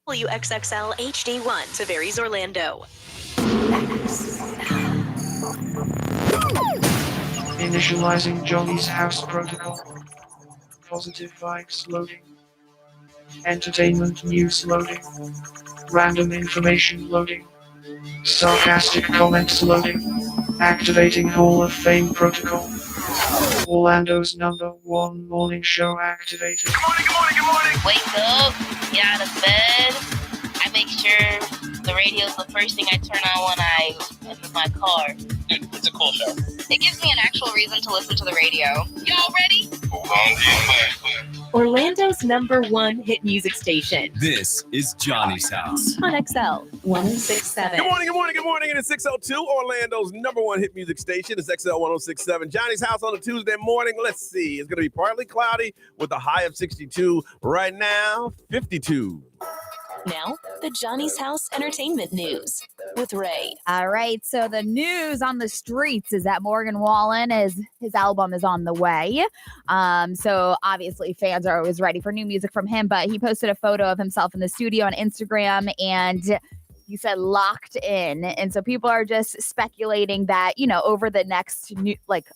WXXL HD1 Tavares, Orlando. Initializing Johnny's house protocol. Positive vibes loading. Entertainment news loading. Random information loading. Sarcastic comments loading. Activating Hall of Fame protocol. Orlando's #1 morning show activated. Good morning, good morning, good morning. Wake up, get out of bed. I make sure the radio's the first thing I turn on when I enter my car. Dude, it's a cool show. It gives me an actual reason to listen to the radio. Y'all ready? Orlando's #1 hit music station. This is Johnny's House On XL 1067. Good morning, good morning, good morning. It is 6:02, Orlando's #1 hit music station. It's XL 1067. Johnny's House on a Tuesday morning. Let's see. It's going to be partly cloudy with a high of 62. Right now, 52. Now, the Johnny's House Entertainment News with Ray. All right, so the news on the streets is that Morgan Wallen his album is on the way. So obviously fans are always ready for new music from him, but he posted a photo of himself in the studio on Instagram and he said locked in. And so people are just speculating that, over the next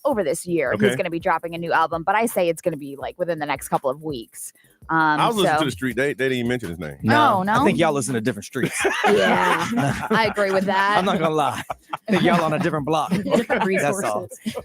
over this year, he's going to be dropping a new album, but I say it's going to be within the next couple of weeks. I was listening to the street. They didn't even mention his name. No. I think y'all listen to different streets. Yeah, I agree with that. I'm not gonna lie. I think y'all on a different block. Different That's all. resources.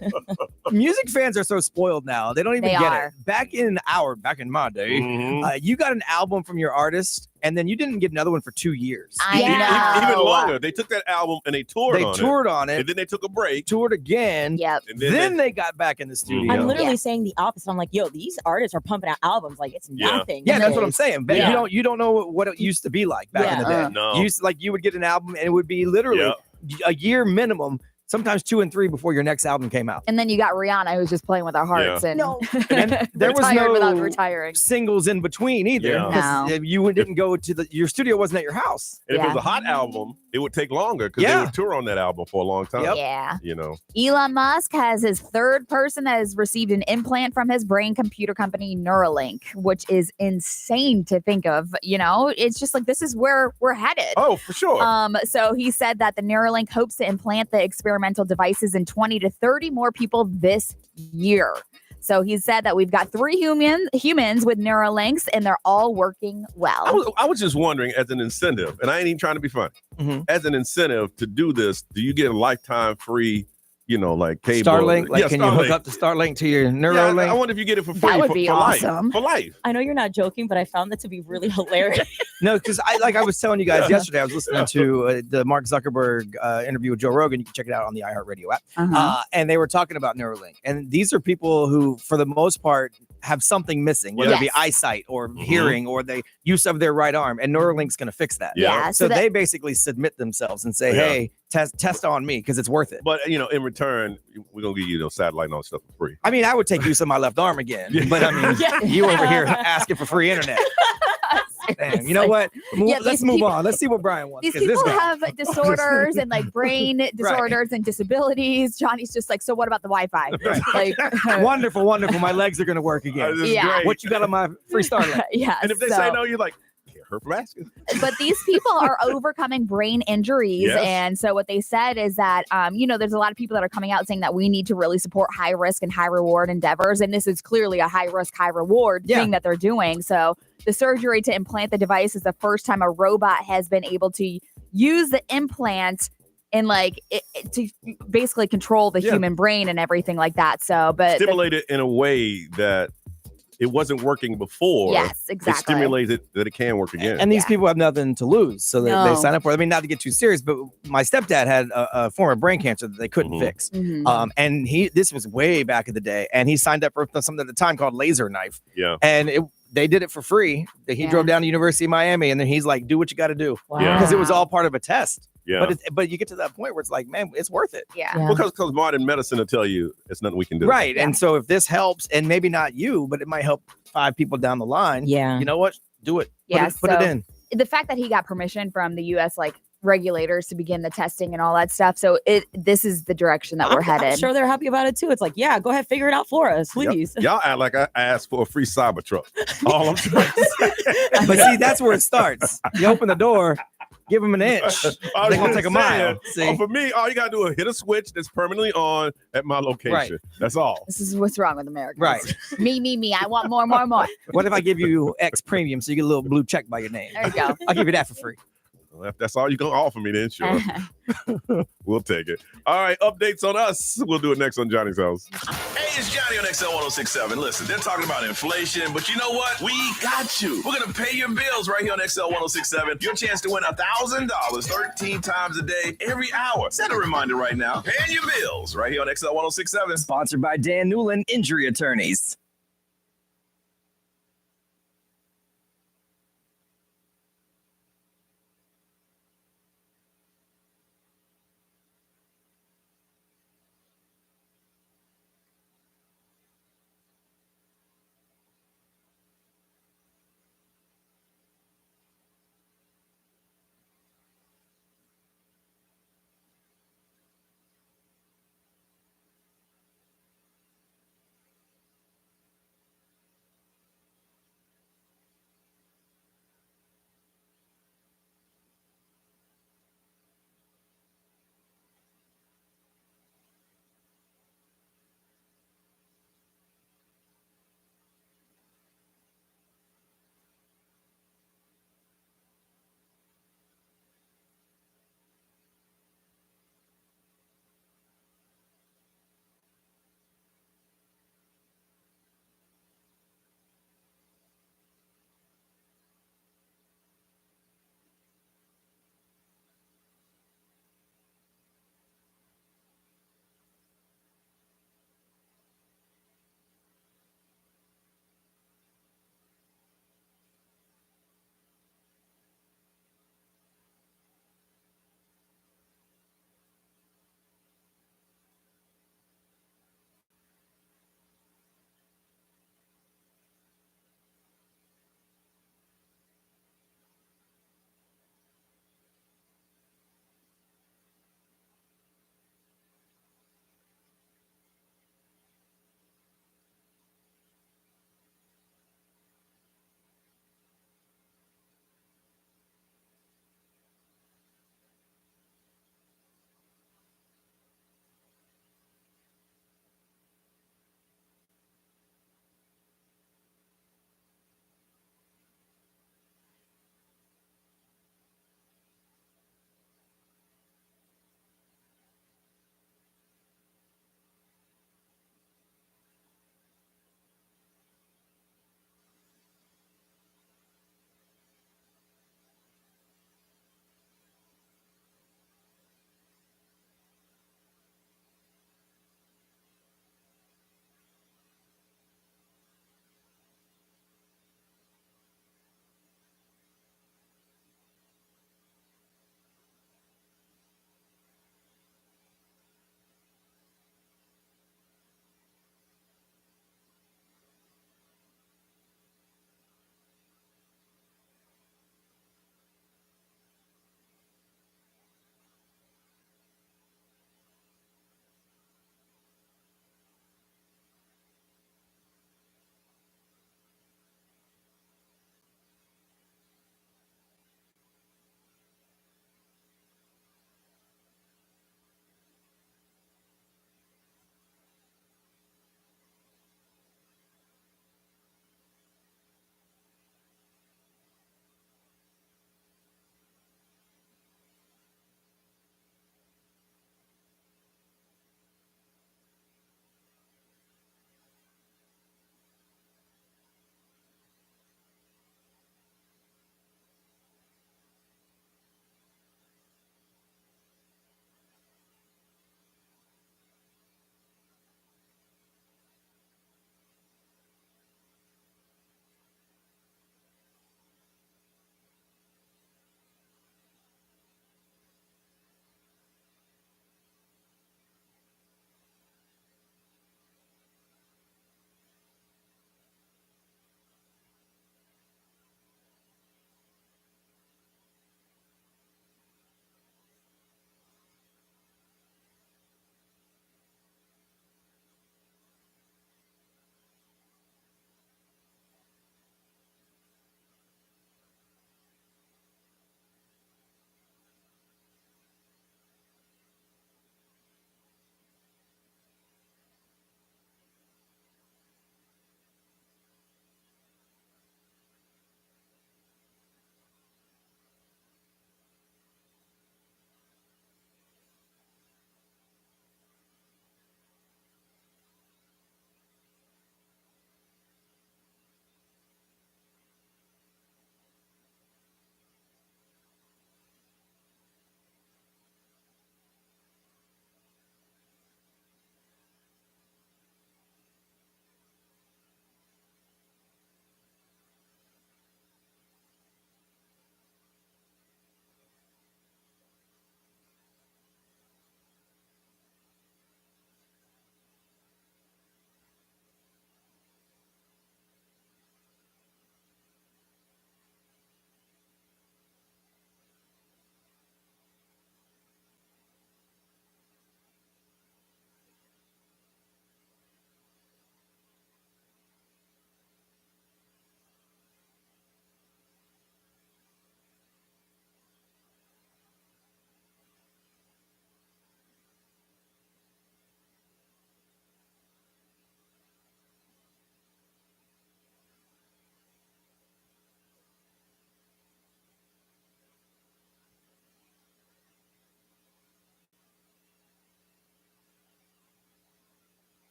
Music fans are so spoiled now. They don't even They get are. it. Back in my day, you got an album from your artist, and then you didn't get another one for 2 years. I know. Even longer. They took that album and they toured on it. And then they took a break. Toured again. Yep. And Then they got back in the studio. I'm literally saying the opposite. I'm like, yo, these artists are pumping out albums like it's nothing. Yeah, that's what I'm saying. But Yeah. you don't know what it used to be like back in the day. No. You would get an album and it would be literally a year minimum, sometimes 2 and 3 before your next album came out. And then you got Rihanna, who's just playing with our hearts and And there was retired no without retiring. singles in between either. Yeah. 'Cause No. You didn't go to your studio wasn't at your house. And if it was a hot album, it would take longer because they would tour on that album for a long time. Yeah. Elon Musk has his third person that has received an implant from his brain computer company Neuralink, which is insane to think of. It's just this is where we're headed. Oh, for sure. So he said that the Neuralink hopes to implant the experimental devices in 20 to 30 more people this year. So he said that we've got 3 humans with Neuralinks, and they're all working well. I was just wondering, as an incentive, and I ain't even trying to be funny, as an incentive to do this, do you get a lifetime free, cable? Starlink, can you hook up the Starlink to your Neuralink? I wonder if you get it for free. That would be awesome. For life. I know you're not joking, but I found that to be really hilarious. No, because I was telling you guys yesterday, I was listening to the Mark Zuckerberg interview with Joe Rogan. You can check it out on the iHeartRadio app. And they were talking about Neuralink. And these are people who, for the most part, have something missing, whether it be eyesight or hearing or the use of their right arm. And Neuralink's going to fix that. Yeah. So they basically submit themselves and say, hey, test on me because it's worth it. But, in return, we're going to give you those satellite and all that stuff for free. I mean, I would take use of my left arm again. But I mean, you over here asking for free internet. Damn, you know what? Let's move on. Let's see what Brian wants. These people have disorders and brain disorders and disabilities. Johnny's just so what about the Wi-Fi? Wonderful. My legs are going to work again. Great. What you got on my free Starlink? Yeah. And if they say no, you're like, can't hurt from asking. But these people are overcoming brain injuries. Yes. And so what they said is that, there's a lot of people that are coming out saying that we need to really support high risk and high reward endeavors. And this is clearly a high risk, high reward thing that they're doing. So the surgery to implant the device is the first time a robot has been able to use the implant and to basically control the human brain and everything like that. So, but stimulate it in a way that it wasn't working before. Yes, exactly. It stimulates it that it can work again. And these people have nothing to lose, so they sign up for it. I mean, not to get too serious, but my stepdad had a form of brain cancer that they couldn't fix. And this was way back in the day, and he signed up for something at the time called Laser Knife. Yeah. And they did it for free. He drove down to University of Miami, and then he's like, do what you got to do. Because it was all part of a test. Yeah. But you get to that point where it's like, man, it's worth it. Yeah. Because modern medicine will tell you it's nothing we can do. Right. And so if this helps, and maybe not you, but it might help 5 people down the line. Yeah. You know what? Do it. Put it in. The fact that he got permission from the U.S. regulators to begin the testing and all that stuff. So this is the direction that we're headed. I'm sure they're happy about it too. It's like, yeah, go ahead, figure it out for us, please. Yep. Y'all act like I asked for a free Cybertruck. All I'm trying to say. But see, that's where it starts. You open the door, give them an inch. They're going to take a mile. See? For me, all you got to do is hit a switch that's permanently on at my location. Right. That's all. This is what's wrong with America. Right. Me. I want more. What if I give you X premium so you get a little blue check by your name? There you go. I'll give you that for free. Well, if that's all you're going to offer me, then sure. We'll take it. All right, updates on us. We'll do it next on Johnny's House. Hey, it's Johnny on XL 1067. Listen, they're talking about inflation, but you know what? We got you. We're going to pay your bills right here on XL 1067. Your chance to win $1,000 13 times a day, every hour. Set a reminder right now. Paying your bills right here on XL 1067. Sponsored by Dan Newland Injury Attorneys.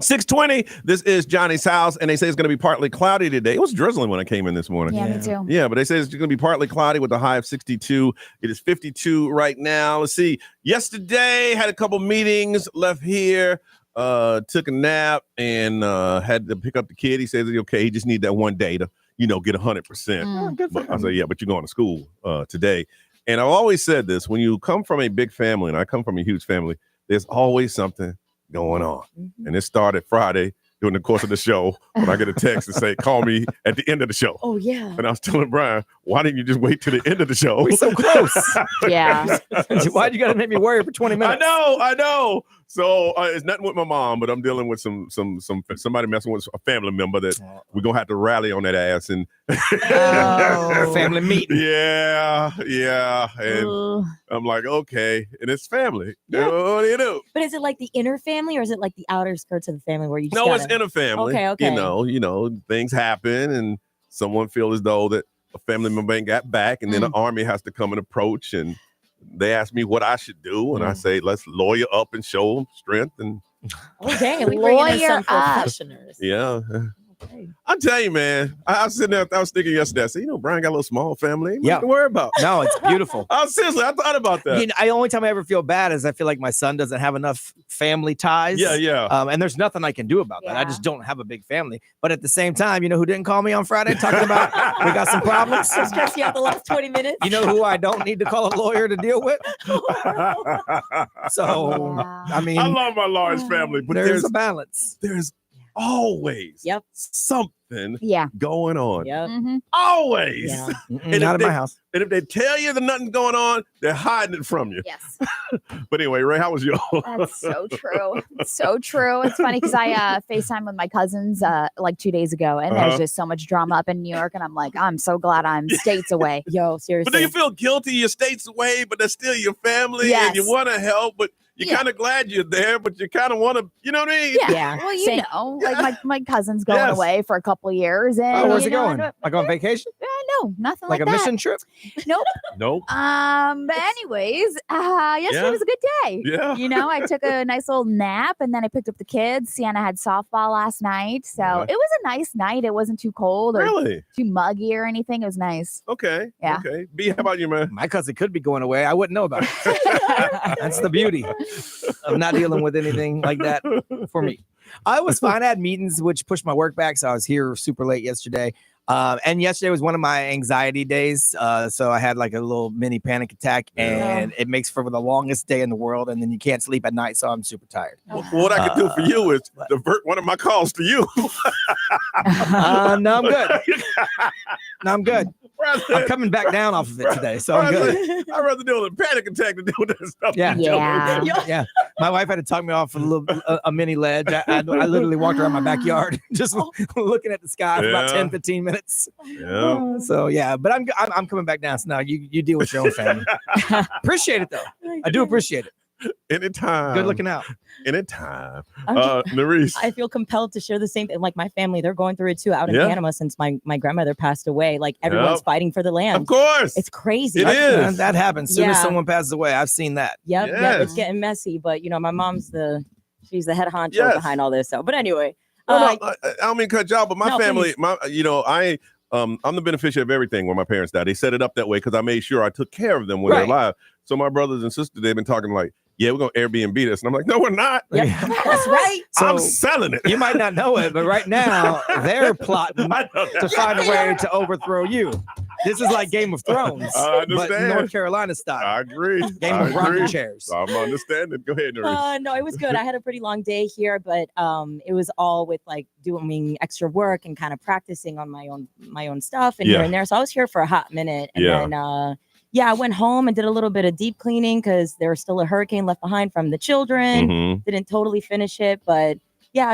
6:20. This is Johnny's house, and they say it's going to be partly cloudy today. It was drizzling when I came in this morning. Yeah, me too. Yeah, but they say it's going to be partly cloudy with a high of 62. It is 52 right now. Let's see. Yesterday, had a couple meetings, left here, took a nap, and had to pick up the kid. He says, okay, he just need that one day to, get 100%. But I said, yeah, but you're going to school today. And I've always said this, when you come from a big family, and I come from a huge family, there's always something going on. And it started Friday during the course of the show when I get a text and say, call me at the end of the show. Oh, yeah. And I was telling Brian, why didn't you just wait till the end of the show? We're so close. Yeah. Why'd you got to make me worry for 20 minutes? I know. So it's nothing with my mom, but I'm dealing with somebody messing with a family member that we're going to have to rally on that ass. And family meeting. Yeah. And I'm like, okay. And it's family. Yeah. What do you do? But is it like the inner family or is it like the outer skirts of the family where you just It's inner family. Okay. You know, things happen and someone feels as though that a family member ain't got back, and then the army has to come and approach, and they ask me what I should do, and I say, let's lawyer up and show them strength. And oh, dang, we bring in some professionals. Yeah. I'll tell you, man. I was sitting there, I was thinking yesterday, I said, Brian got a little small family. Nothing to worry about. No, it's beautiful. Seriously, I thought about that. The only time I ever feel bad is I feel like my son doesn't have enough family ties. Yeah. And there's nothing I can do about that. I just don't have a big family. But at the same time, you know who didn't call me on Friday talking about we got some problems? So stress you out the last 20 minutes. You know who I don't need to call a lawyer to deal with? So, I mean. I love my large family, but there's a balance. There's always something going on. Yep. Always. Yeah. Not in my house. And if they tell you that nothing's going on, they're hiding it from you. Yes. But anyway, Ray, how was yours? That's so true. So true. It's funny because I FaceTime with my cousins like 2 days ago, and there's just so much drama up in New York, and I'm like, I'm so glad I'm states away. Yo, seriously. But do you feel guilty you're states away, but they're still your family, and you want to help, but you're kind of glad you're there, but you kind of want to, you know what I mean? Yeah. Well, you know, like my cousin's going away for a couple of years. And, where's he going? Like on vacation? No, nothing like a that. mission trip? Nope. Nope. But anyways, yesterday was a good day. Yeah. You know, I took a nice little nap, and then I picked up the kids. Sienna had softball last night. So it was a nice night. It wasn't too cold or too muggy or anything. It was nice. Okay. Yeah. Okay. B, how about you, man? My cousin could be going away. I wouldn't know about it. That's the beauty of not dealing with anything like that for me. I was fine. I had meetings, which pushed my work back. So I was here super late yesterday. And yesterday was one of my anxiety days. So I had like a little mini panic attack, and it makes for the longest day in the world. And then you can't sleep at night. So I'm super tired. Well, what I could do for you is divert one of my calls to you. No, I'm good. No, I'm good. I'm coming back down off of it today, so I'm good. I'd rather deal with a panic attack than deal with that stuff. Yeah. My wife had to talk me off a mini ledge. I literally walked around my backyard just looking at the sky for about 10, 15 minutes. Yeah. So but I'm coming back down. So now you deal with your own family. Appreciate it though. I do appreciate it. Anytime. Good looking out. Anytime. Nerese. I feel compelled to share the same thing. Like my family, they're going through it too out in Panama since my grandmother passed away. Like everyone's fighting for the land. Of course. It's crazy. It is. That happens. As soon as someone passes away, I've seen that. Yep. It's getting messy. But my mom's she's the head honcho behind all this. So, but anyway. I don't mean to cut you off, but my family, please. I'm the beneficiary of everything when my parents died. They set it up that way because I made sure I took care of them when they're alive. So my brothers and sisters, they've been talking like, yeah, we're going to Airbnb this. And I'm like, no, we're not. Yep. That's right. So I'm selling it. You might not know it, but right now they're plotting to find a way to overthrow you. This is like Game of Thrones, I understand. but North Carolina style. I agree. Game of rocking chairs. I'm understanding. Go ahead, Nerese. No, it was good. I had a pretty long day here, but it was all with like doing extra work and kind of practicing on my own stuff and here and there. So I was here for a hot minute, and then I went home and did a little bit of deep cleaning because there was still a hurricane left behind from the children. Didn't totally finish it, but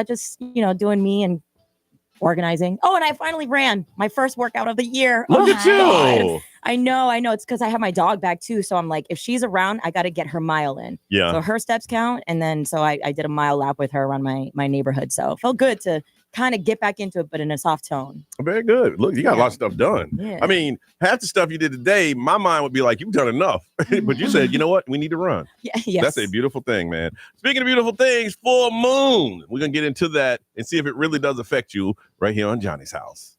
just doing me and organizing. Oh, and I finally ran my first workout of the year. Look at you. I know. It's because I have my dog back too. So I'm like, if she's around, I got to get her mile in. Yeah. So her steps count. And then, so I did a mile lap with her around my neighborhood. So it felt good to kind of get back into it, but in a soft tone. Very good. Look, you got a lot of stuff done. Yeah. I mean, half the stuff you did today, my mind would be like, you've done enough. But you said, you know what? We need to run. Yeah, yes. That's a beautiful thing, man. Speaking of beautiful things, full moon. We're going to get into that and see if it really does affect you right here on Johnny's House.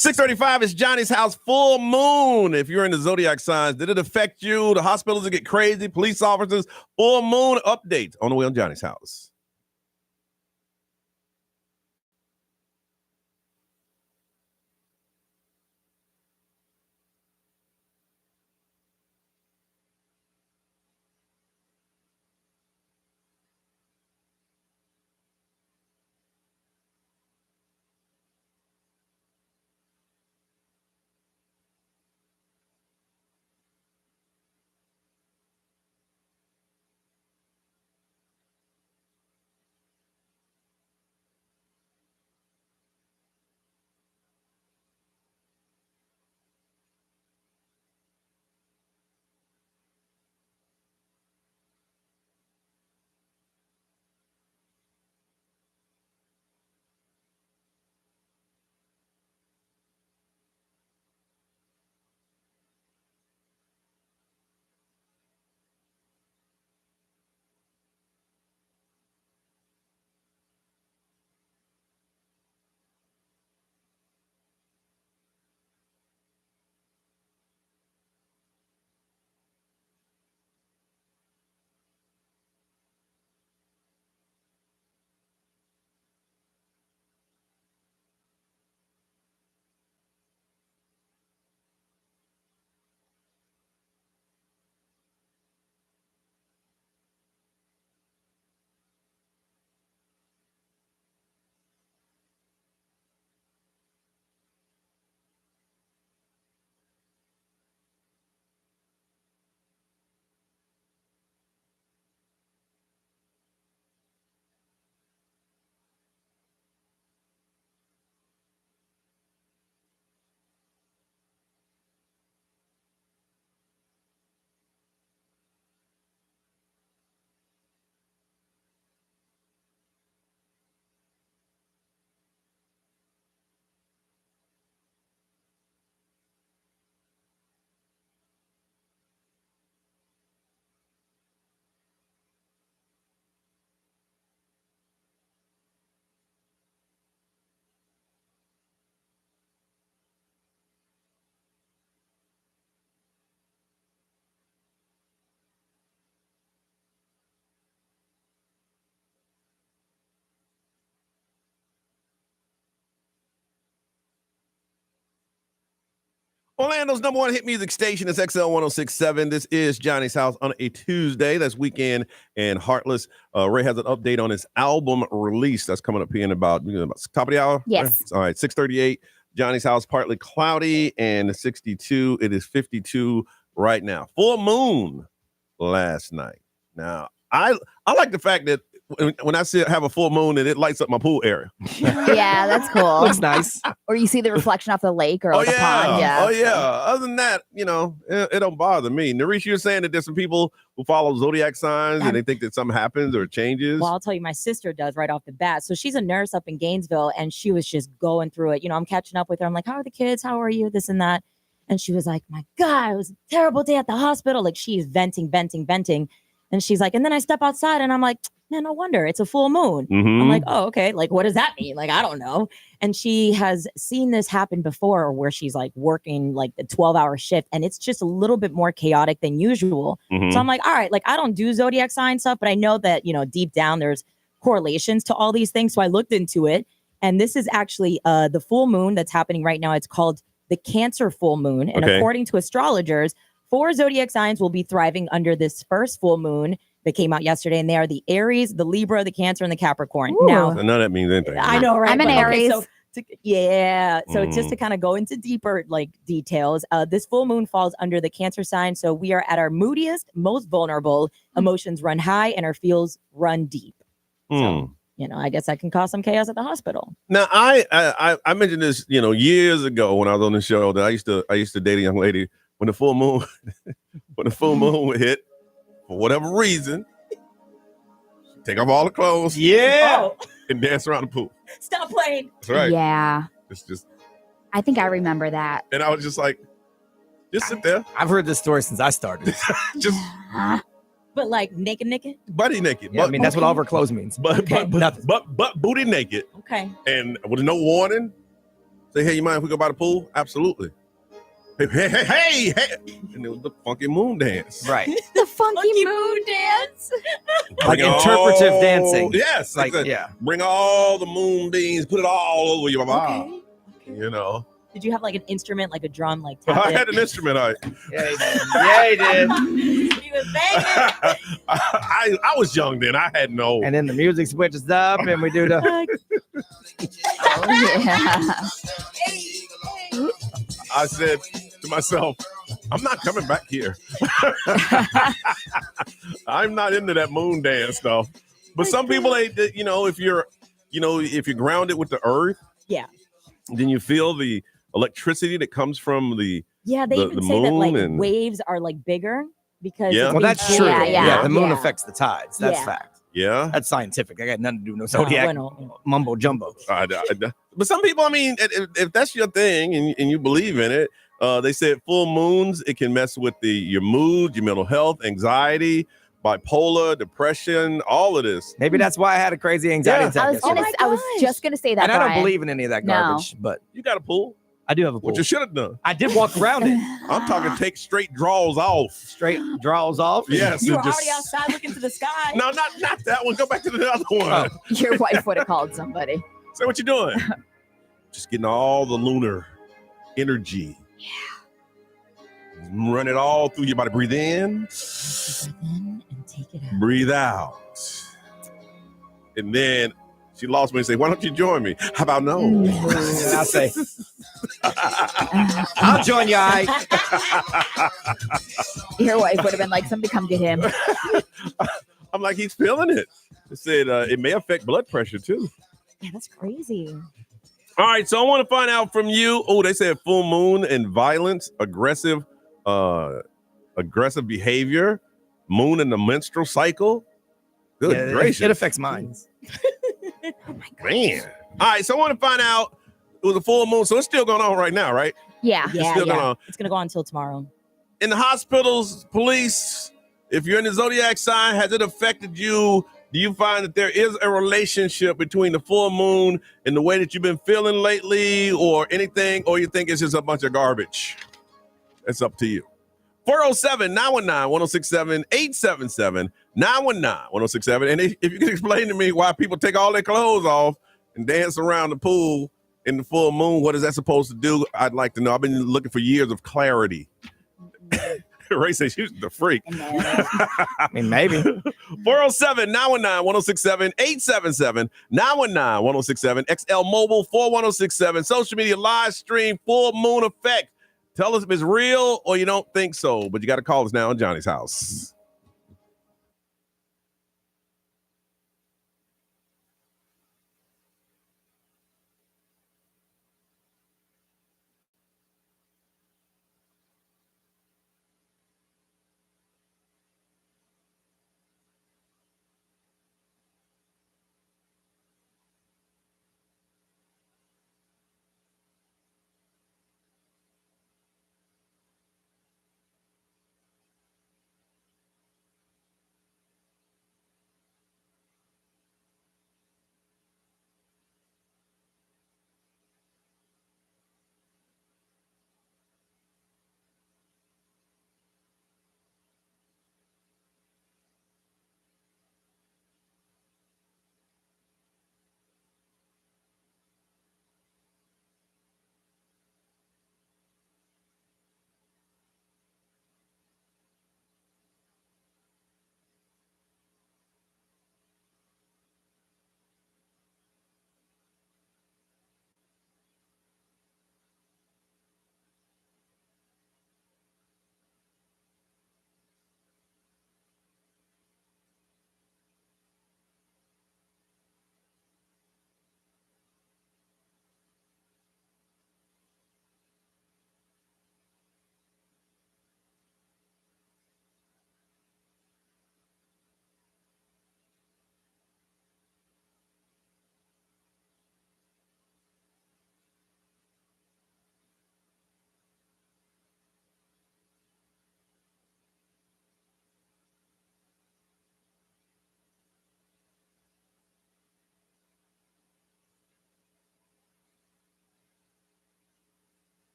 6:35 is Johnny's house. Full moon. If you're in the zodiac signs, did it affect you? The hospitals will get crazy. Police officers. Full moon updates on the way on Johnny's house. Orlando's number one hit music station is XL 1067. This is Johnny's house on a Tuesday. That's weekend and Heartless. Ray has an update on his album release that's coming up here in about top of the hour. Yes. All right, 6:38. Johnny's house partly cloudy and 62. It is 52 right now. Full moon last night. Now I like the fact that when I have a full moon and it lights up my pool area. Yeah, that's cool. Looks nice. Or you see the reflection off the lake or like a pond. Yeah. Oh, yeah. Other than that, it don't bother me. Narish, you're saying that there's some people who follow zodiac signs and they think that something happens or changes. Well, I'll tell you, my sister does right off the bat. So she's a nurse up in Gainesville, and she was just going through it. I'm catching up with her. I'm like, how are the kids? How are you? This and that. And she was like, my God, it was a terrible day at the hospital. Like, she's venting. And she's like, and then I step outside and I'm like, man, no wonder, it's a full moon. Mm-hmm. I'm like, oh, okay. Like, what does that mean? Like, I don't know. And she has seen this happen before where she's like working like the 12-hour shift and it's just a little bit more chaotic than usual. Mm-hmm. So I'm like, all right, like I don't do zodiac sign stuff, but I know that, deep down there's correlations to all these things. So I looked into it. And this is actually the full moon that's happening right now. It's called the Cancer full moon. And according to astrologers, 4 zodiac signs will be thriving under this first full moon that came out yesterday, and they are the Aries, the Libra, the Cancer, and the Capricorn. Ooh. Now, none of that means anything. I know, right? I'm an Aries. So it's just to kind of go into deeper details. This full moon falls under the Cancer sign, so we are at our moodiest, most vulnerable. Emotions run high, and our feels run deep. So, I guess that can cause some chaos at the hospital. Now, I mentioned this, years ago when I was on the show that I used to date a young lady. When the full moon would hit, for whatever reason, take off all the clothes, and dance around the pool. Stop playing. That's right. Yeah. It's just. I think I remember that. And I was just like, just sit there. I've heard this story since I started. Just. But like naked? Butty naked. Yeah, that's what all of our clothes means. But booty naked. Okay. And with no warning. Say, hey, you mind if we go by the pool? Absolutely. Hey. And it was the funky moon dance. Right. The funky moon dance. Like interpretive dancing. Yes. Like, yeah. Bring all the moonbeams, put it all over you. Okay. You know. Did you have like an instrument, like a drum, like I tap had an instrument. Yeah, he did. Yeah, he did. He was banging. I was young then. I had no. And then the music switches up and we do the. Oh, yeah. I said to myself, I'm not coming back here. I'm not into that moon dance stuff. But some people, if you're grounded with the earth, yeah, then you feel the electricity that comes from the they even say that like waves are like bigger because well, that's true. Yeah. The moon affects the tides. That's fact. Yeah, that's scientific. I got nothing to do with no zodiac mumbo jumbo. But some people, I mean, if that's your thing and you believe in it, they said full moons, it can mess with your mood, your mental health, anxiety, bipolar, depression, all of this. Maybe that's why I had a crazy anxiety attack. I was just gonna say that. And I don't believe in any of that garbage, but you got a pool. I do have a pool. What you should have done. I did walk around it. I'm talking take straight draws off. Straight draws off? Yes. You were already outside looking to the sky. No, not that one. Go back to the other one. Your wife would have called somebody. Say what you doing. Just getting all the lunar energy. Yeah. Run it all through your body. Breathe in. Breathe in and take it out. Breathe out. And then she lost me and say, why don't you join me? How about no? And I'll say, I'll join you. Your wife would have been like, somebody come get him. I'm like, he's feeling it. It said it may affect blood pressure too. Yeah, that's crazy. All right, so I want to find out from you. Oh, they said full moon and violence, aggressive behavior, moon in the menstrual cycle. Good gracious. It affects mine. Oh my God. Man. All right, so I want to find out. It was a full moon, so it's still going on right now, right? Yeah. Yeah, still going on. It's going to go on until tomorrow. In the hospitals, police, if you're in the zodiac sign, has it affected you? Do you find that there is a relationship between the full moon and the way that you've been feeling lately or anything, or you think it's just a bunch of garbage? It's up to you. 407-919-1067, 877-919-1067. And if you can explain to me why people take all their clothes off and dance around the pool in the full moon, what is that supposed to do? I'd like to know. I've been looking for years of clarity. Ray says she's the freak. I mean, maybe. 407-919-1067, 877-919-1067, XL Mobile 41067, social media live stream, full moon effect. Tell us if it's real or you don't think so, but you got to call us now on Johnny's house.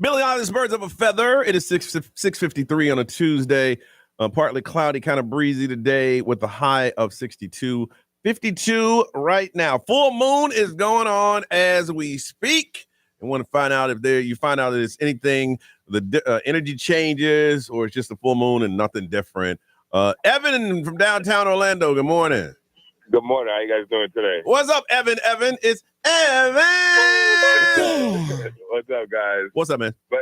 Billy Eilish, Birds of a Feather. It is 6:53 on a Tuesday. Partly cloudy, kind of breezy today with a high of 62. 52 right now. Full moon is going on as we speak. I want to find out if you find out if there's anything, the energy changes, or it's just a full moon and nothing different. Evan from downtown Orlando, good morning. Good morning. How you guys doing today? What's up, Evan? Evan, it's Evan. What's up, guys? What's up, man? But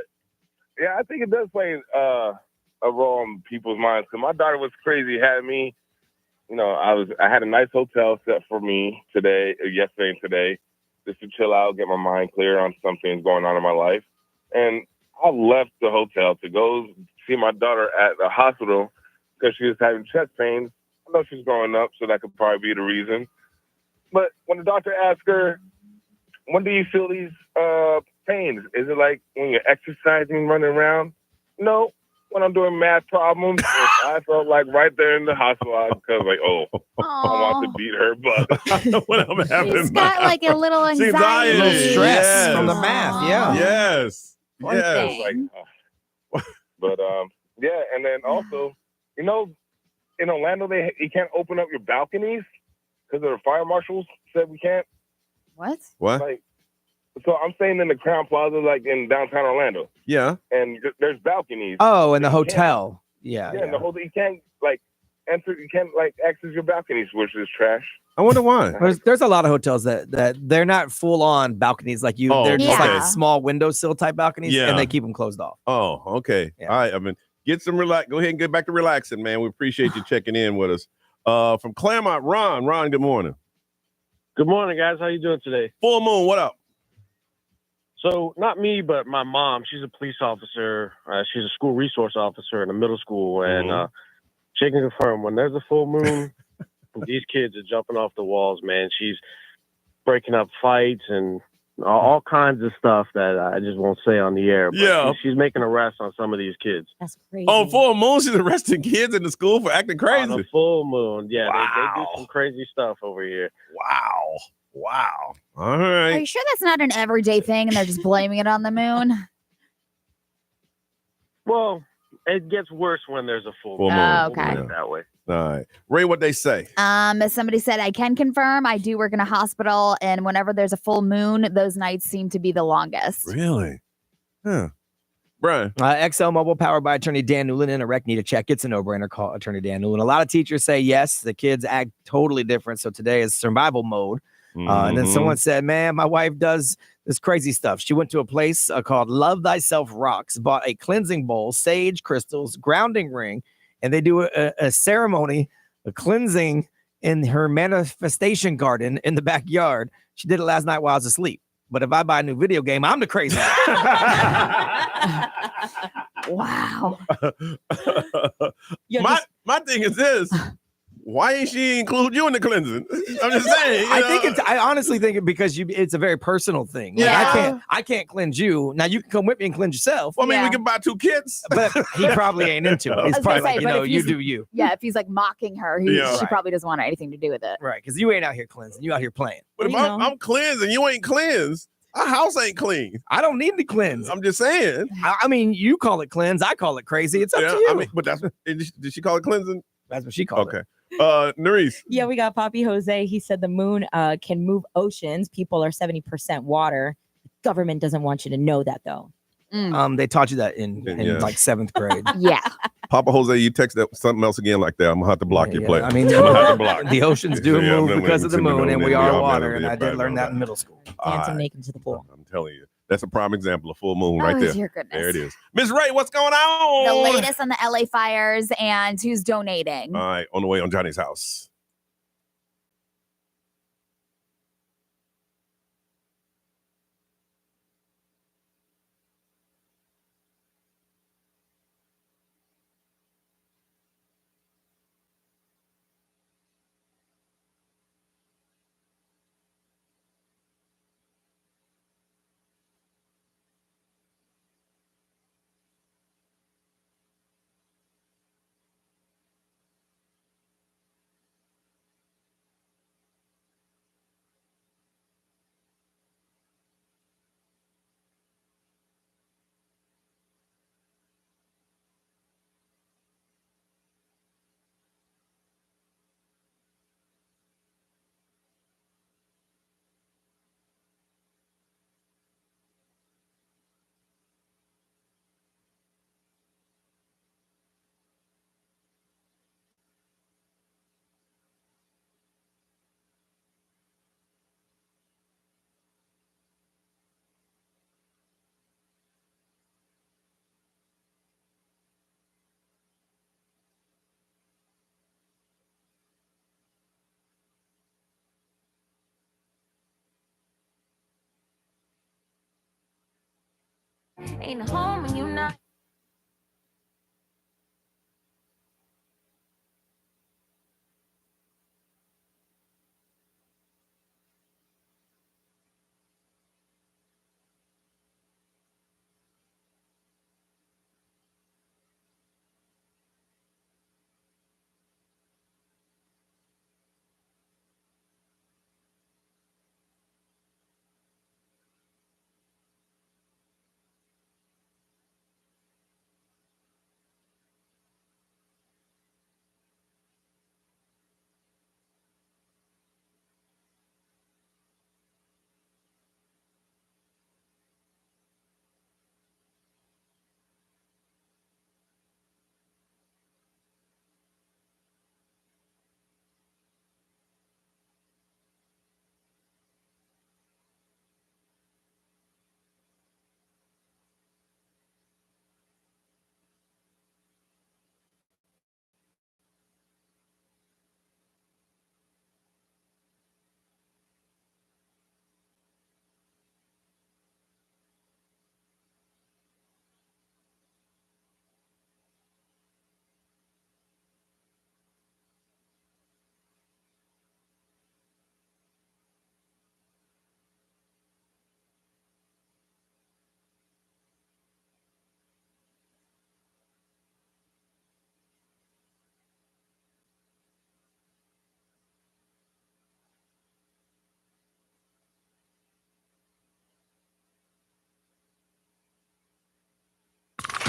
yeah, I think it does play a role in people's minds. Because my daughter was crazy, had me. I had a nice hotel set for me yesterday and today, just to chill out, get my mind clear on some things going on in my life. And I left the hotel to go see my daughter at the hospital because she was having chest pains. I know she's growing up, so that could probably be the reason. But when the doctor asked her, when do you feel these pains? Is it like when you're exercising, running around? No. When I'm doing math problems, I felt like right there in the hospital, I was like, I want to beat her butt. When I'm having He's got like a little anxiety. A little stress Yes. from the math. Yeah. Yes. Poor Yes. thing. But yeah, and then also, in Orlando, you can't open up your balconies because the fire marshals said we can't. What? So I'm staying in the Crown Plaza, like in downtown Orlando. Yeah. And there's balconies. Oh, in the hotel. Yeah. Yeah, in the whole you can't enter, you can't access your balconies, which is trash. I wonder why. There's a lot of hotels that they're not full on balconies like you. They're just like small windowsill type balconies, and they keep them closed off. Oh, okay. Yeah. All right, Evan. Get some relax. Go ahead and get back to relaxing, man. We appreciate you checking in with us. From Claremont, Ron. Ron, good morning. Good morning, guys. How you doing today? Full moon. What up? So, not me, but my mom. She's a police officer. She's a school resource officer in a middle school, and she can confirm when there's a full moon, these kids are jumping off the walls. Man, she's breaking up fights and all kinds of stuff that I just won't say on the air. But she's making arrests on some of these kids. That's crazy. Oh, full moon, she's arresting kids in the school for acting crazy. On a full moon, yeah, Wow. they do some crazy stuff over here. Wow. All right. Are you sure that's not an everyday thing and they're just blaming it on the moon? Well, it gets worse when there's a full Full moon. moon. Oh, okay. We'll put it that way. All right. Ray, what they say? As somebody said, I can confirm I do work in a hospital, and whenever there's a full moon, those nights seem to be the longest. Really? Huh. Brian. XL Mobile, powered by attorney Dan Newland. In a wreck, need a check. It's a no-brainer. Call attorney Dan Newland. A lot of teachers say yes, the kids act totally different. So today is survival mode. And then someone said, man, my wife does this crazy stuff. She went to a place called Love Thyself Rocks, bought a cleansing bowl, sage crystals, grounding ring, and they do a ceremony, a cleansing in her manifestation garden in the backyard. She did it last night while I was asleep. But if I buy a new video game, I'm the crazy one. Wow. My thing is this. Why ain't she include you in the cleansing? I'm just saying. I honestly think it because it's a very personal thing. Like, Yeah. I can't cleanse you. Now you can come with me and cleanse yourself. Well, I mean, Yeah. we can buy 2 kits. But he probably ain't into it. He's I was probably gonna say, like, but if you he's- do you. Yeah, if he's like mocking her, Yeah. she probably doesn't want anything to do with it. Right, because you ain't out here cleansing. You out here playing. But if You know. I'm cleansing, you ain't cleansed. Our house ain't clean. I don't need to cleanse. I'm just saying. I mean, you call it cleanse. I call it crazy. It's up to you. I mean, but did she call it cleansing? That's what she called it. Okay. Nerese. Yeah, we got Poppy Jose. He said the moon can move oceans. People are 70% water. Government doesn't want you to know that, though. They taught you that in Yeah. like 7th grade. Yeah. Papa Jose, you text that something else again like that. I'm gonna have to block your play. I mean, I'm gonna have to block. the oceans do Yeah, move I'm because of the moon, and we are all water. know And that. I did learn that in middle school. Dancing naked to the pool. I'm telling you, that's a prime example of full moon right Oh, there. dear goodness. There it is. Miss Ray, what's going The on? latest on the LA fires and who's donating. All right, on the way on Johnny's house. Ain't home when you not.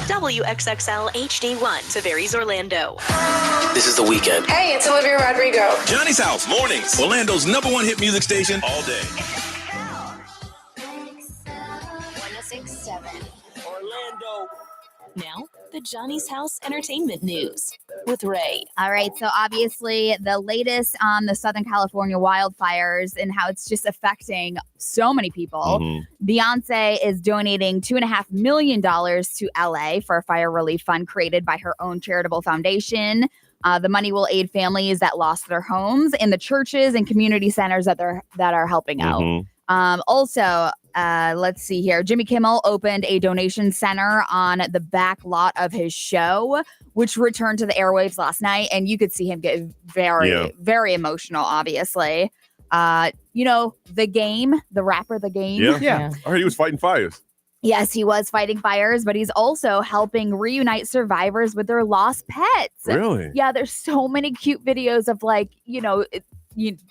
WXXL HD1, Tavares, Orlando. This is The Weekend. Hey, it's Olivia Rodrigo. Johnny's House, mornings. Orlando's #1 hit music station all day. 1067 Orlando. Now, the Johnny's House Entertainment News with Ray. All right. So obviously the latest on the Southern California wildfires and how it's just affecting so many people. Beyonce is donating $2.5 million to LA for a fire relief fund created by her own charitable foundation. The money will aid families that lost their homes and the churches and community centers that are helping out. Also, let's see here. Jimmy Kimmel opened a donation center on the back lot of his show, which returned to the airwaves last night. And you could see him get very emotional, obviously. The Game, the rapper, The Game. Yeah. I heard he was fighting fires. Yes, he was fighting fires, but he's also helping reunite survivors with their lost pets. Really? Yeah, there's so many cute videos of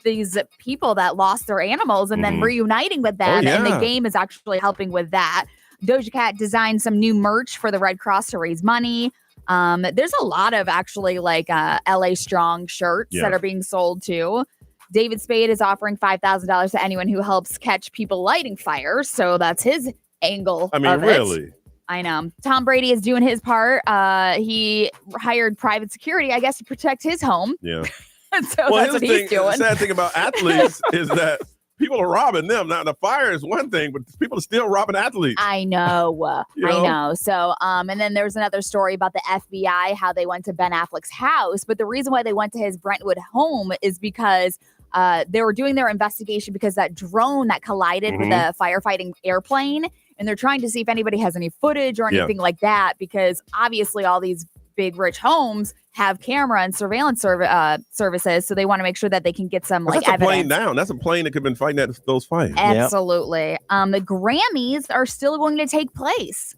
these people that lost their animals and then reuniting with them. And The Game is actually helping with that. Doja Cat designed some new merch for the Red Cross to raise money. There's a lot of actually LA Strong shirts that are being sold too. David Spade is offering $5,000 to anyone who helps catch people lighting fires. So that's his angle. I mean, really? I know. Tom Brady is doing his part. He hired private security, I guess, to protect his home. Yeah. So that's what he's doing. The sad thing about athletes is that people are robbing them. Now, the fire is one thing, but people are still robbing athletes. I know. I know. So, and then there's another story about the FBI, how they went to Ben Affleck's house. But the reason why they went to his Brentwood home is because they were doing their investigation because that drone that collided with a firefighting airplane. And they're trying to see if anybody has any footage or anything like that, because obviously all these big rich homes have camera and surveillance services, so they want to make sure that they can get some that's evidence. A plane down. That's a plane that could have been fighting at those fires. Absolutely. The Grammys are still going to take place.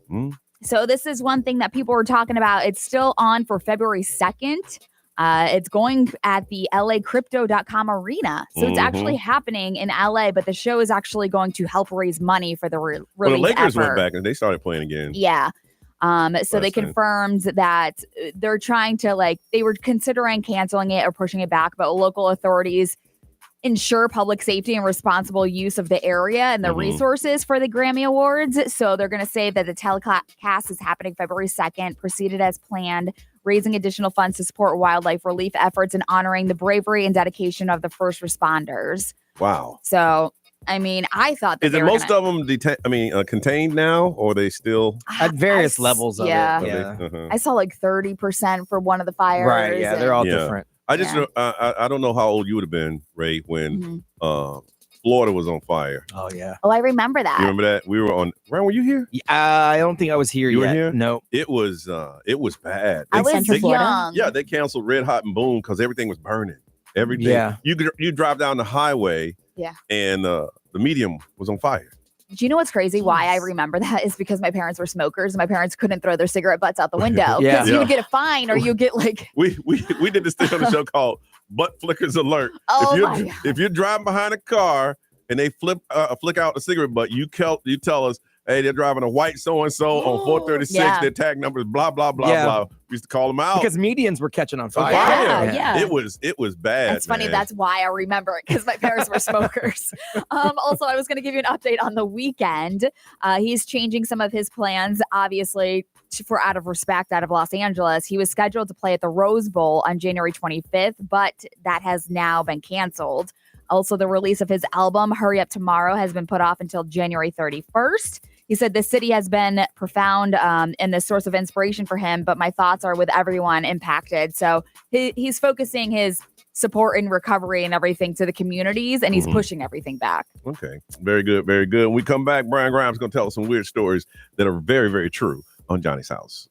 So this is one thing that people were talking about. It's still on for February 2nd. It's going at the LAcrypto.com arena. So it's actually happening in LA, but the show is actually going to help raise money for the relief the Lakers effort. went back and they started playing again. Yeah. So they confirmed that they're trying to they were considering canceling it or pushing it back, but local authorities ensure public safety and responsible use of the area and the resources for the Grammy Awards. So they're going to say that the telecast is happening February 2nd, proceeded as planned, raising additional funds to support wildlife relief efforts and honoring the bravery and dedication of the first responders. Wow. So, I mean, I thought that is it most of them contained now, or are they still at various levels of it? I saw 30% for one of the fires. Right. Yeah, they're all different. I just I don't know how old you would have been, Ray, when Florida was on fire. Oh yeah. Oh, I remember that. You remember that? We were on. Ryan, were you here? I don't think I was here You yet. were here? No. It was bad. I was young. Yeah, they canceled Red Hot and Boom because everything was burning. Everything. Yeah. You drive down the highway. Yeah. And the medium was on fire. Do you know what's crazy? Why I remember that is because my parents were smokers and my parents couldn't throw their cigarette butts out the window because you would get a fine or you get like. We did this thing on the show called Butt Flickers Alert. Oh if you're driving behind a car and they flick out the cigarette butt, you tell us, hey, they're driving a white so-and-so on 436. Yeah. Their tag number is blah, blah, blah, blah. We used to call them out. Because medians were catching on fire. Yeah. It was bad. It's funny. Man. That's why I remember it because my parents were smokers. Also, I was going to give you an update on The Weeknd. He's changing some of his plans, obviously, for out of respect out of Los Angeles. He was scheduled to play at the Rose Bowl on January 25th, but that has now been canceled. Also, the release of his album, Hurry Up Tomorrow, has been put off until January 31st. He said the city has been profound and the source of inspiration for him, but my thoughts are with everyone impacted. So he's focusing his support and recovery and everything to the communities, and he's pushing everything back. Okay. Very good. Very good. When we come back, Brian Grimes is going to tell us some weird stories that are very, very true on Johnny's House.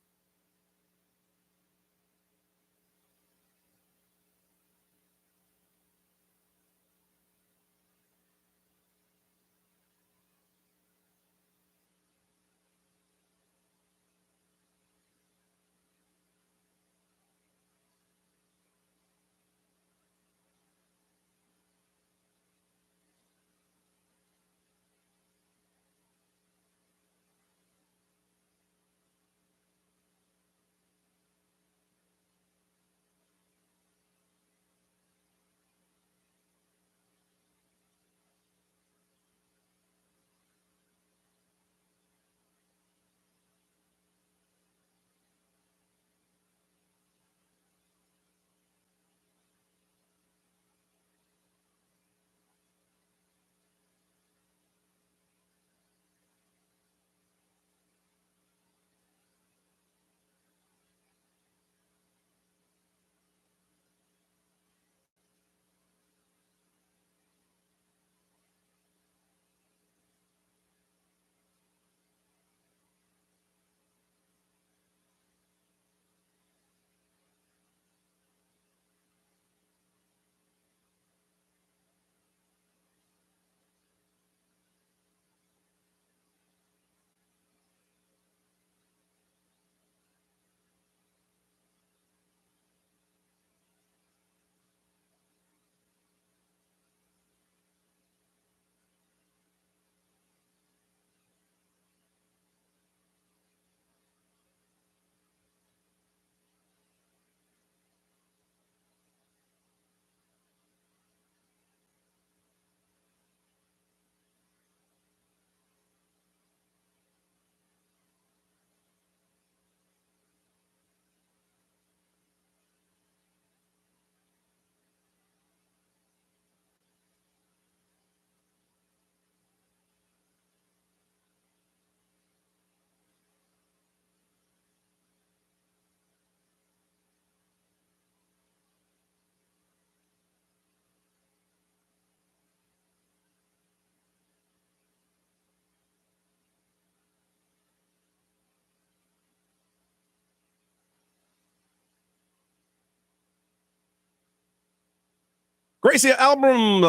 Gracie Abram,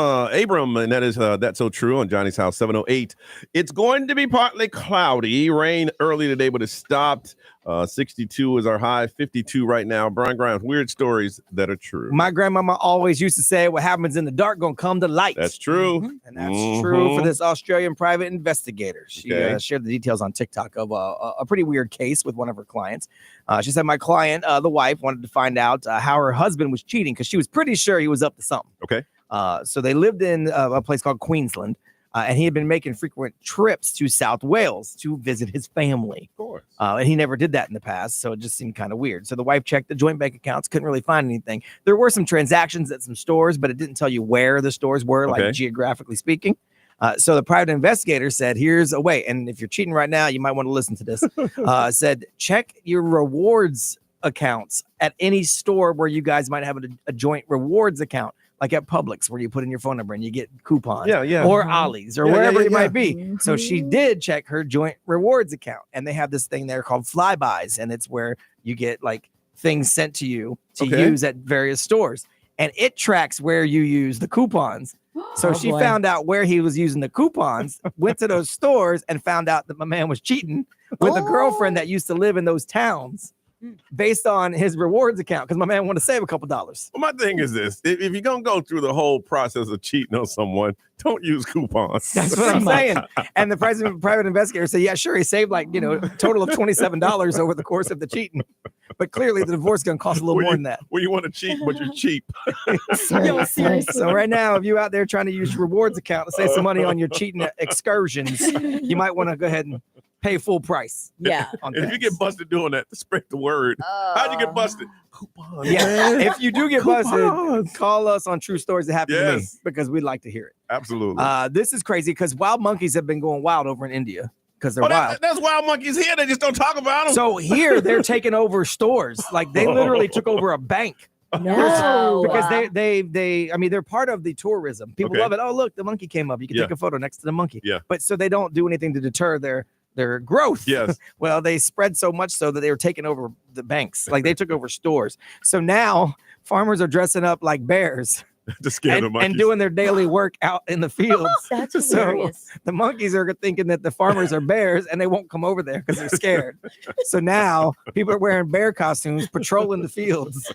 and that is That's So True on Johnny's House 708. It's going to be partly cloudy. Rain early today, but it stopped. 62 is our high, 52 right now. Brian Grimes, weird stories that are true. My grandmama always used to say, what happens in the dark gonna come to light. That's true. And that's true for this Australian private investigator. She shared the details on TikTok of a pretty weird case with one of her clients. She said my client, the wife, wanted to find out how her husband was cheating because she was pretty sure he was up to something. Okay. So they lived in a place called Queensland, and he had been making frequent trips to South Wales to visit his family. Of course. And he never did that in the past, so it just seemed kind of weird. So the wife checked the joint bank accounts, couldn't really find anything. There were some transactions at some stores, but it didn't tell you where the stores were, like geographically speaking. So the private investigator said, here's a way. And if you're cheating right now, you might want to listen to this. Said, check your rewards accounts at any store where you guys might have a joint rewards account, like at Publix where you put in your phone number and you get coupons. Yeah. Or Ollie's or wherever it might be. Mhm. So she did check her joint rewards account, and they have this thing there called Flybys, and it's where you get like things sent to you to use at various stores, and it tracks where you use the coupons. So she found out where he was using the coupons, went to those stores, and found out that my man was cheating with a girlfriend that used to live in those towns based on his rewards account because my man wanted to save a couple dollars. Well, my thing is this: if you're gonna go through the whole process of cheating on someone, don't use coupons. That's what I'm saying. And the private investigator said, "Yeah, sure, he saved like a total of $27 over the course of the cheating, but clearly the divorce is gonna cost a little more than that." Well, you want to cheat, but you're cheap. So right now, if you out there trying to use your rewards account to save some money on your cheating excursions, you might want to go ahead and pay full price. Yeah. And if you get busted doing that, spread the word. How'd you get busted? Coupons. Yeah. If you do get busted, call us on True Stories That Happened to Me because we'd like to hear it. Absolutely. This is crazy because wild monkeys have been going wild over in India because they're wild. That's wild monkeys here. They just don't talk about them. So here they're taking over stores. Like they literally took over a bank. No. Because they're part of the tourism. People love it. Oh, look, the monkey came up. You can take a photo next to the monkey. Yeah. But so they don't do anything to deter their growth. Yes. Well, they spread so much so that they were taking over the banks. Like they took over stores. So now farmers are dressing up like bears to scare the monkeys and doing their daily work out in the fields. That's So hilarious. the monkeys are thinking that the farmers are bears and they won't come over there because they're scared. So now people are wearing bear costumes, patrolling the fields.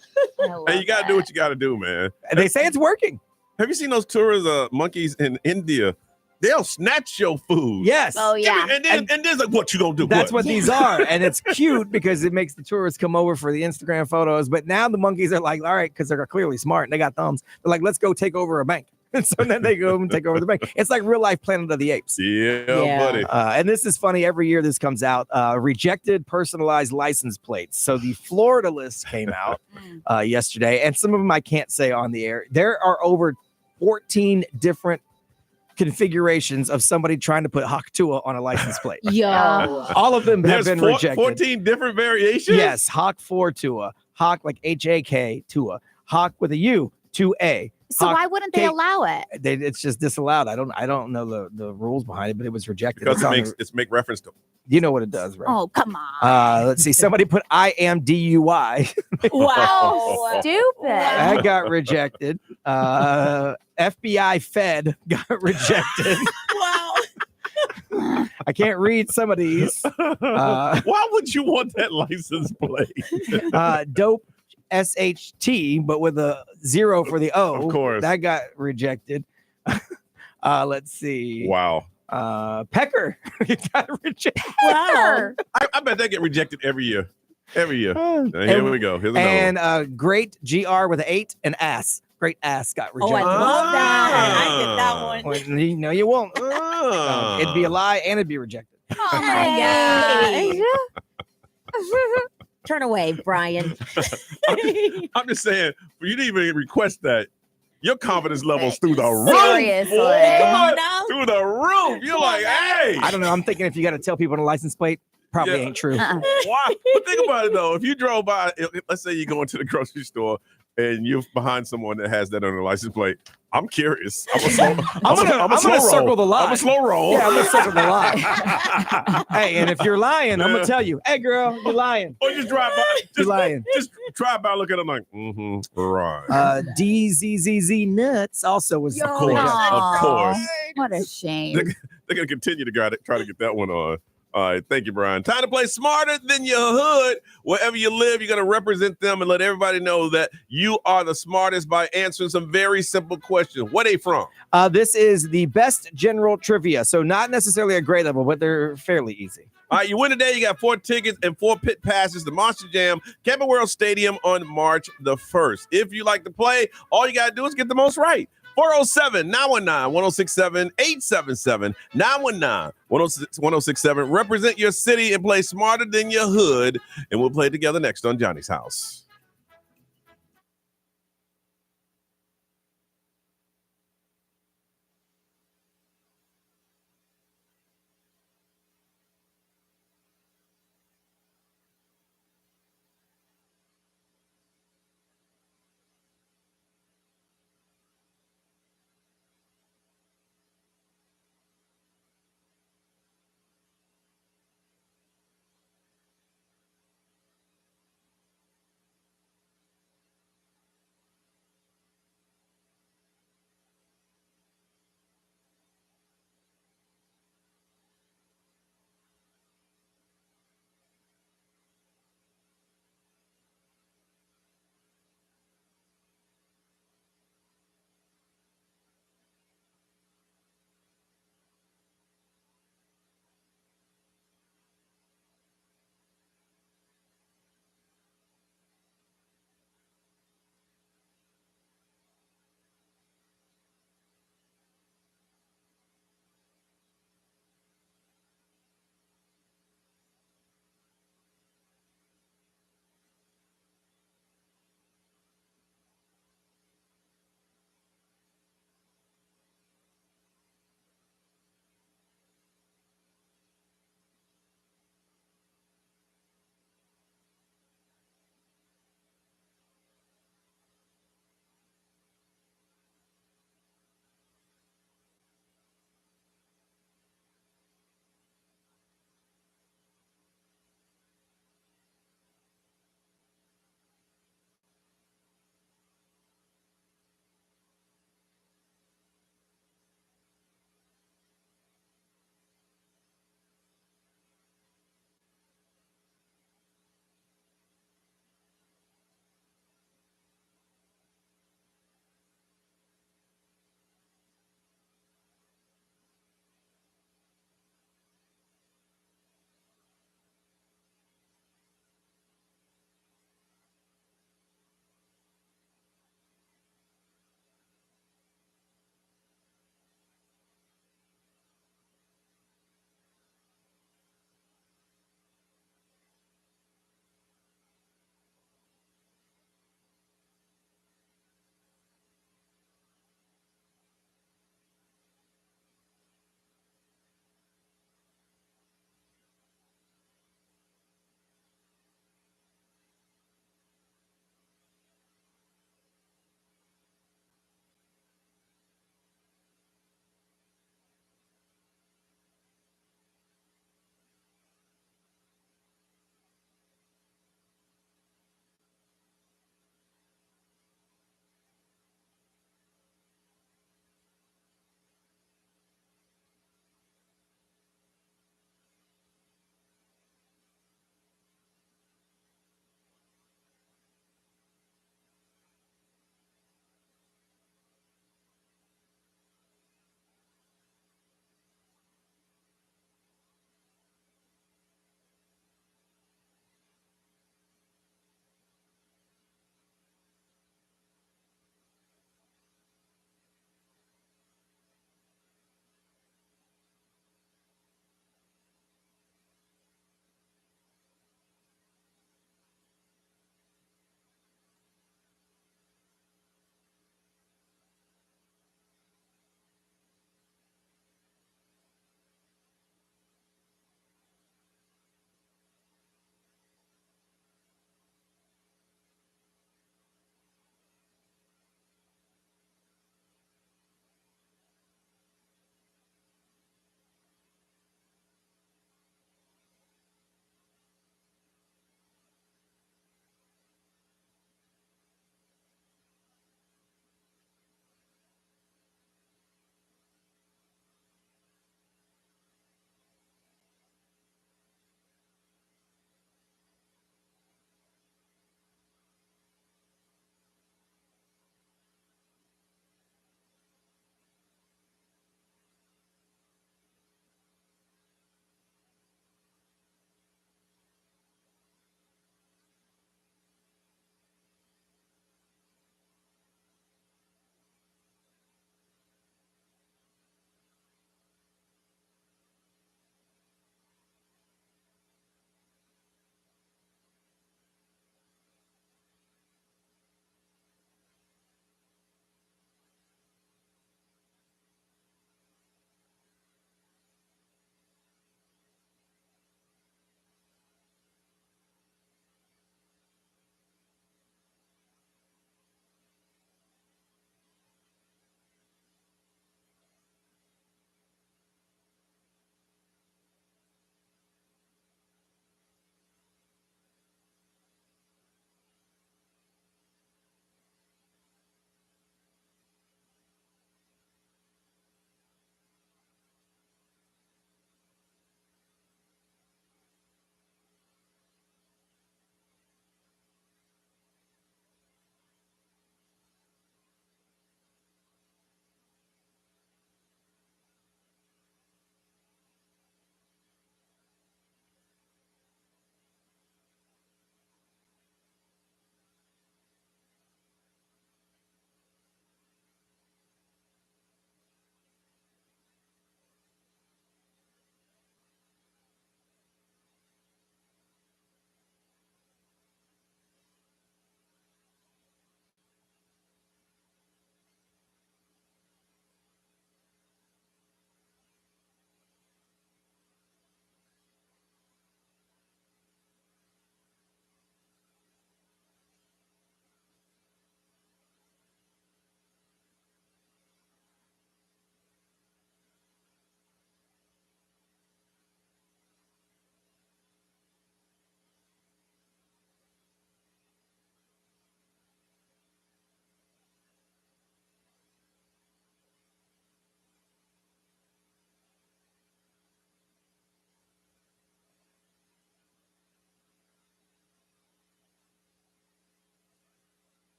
Hey, you got to do what you got to do, man. And they say it's working. Have you seen those tourist monkeys in India? They'll snatch your food. Yes. Oh, yeah. And then it's like, what you gonna do? That's what these are. And it's cute because it makes the tourists come over for the Instagram photos. But now the monkeys are like, all right, because they're clearly smart and they got thumbs. They're like, let's go take over a bank. And so then they go and take over the bank. It's like real life Planet of the Apes. Yeah. Buddy. And this is funny. Every year this comes out. Rejected personalized license plates. So the Florida list came out yesterday. And some of them I can't say on the air. There are over 14 different configurations of somebody trying to put Hawk Tua on a license plate. Yo. All of them have been rejected. 14 different variations? Yes. Hawk 4 Tua. Hawk like HAK Tua. Hawk with a U 2A. So why wouldn't they allow it? It's just disallowed. I don't know the rules behind it, but it was rejected. Because it's make reference to. You know what it does, right? Oh, come on. Let's see. Somebody put I am DUI. Wow. Stupid. That got rejected. FBI Fed got rejected. Wow. I can't read some of these. Why would you want that license plate? Dope SHT, but with a 0 for the O. Of course. That got rejected. Let's see. Wow. Pecker got rejected. Wow. I bet they get rejected every year. Every year. Here we go. Here's another And great GR with an 8 and ass. Great ass got Oh, rejected. I love that. I get that one. Well, no, you won't. It'd be a lie and it'd be rejected. Oh my God. Turn away, Brian. I'm just saying, for you to even request that, your confidence level's through the roof. Seriously. Boy. Come on now. Through the roof. You're like, hey. I don't know. I'm thinking if you got to tell people on a license plate, probably ain't true. Why? But think about it though. If you drove by, let's say you go into the grocery store and you're behind someone that has that on their license plate, I'm curious. I'm gonna circle the lie. I'm a slow roll. Yeah, I'm gonna circle the lie. Hey, and if you're lying, I'm gonna tell you, hey girl, you're lying. Or just drive by. You're lying. Just drive by, look at them like, right. DZZZ nuts also was Of course. What a shame. They're gonna continue to try to get that one on. All right, thank you, Brian. Time to play Smarter Than Your Hood. Wherever you live, you're going to represent them and let everybody know that you are the smartest by answering some very simple questions. Where they from? This is the best general trivia, so not necessarily a grade level, but they're fairly easy. All right, you win today. You got 4 tickets and 4 pit passes to Monster Jam, Camping World Stadium on March the 1st. If you like to play, all you got to do is get the most right. 407-919-1067, 877-919-1067. Represent your city and play Smarter Than Your Hood. And we'll play together next on Johnny's House.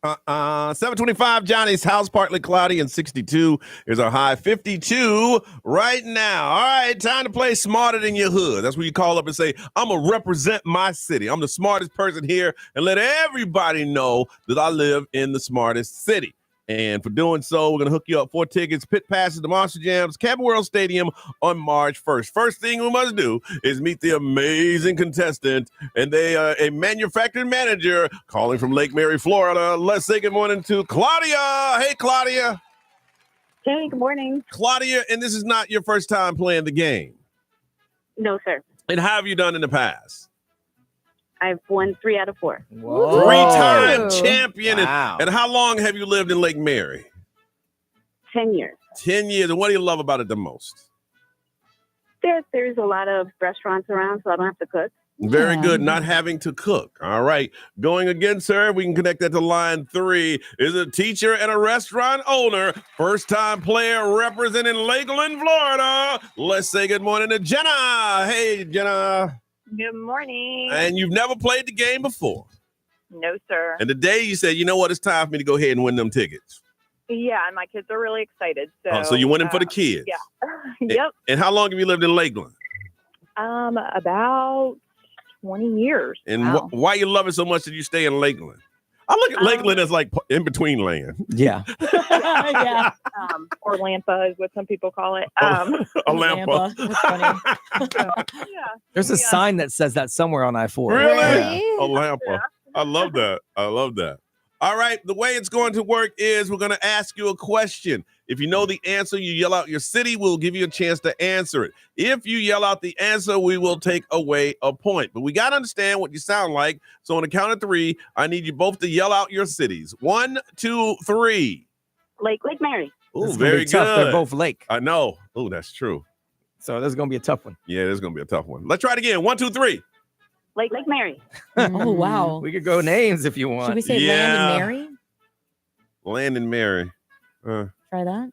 725, Johnny's house, partly cloudy, and 62 is our high. 52 right now. All right, time to play Smarter Than Your Hood. That's where you call up and say, I'm going to represent my city. I'm the smartest person here, and let everybody know that I live in the smartest city. And for doing so, we're going to hook you up 4 tickets, pit passes to Monster Jam's Campbell World Stadium on March 1st. First thing we must do is meet the amazing contestant, and they are a manufacturing manager calling from Lake Mary, Florida. Let's say good morning to Claudia. Hey, Claudia. Hey, good morning. Claudia, and this is not your first time playing the game. No, sir. And how have you done in the past? I've won 3 out of 4. Whoa. 3-time champion. Wow. And how long have you lived in Lake Mary? 10 years. 10 years. And what do you love about it the most? There's a lot of restaurants around, so I don't have to cook. Very good. Not having to cook. All right. Going again, sir. We can connect that to line 3. Is a teacher and a restaurant owner. First-time player representing Lakeland, Florida. Let's say good morning to Jenna. Hey, Jenna. Good morning. And you've never played the game before. No, sir. And today you said, you know what? It's time for me to go ahead and win them tickets. Yeah, and my kids are really excited. So you're winning for the kids. Yeah. Yep. And how long have you lived in Lakeland? About 20 years. And why you love it so much that you stay in Lakeland? I look at Lakeland as like in between land. Yeah. Yeah. Or Lampa is what some people call it. A Lampa. That's funny. Yeah. There's a sign that says that somewhere on I-4. Really? A Lampa. Yeah. I love that. I love that. All right. The way it's going to work is we're going to ask you a question. If you know the answer, you yell out your city. We'll give you a chance to answer it. If you yell out the answer, we will take away a point. But we got to understand what you sound like. So on the count of 3, I need you both to yell out your cities. 1, 2, 3. Lake Mary. Oh, very good. Tough. They're both lake. I know. Oh, that's true. So this is going to be a tough one. Yeah, this is going to be a tough one. Let's try it again. 1, 2, 3. Lake Mary. Oh, wow. We could go names if you want. Should we say Land and Mary? Land and Mary. Try that.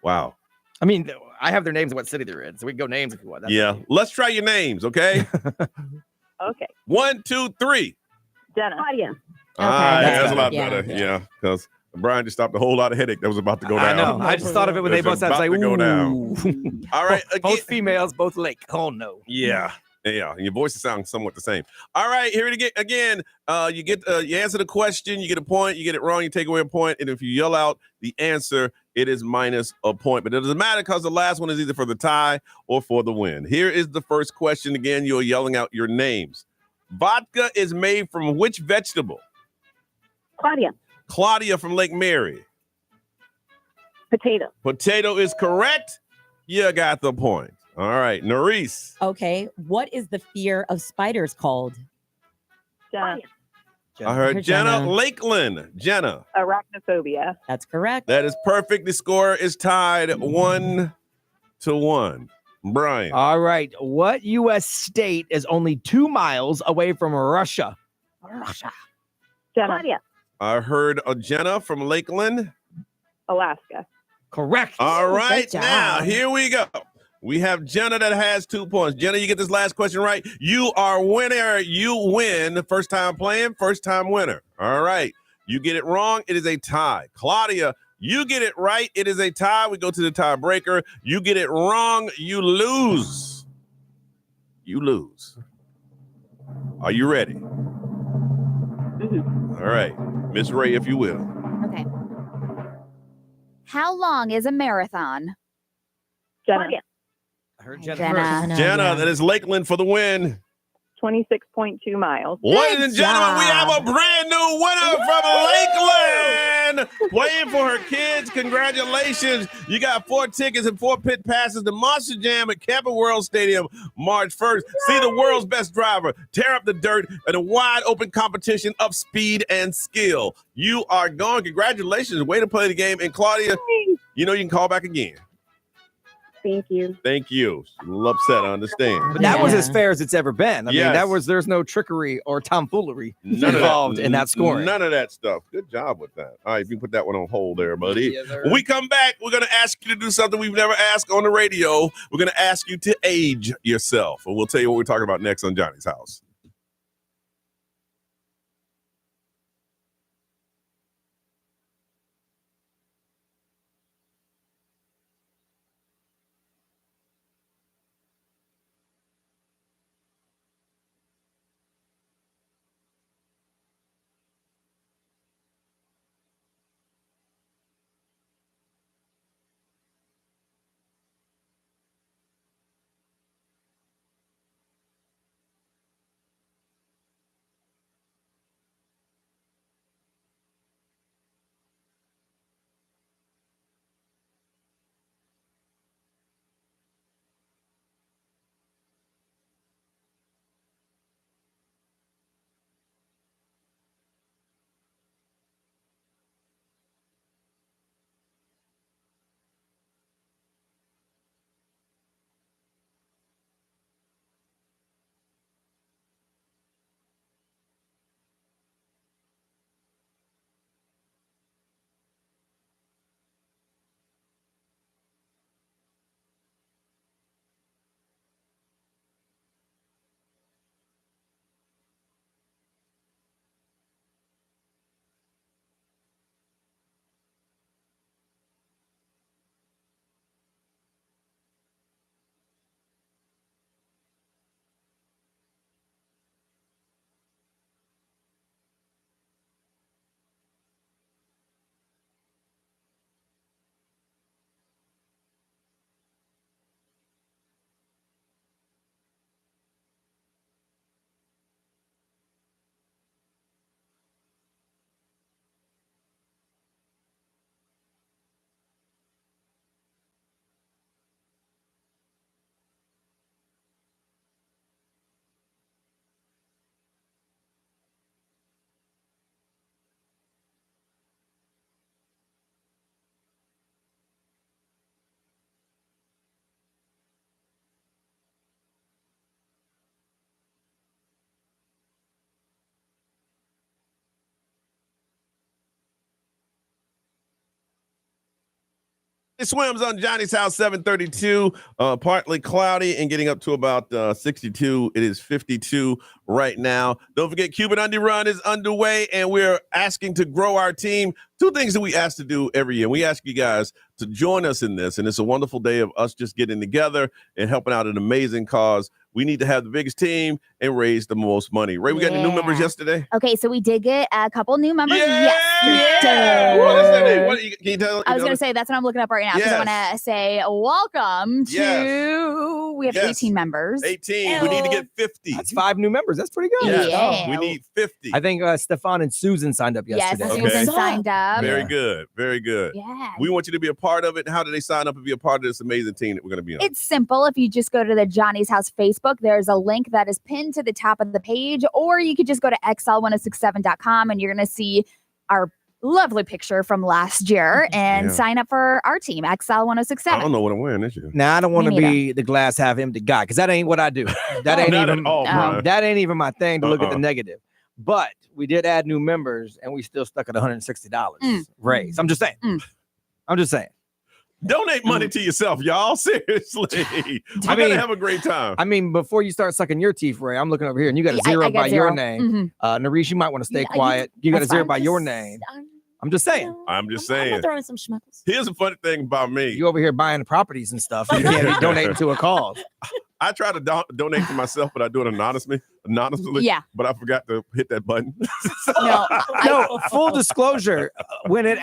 Wow. I mean, I have their names and what city they're in, so we can go names if you want. That's yeah. Let's try your names, okay? Okay. 1, 2, 3. Jenna. Claudia. Okay, that's a lot Yeah, better. Yeah, because Brian just stopped a whole lot of headache that was about to go down. I know. I just thought of it when they both sounded like, go ooh. down. All right. Again. Both females, both lake. Oh, no. Yeah. Yeah, and your voices sound somewhat the same. All right, here it again. You answer the question, you get a point. You get it wrong, you take away a point. And if you yell out the answer, it is minus a point. But it doesn't matter because the last one is either for the tie or for the win. Here is the first question. Again, you're yelling out your names. Vodka is made from which vegetable? Claudia. Claudia from Lake Mary. Potato. Potato is correct. You got the point. All right, Norris. Okay. What is the fear of spiders called? Jenna. I heard Jenna. Lakeland. Jenna. Arachnophobia. That's correct. That is perfect. The score is tied 1-1. Brian. All right. What U.S. state is only 2 miles away from Russia? Jenna. Claudia. I heard Jenna from Lakeland. Alaska. Correct. All right. Good job. Now, here we go. We have Jenna that has 2 points. Jenna, you get this last question right. You are winner. You win. First time playing, first time winner. All right. You get it wrong, it is a tie. Claudia, you get it right, it is a tie. We go to the tiebreaker. You get it wrong, you lose. You lose. Are you ready? Mm-hmm. All right. Miss Ray, if you will. Okay. How long is a marathon? Jenna. I heard Jenna. Jenna. Jenna, that is Lakeland for the win. 26.2 miles. Ladies and gentlemen, we have a brand new winner from Lakeland playing for her kids. Congratulations. You got 4 tickets and 4 pit passes to Monster Jam at Campbell World Stadium March 1st. See the world's best driver tear up the dirt in a wide open competition of speed and skill. You are gone. Congratulations. Way to play the game. And Claudia, you know you can call back again. Thank you. Thank you. A little upset, I understand. But that was as fair as it's ever been. I Yes. mean, there's no trickery or tomfoolery None involved in that scoring. None of that stuff. Good job with that. All right, you can put that one on hold there, buddy. Yes, sir. When we come back, we're going to ask you to do something we've never asked on the radio. We're going to ask you to age yourself. And we'll tell you what we're talking about next on Johnny's House. Swims on Johnny's House, 732, partly cloudy and getting up to about 62. It is 52 right now. Don't forget, Cuban Undie Run is underway, and we're asking to grow our team. Two things that we ask to do every year. We ask you guys to join us in this, and it's a wonderful day of us just getting together and helping out an amazing cause. We need to have the biggest team and raise the most money. Ray, we got any new members yesterday? Okay, so we did get a couple new members yesterday. What's their name? Can you tell? I was going to say, that's what I'm looking up right now. Because I want to say, welcome to, we have 18 members. 18. We need to get 50. That's 5 new members. That's pretty good. Yeah. We need 50. I think Stefan and Susan signed up yesterday. Yes, Susan signed up. Very good. Very good. Yeah. We want you to be a part of it. How do they sign up and be a part of this amazing team that we're going to be on? It's simple. If you just go to the Johnny's House Facebook, there's a link that is pinned to the top of the page, or you could just go to xl1067.com and you're going to see our lovely picture from last year and sign up for our team, XL1067. I don't know what I'm wearing this year. Now, I don't want to be the glass half empty guy because that ain't what I do. That ain't even that ain't even my thing to look at the negative. But we did add new members and we still stuck at $160 raise. I'm just saying. I'm just saying. Donate money to yourself, y'all. Seriously. I mean, have a great time. I mean, before you start sucking your teeth, Ray, I'm looking over here and you got a zero by your name. Narish, you might want to stay quiet. You got a zero by your name. I'm just saying. I'm just saying. I'm throwing some schmuckles. Here's the funny thing about me. You over here buying properties and stuff. You can't be donating to a cause. I try to donate to myself, but I do it anonymously. Yeah. But I forgot to hit that button. No, full disclosure. When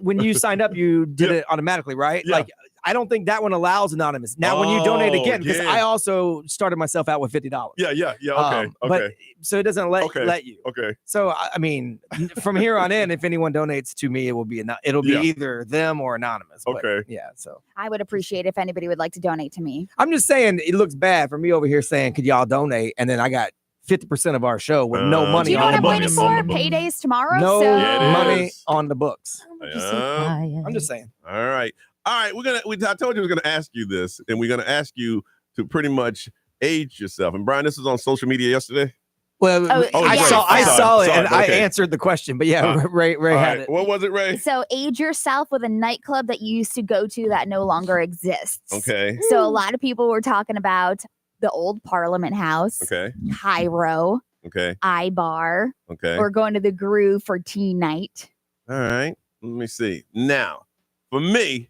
when you signed up, you did it automatically, right? Yeah. Like, I don't think that one allows anonymous. Now, when you donate again, because I also started myself out with $50. Yeah. Okay. But so it doesn't let you. Okay. So I mean, from here on in, if anyone donates to me, it will be either them or anonymous. But, okay. Yeah. So I would appreciate if anybody would like to donate to me. I'm just saying it looks bad for me over here saying, "Could y'all donate?" And then I got 50% of our show with no money. Do you know on what the I'm books. waiting for? Payday's tomorrow. No so. money on the books. I'm just saying. All right. I told you I was gonna ask you this, and we're gonna ask you to pretty much age yourself. And Brian, this was on social media yesterday. Well, I saw it, and I answered the question. But yeah, Ray had it. What was it, Ray? So age yourself with a nightclub that you used to go to that no longer exists. Okay. So a lot of people were talking about the old Parliament House. Okay. Cairo. Okay. iBar. Okay. Or going to the Groove for teen night. All right. Let me see. Now, for me,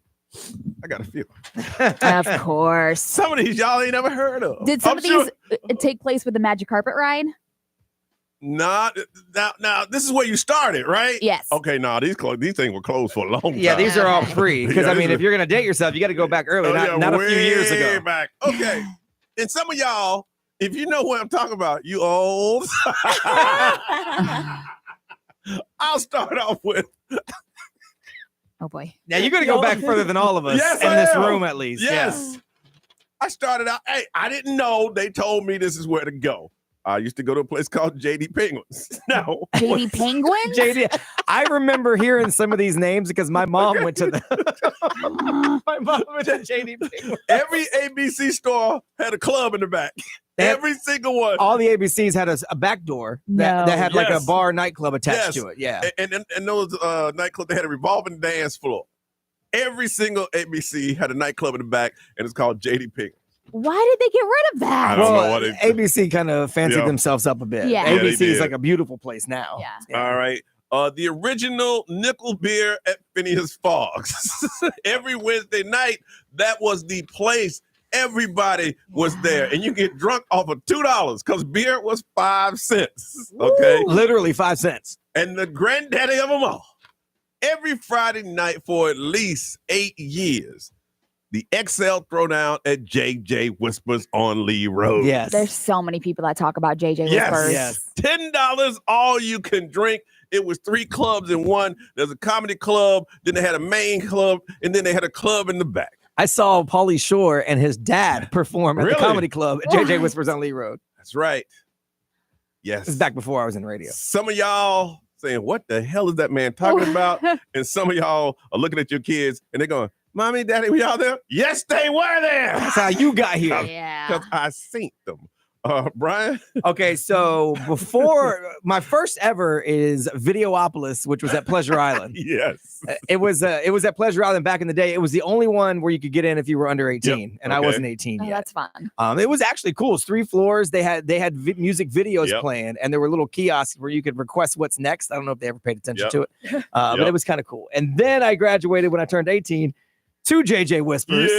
I got a few. Of course. Some of these y'all ain't never heard of. Did some of these take place with the Magic Carpet Ride? Nah, now this is where you started, right? Yes. Okay, these things were closed for a long time. Yeah, these are all free. Because I mean, if you're gonna date yourself, you got to go back early, not a few years ago. Back. Okay. And some of y'all, if you know what I'm talking about, you old. I'll start off with. Oh boy. Now you're gonna go back further than all of us in this room, at least. Yes. Yeah. I started out. Hey, I didn't know. They told me this is where to go. I used to go to a place called JD Penguins. No. JD Penguins? JD. I remember hearing some of these names because my mom went to them. My mom went to JD Penguins. Every ABC store had a club in the back. Every single one. All the ABCs had a back door that had like a bar nightclub attached to it. Yeah. And those nightclubs, they had a revolving dance floor. Every single ABC had a nightclub in the back, and it's called JD Penguins. Why did they get rid of that? I don't know what ABC kind of fancied themselves up a bit. Yeah. ABC is like a beautiful place now. Yeah. All right. The original nickel beer at Phineas Fogg's. Every Wednesday night, that was the place. Everybody was there, and you get drunk off of $2 because beer was 5 cents. Okay, literally 5 cents. And the granddaddy of them all, every Friday night for at least 8 years, the XL Throwdown at JJ Whispers on Lee Road. Yes, there's so many people that talk about JJ Whispers. Yes, $10 all you can drink. It was 3 clubs in one. There's a comedy club, then they had a main club, and then they had a club in the back. I saw Pauly Shore and his dad perform at the comedy club at JJ Whispers on Lee Road. That's right. Yes. It was back before I was in radio. Some of y'all saying, what the hell is that man talking about? And some of y'all are looking at your kids and they're going, Mommy, Daddy, were y'all there? Yes, they were there. That's how you got here. Yeah. Because I seen them. Brian? Okay, so before my first ever is Videopolis, which was at Pleasure Island. Yes. It was at Pleasure Island back in the day. It was the only one where you could get in if you were under 18, and I wasn't 18 yet. That's fun. It was actually cool. It's 3 floors. They had music videos playing, and there were little kiosks where you could request what's next. I don't know if they ever paid attention to it, but it was kind of cool. And then I graduated when I turned 18 to JJ Whispers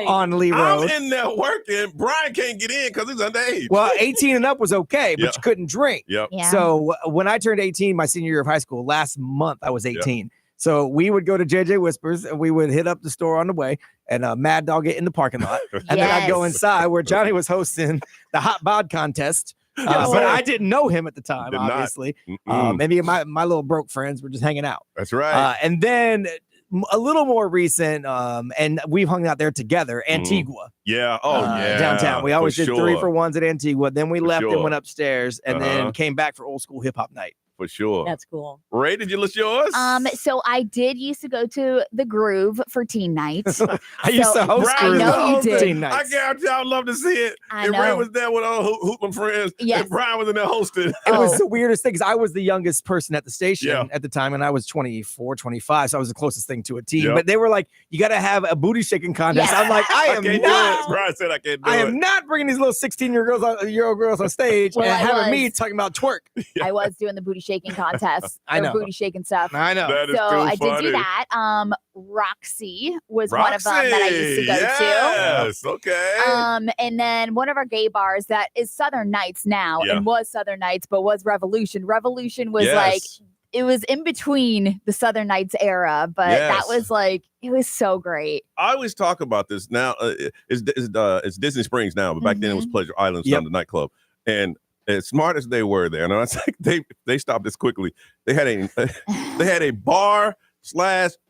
on Lee Road. I'm in there working. Brian can't get in because he's underage. Well, 18 and up was okay, but you couldn't drink. Yeah. So when I turned 18, my senior year of high school, last month I was 18. So we would go to JJ Whispers and we would hit up the store on the way and Mad Dog it in the parking lot. And then I'd go inside where Johnny was hosting the hot bod contest. But I didn't know him at the time, obviously. Maybe my little broke friends were just hanging out. That's right. And then a little more recent, and we've hung out there together, Antigua. Yeah. Downtown. We always did 3 for 1s at Antigua. Then we left and sure. went upstairs and then came back for old school hip hop night. For sure. That's cool. Ray, did you list yours? So I did used to go to the Groove for teen nights. I used to host I know you did. teen nights. I guarantee I would love to see it. I And know. Ray was there with all Hoopman friends. Yes. And Brian was in there hosting. It was the weirdest thing because I was the youngest person at the station Yeah. at the time, and I was 24, 25, so I was the closest thing to a teen. Yep. But they were like, "You got to have a booty shaking contest." Yes. I'm like, I am can't do not. it. Brian said I can't do I it. am not bringing these little 16-year-old girls on stage Well, and I having me was. talking about twerk. I was doing the booty shaking contest. I or know. booty shaking stuff. I know. That is So too I did funny. do that. Roxy was one of them that I used to go Yes. Okay. to. And then one of our gay bars that is Southern Nights now Yeah. and was Southern Nights, but was Revolution. Revolution was Yes. like, it was in between the Southern Nights era, but Yes. that was like, it was so great. I always talk about this now. It's Disney Springs now, but back then it was Pleasure Island, Yep. the nightclub. And as smart as they were there, and I was like, they stopped this quickly. They had a bar /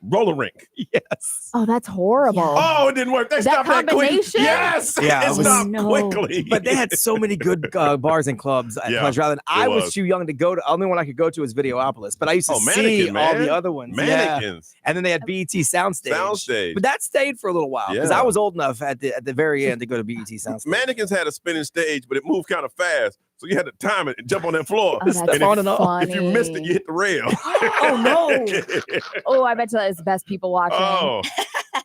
roller rink. Yes. Oh, that's horrible. Oh, it didn't work. They That stopped that quick. combination? Yes. Yeah, it it was- stopped No. quickly. But they had so many good bars and clubs at Yeah, Pleasure Island. I was was. too young to go to. Only one I could go to was Videopolis, but I used to see Mannequin, all man. the other ones. Yeah. Mannequins. And then they had BET Soundstage. Soundstage. But that stayed for a little while because Yeah. I was old enough at the very end to go to BET Soundstage. Mannequins had a spinning stage, but it moved kind of fast. So you had to time it and jump on that floor. Oh, that's And on and off. funny. if you missed it, you hit the rail. Oh, no. Oh, I bet you that was the best people watching. Oh,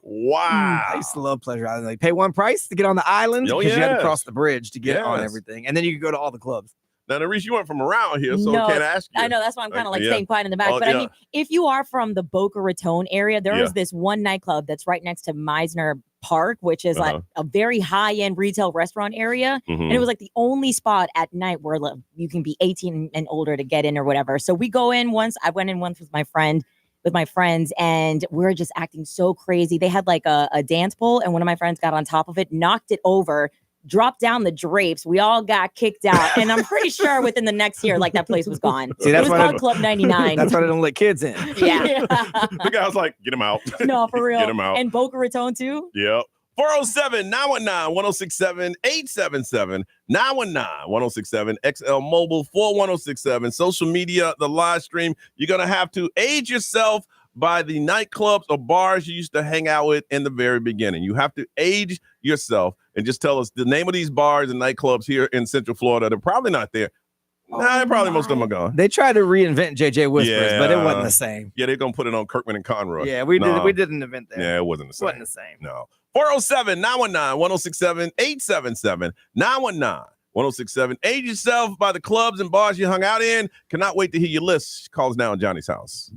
wow. I used to love Pleasure Island. Like pay one price to get on the island Oh, because you had to yes. cross the bridge to get on Yes. everything, and then you could go to all the clubs. Now, Narice, you weren't from around here, so No, I can't ask you. I know, that's why I'm kind of like Yeah. staying quiet in the back. Oh, But yeah. I mean, if you are from the Boca Raton area, there is Yeah. this one nightclub that's right next to Meisner Park, which is like a very high-end retail restaurant area. Mhm. And it was like the only spot at night where like, you can be 18 and older to get in or whatever. So we go in once. I went in once with my friends, and we're just acting so crazy. They had like a dance pole, and one of my friends got on top of it, knocked it over, dropped down the drapes. We all got kicked out, and I'm pretty sure within the next year, like that place was gone. See, It that's was why called Club 99. That's why they don't let kids in. Yeah. The guy was like, get him out. No, for real. Get him out. And Boca Raton too. Yep. 407-919-1067-877 919-1067 XL Mobile 41067 social media, the live stream. You're gonna have to age yourself by the nightclubs or bars you used to hang out with in the very beginning. You have to age yourself and just tell us the name of these bars and nightclubs here in Central Florida. They're probably not there. Probably most of them are gone. They tried to reinvent JJ Whispers, but it wasn't Yeah. the same. Yeah, they're gonna put it on Kirkman and Conroy. Yeah, we No. did an event there. Yeah, it wasn't the It same. wasn't the same. No. 407-919-1067 877 919-1067. Age yourself by the clubs and bars you hung out in. Cannot wait to hear your list. Call us now on Johnny's house.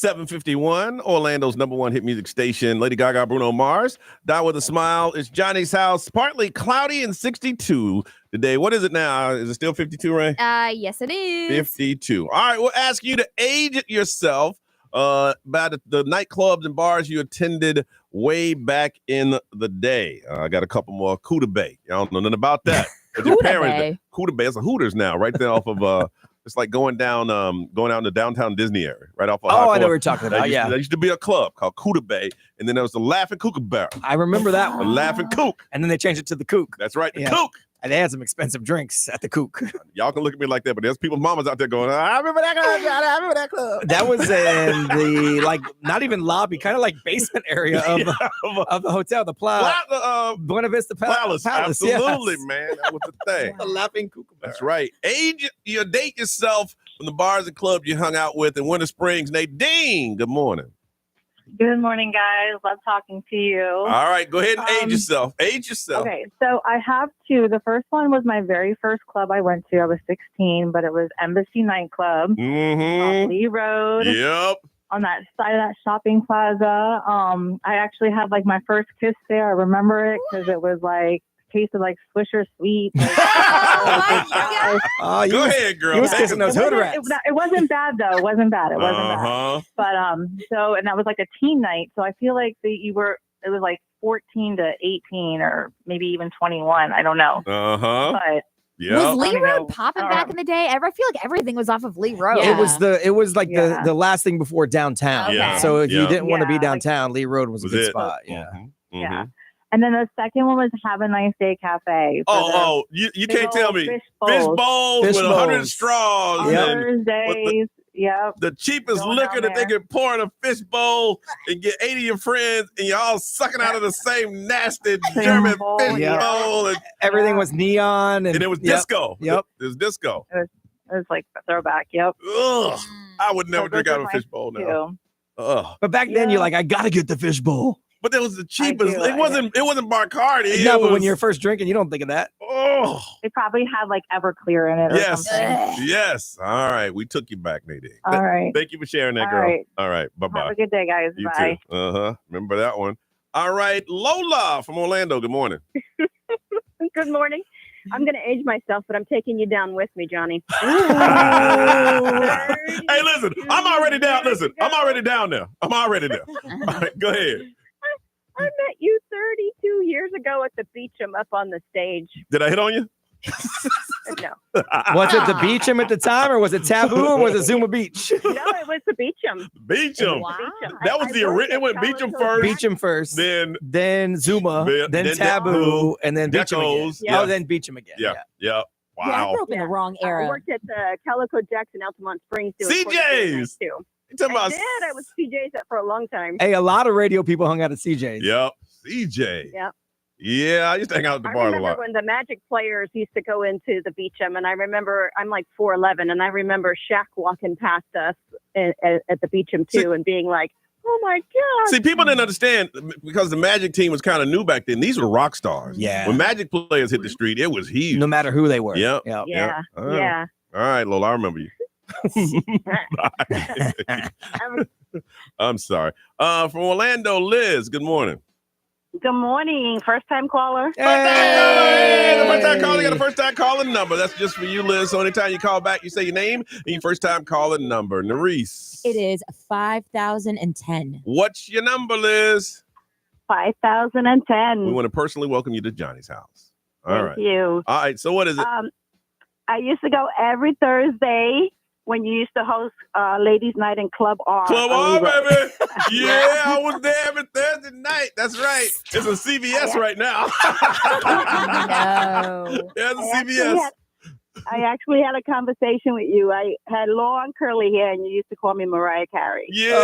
751, Orlando's number one hit music station. Lady Gaga, Bruno Mars. Die with a Smile. It's Johnny's house. Partly cloudy and 62 today. What is it now? Is it still 52, Ray? Yes, it is. 52. All right, we'll ask you to age it yourself by the nightclubs and bars you attended way back in the day. I got a couple more. Cuda Bay. I don't know nothing about that. Cuda Bay. Cuda Bay. It's a Hooters now, right there off of it's like going down the downtown Disney area, right off of I know what you're talking about. There used to be a club called Cuda Bay, and then there was the Laughing Kookaburra. I remember that The one. Laughing Kook. And then they changed it to the Kook. That's right, the Yeah. Kook. And they had some expensive drinks at the Kook. Y'all can look at me like that, but there's people's mamas out there going, I remember that club, Johnny. I remember that club. That was in the, like, not even lobby, kind of like basement area of the hotel, the Buena Vista Palace. Absolutely, yes. man. That was the thing. The Laughing Kookaburra. That's right. Date yourself from the bars and clubs you hung out with in Winter Springs. Nadine, good morning. Good morning, guys. Love talking to you. All right, go ahead and age yourself. Age yourself. Okay, so I have two. The first one was my very first club I went to. I was 16, but it was Embassy Nightclub on Lee Road. Yep. On that side of that shopping plaza. I actually had like my first kiss there. I remember it because it was like tasted like Swisher Sweet. Like, Go ahead, girl. You was kissing those hood rats. It wasn't bad though. It wasn't bad. It wasn't bad. But and that was like a teen night. So I feel like it was like 14 to 18 or maybe even 21. I don't know. But was Lee Road popping back in the day? I feel like everything was off of Lee Road. It was the last thing before downtown. Okay. Yeah. So if you didn't want to be Yeah, downtown, Lee Road was a good spot. Yeah. Yeah. And then the second one was Have a Nice Day Cafe. You can't tell me. Fish bowls with 100 straws. On and Thursdays. Yep. The cheapest Going liquor down that they there. can pour in a fish bowl and get 80 of your friends, and you're all sucking out of the same nasty German bowl, fish yeah. bowl. And Everything was neon. And it was disco. Yep. It was disco. It was like a throwback. Yep. Ugh. I would never drink those out of are a my fish bowl now. two. Ugh. But back then, you're like, I got to get the fish bowl. But that was the cheapest. do, It wasn't Bacardi. No, It but when was- you're first drinking, you don't think of that. Oh. They probably had like Everclear in it or Yes. something. Yes. All right. We took you back, Nadine. All right. Thank you for sharing that, All girl. right. All right. Bye-bye. Have a good day, guys. You Bye. too. Uh-huh. Remember that one. All right. Lola from Orlando. Good morning. Good morning. I'm going to age myself, but I'm taking you down with me, Johnny. Hey, listen. I'm already down. Listen. I'm already down there. I'm already there. All right. Go ahead. I met you 32 years ago at the Beecham up on the stage. Did I hit on you? No. Was it the Beecham at the time, or was it Taboo, or was it Zuma Beach? No, it was the Beecham. Beecham. Wow. Beecham. That was the original. It went Beecham first. Beecham first. Then Zuma. Then Taboo. And then Beecham again. Geckos. Yeah. Oh, then Beecham again. Yeah. Yeah, I Wow. grew up in the wrong I era. worked at the Calico Jacks in Altamont Springs doing CJ's. too. You talking about? I did. I was CJ's for a long time. Hey, a lot of radio people hung out at CJ's. Yep. CJ. Yep. Yeah, I used to hang out at the I bar a remember lot. when the Magic players used to go into the Beecham, and I remember I'm like 4'11", and I remember Shaq walking past us at the Beecham too, and being like, "Oh my God!" See, people didn't understand because the Magic team was kind of new back then. These were rock stars. Yeah. When Magic players hit the street, it was huge. No matter who they were. Yep. Yep. Yeah, All right. yeah. All right, Lola, I remember you. Bye. I'm sorry. From Orlando, Liz, good morning. Good morning. First time caller. Hey, the first time caller, you got a first time calling number. That's just for you, Liz. So anytime you call back, you say your name and your first time calling number. Nerese. It is 5,010. What's your number, Liz? 5,010. We want to personally welcome you to Johnny's house. All right. Thank you. All right. So what is it? I used to go every Thursday when you used to host Ladies' Night in Club R. Club R, baby. Yeah, I was there every Thursday night. That's right. It's a CVS right now. No. Yeah, it's a CVS. I actually had a conversation with you. I had long curly hair, and you used to call me Mariah Carey. Yeah,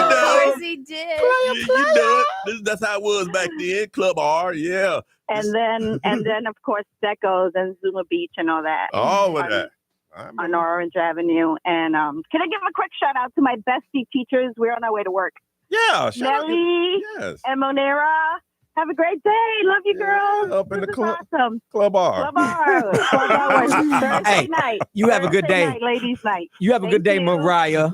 Of you know. course he did. You know it. That's how it was back then. Club R, yeah. And then of course Decos and Zuma Beach and all that. All of that. On Orange Avenue. And can I give a quick shout out to my bestie teachers? We're on our way to work. Yeah, shout out. Nelly Yes. and Monera Have a great day. Love you, girls. Up in the club. Awesome. Club R. Club R. Club R. Thursday Hey, night. you have a good Thursday day. Night, ladies' night. You have a good day, Mariah.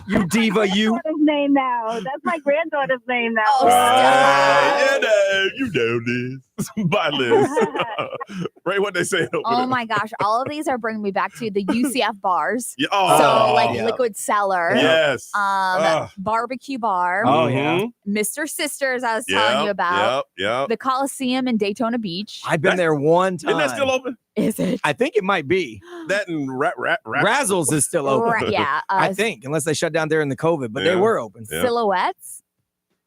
You diva, you. That's my name now. That's my granddaughter's name now. You know this. Bye, Liz. Ray, what they saying over Oh there? my gosh, all of these are bringing me back to the UCF bars. Yeah. So like yeah. Liquid Cellar. Yes. Barbecue Bar. Oh, yeah. Mr. Sisters, I was telling you about. Yep. The Coliseum in Daytona Beach. I've been there one time. Isn't that still open? Is it? I think it might be. That and Razzles is still open. Yeah. I think, unless they shut down during the COVID, but they were open. Silhouettes.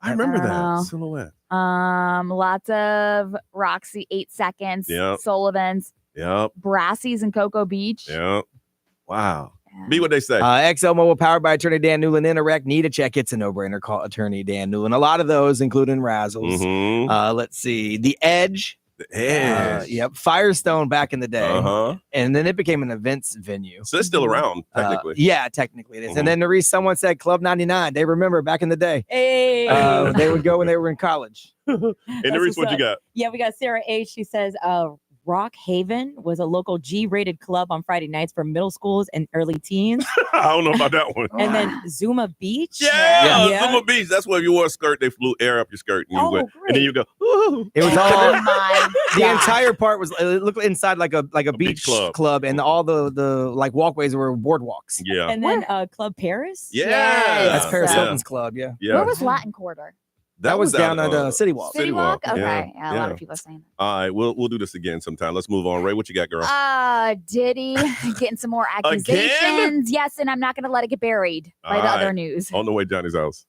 I remember that. Silhouette. Lots of Roxy, 8 Seconds, Yep. Sullivan's, Yep. Brassies in Cocoa Beach. Yep. Wow. Be what they say. XL Mobile powered by Attorney Dan Newland. Interact, need a check. It's a no-brainer. Call Attorney Dan Newland. A lot of those, including Razzles. Let's see. The Edge. The Edge. Yep. Firestone back in the day. Uh-huh. And then it became an events venue. So it's still around, technically. Yeah, technically it is. And then Nerese, someone said Club 99. They remember back in the day. Hey. They would go when they were in college. And Nerese, what you got? Yeah, we got Sarah H. She says, Rock Haven was a local G-rated club on Friday nights for middle schools and early teens. I don't know about that one. And then Zuma Beach. Yeah. Zuma Beach. That's where if you wore a skirt, they flew air up your skirt. And, you went, and then you go, ooh. It was all my the entire part was it looked inside like a beach club, and all the like walkways were boardwalks. Yeah. And then Club Paris. Yeah. That's Paris Hilton's club. Yeah. Where was Latin Quarter? That was down at City Walk. City Walk? Okay. Yeah, a lot of people are saying that. All right, we'll do this again sometime. Let's move on. Ray, what you got, girl? Diddy getting some more accusations. Again? Yes, and I'm not going to let it get buried by All the right. other news. On the way to Johnny's house.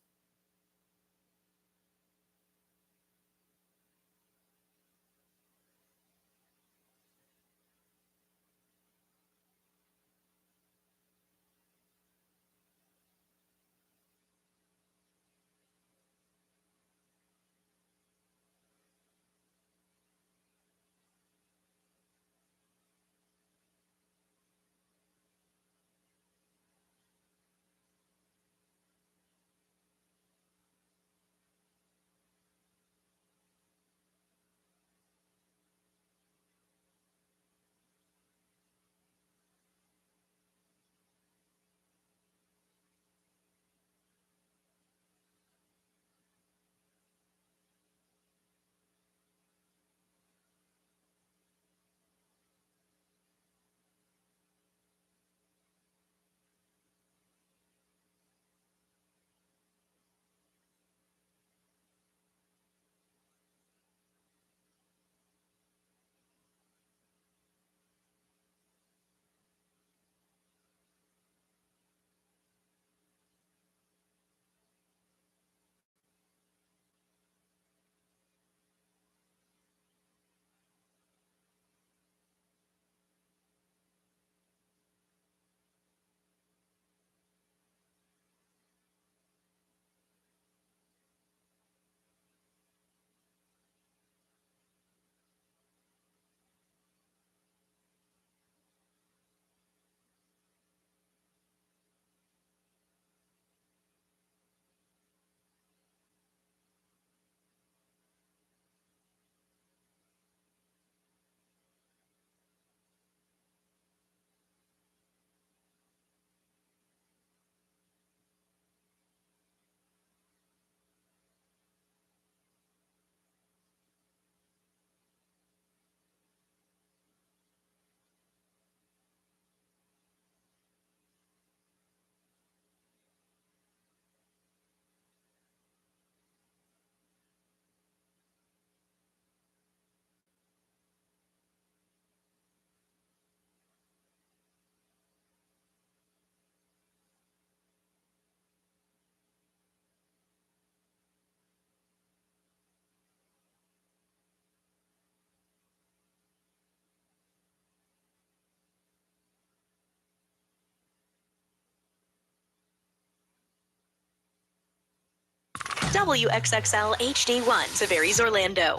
WXXL HD1, Severi's Orlando.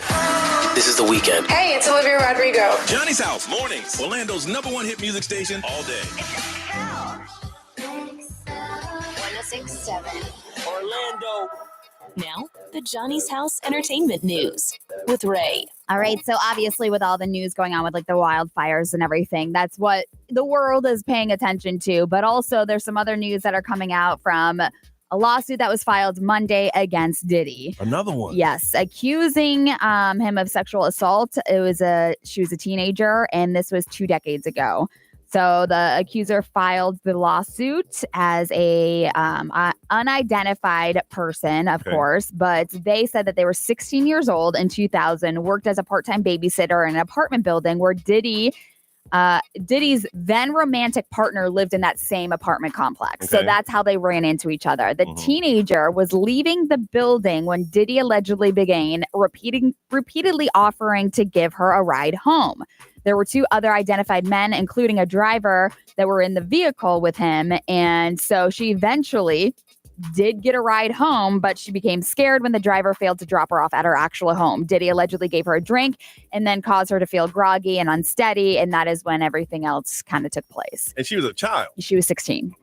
This is The Weekend. Hey, it's Olivia Rodrigo. Johnny's House, mornings. Orlando's #1 hit music station all day. 1067. Orlando. Now, the Johnny's House Entertainment News with Ray. All right, so obviously with all the news going on with like the wildfires and everything, that's what the world is paying attention to. But also there's some other news that are coming out from a lawsuit that was filed Monday against Diddy. Another one. Yes, accusing him of sexual assault. She was a teenager, and this was 2 decades ago. So the accuser filed the lawsuit as a unidentified person, of course, but they said that they were 16 years old in 2000, worked as a part-time babysitter in an apartment building where Diddy's then romantic partner lived in that same apartment complex. So that's how they ran into each other. The teenager was leaving the building when Diddy allegedly began repeatedly offering to give her a ride home. There were 2 other identified men, including a driver, that were in the vehicle with him. And so she eventually did get a ride home, but she became scared when the driver failed to drop her off at her actual home. Diddy allegedly gave her a drink and then caused her to feel groggy and unsteady. And that is when everything else kind of took place. And she was a child. She was 16.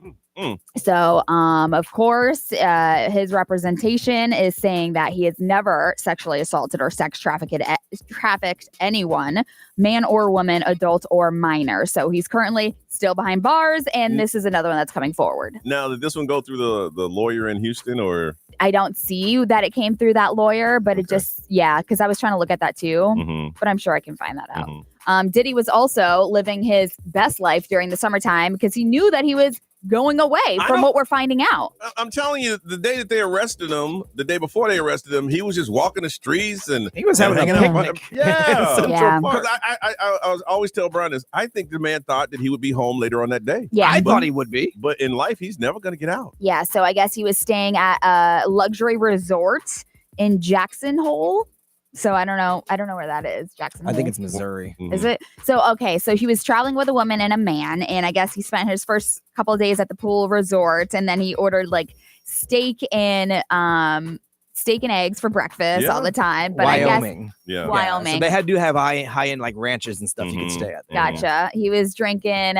So, of course, his representation is saying that he has never sexually assaulted or sex trafficked anyone, man or woman, adult or minor. So he's currently still behind bars, and this is another one that's coming forward. Now, did this one go through the lawyer in Houston, or? I don't see that it came through that lawyer, but it just, because I was trying to look at that too, but I'm sure I can find that out. Diddy was also living his best life during the summertime because he knew that he was going away from what we're finding out. I'm telling you, the day that they arrested him, the day before they arrested him, he was just walking the streets and he was having a picnic. Yeah. I always tell Brian this. I think the man thought that he would be home later on that day. Yeah. I thought he would be. But in life, he's never going to get out. Yeah. So I guess he was staying at a luxury resort in Jackson Hole. So I don't know where that is. Jackson Hole. I think it's Missouri. Is it? So, okay. So he was traveling with a woman and a man. And I guess he spent his first couple of days at the pool resort. And then he ordered like steak and eggs for breakfast all the time. But Wyoming. Wyoming. So they do have high-end like ranches and stuff you could stay at. Gotcha. He was drinking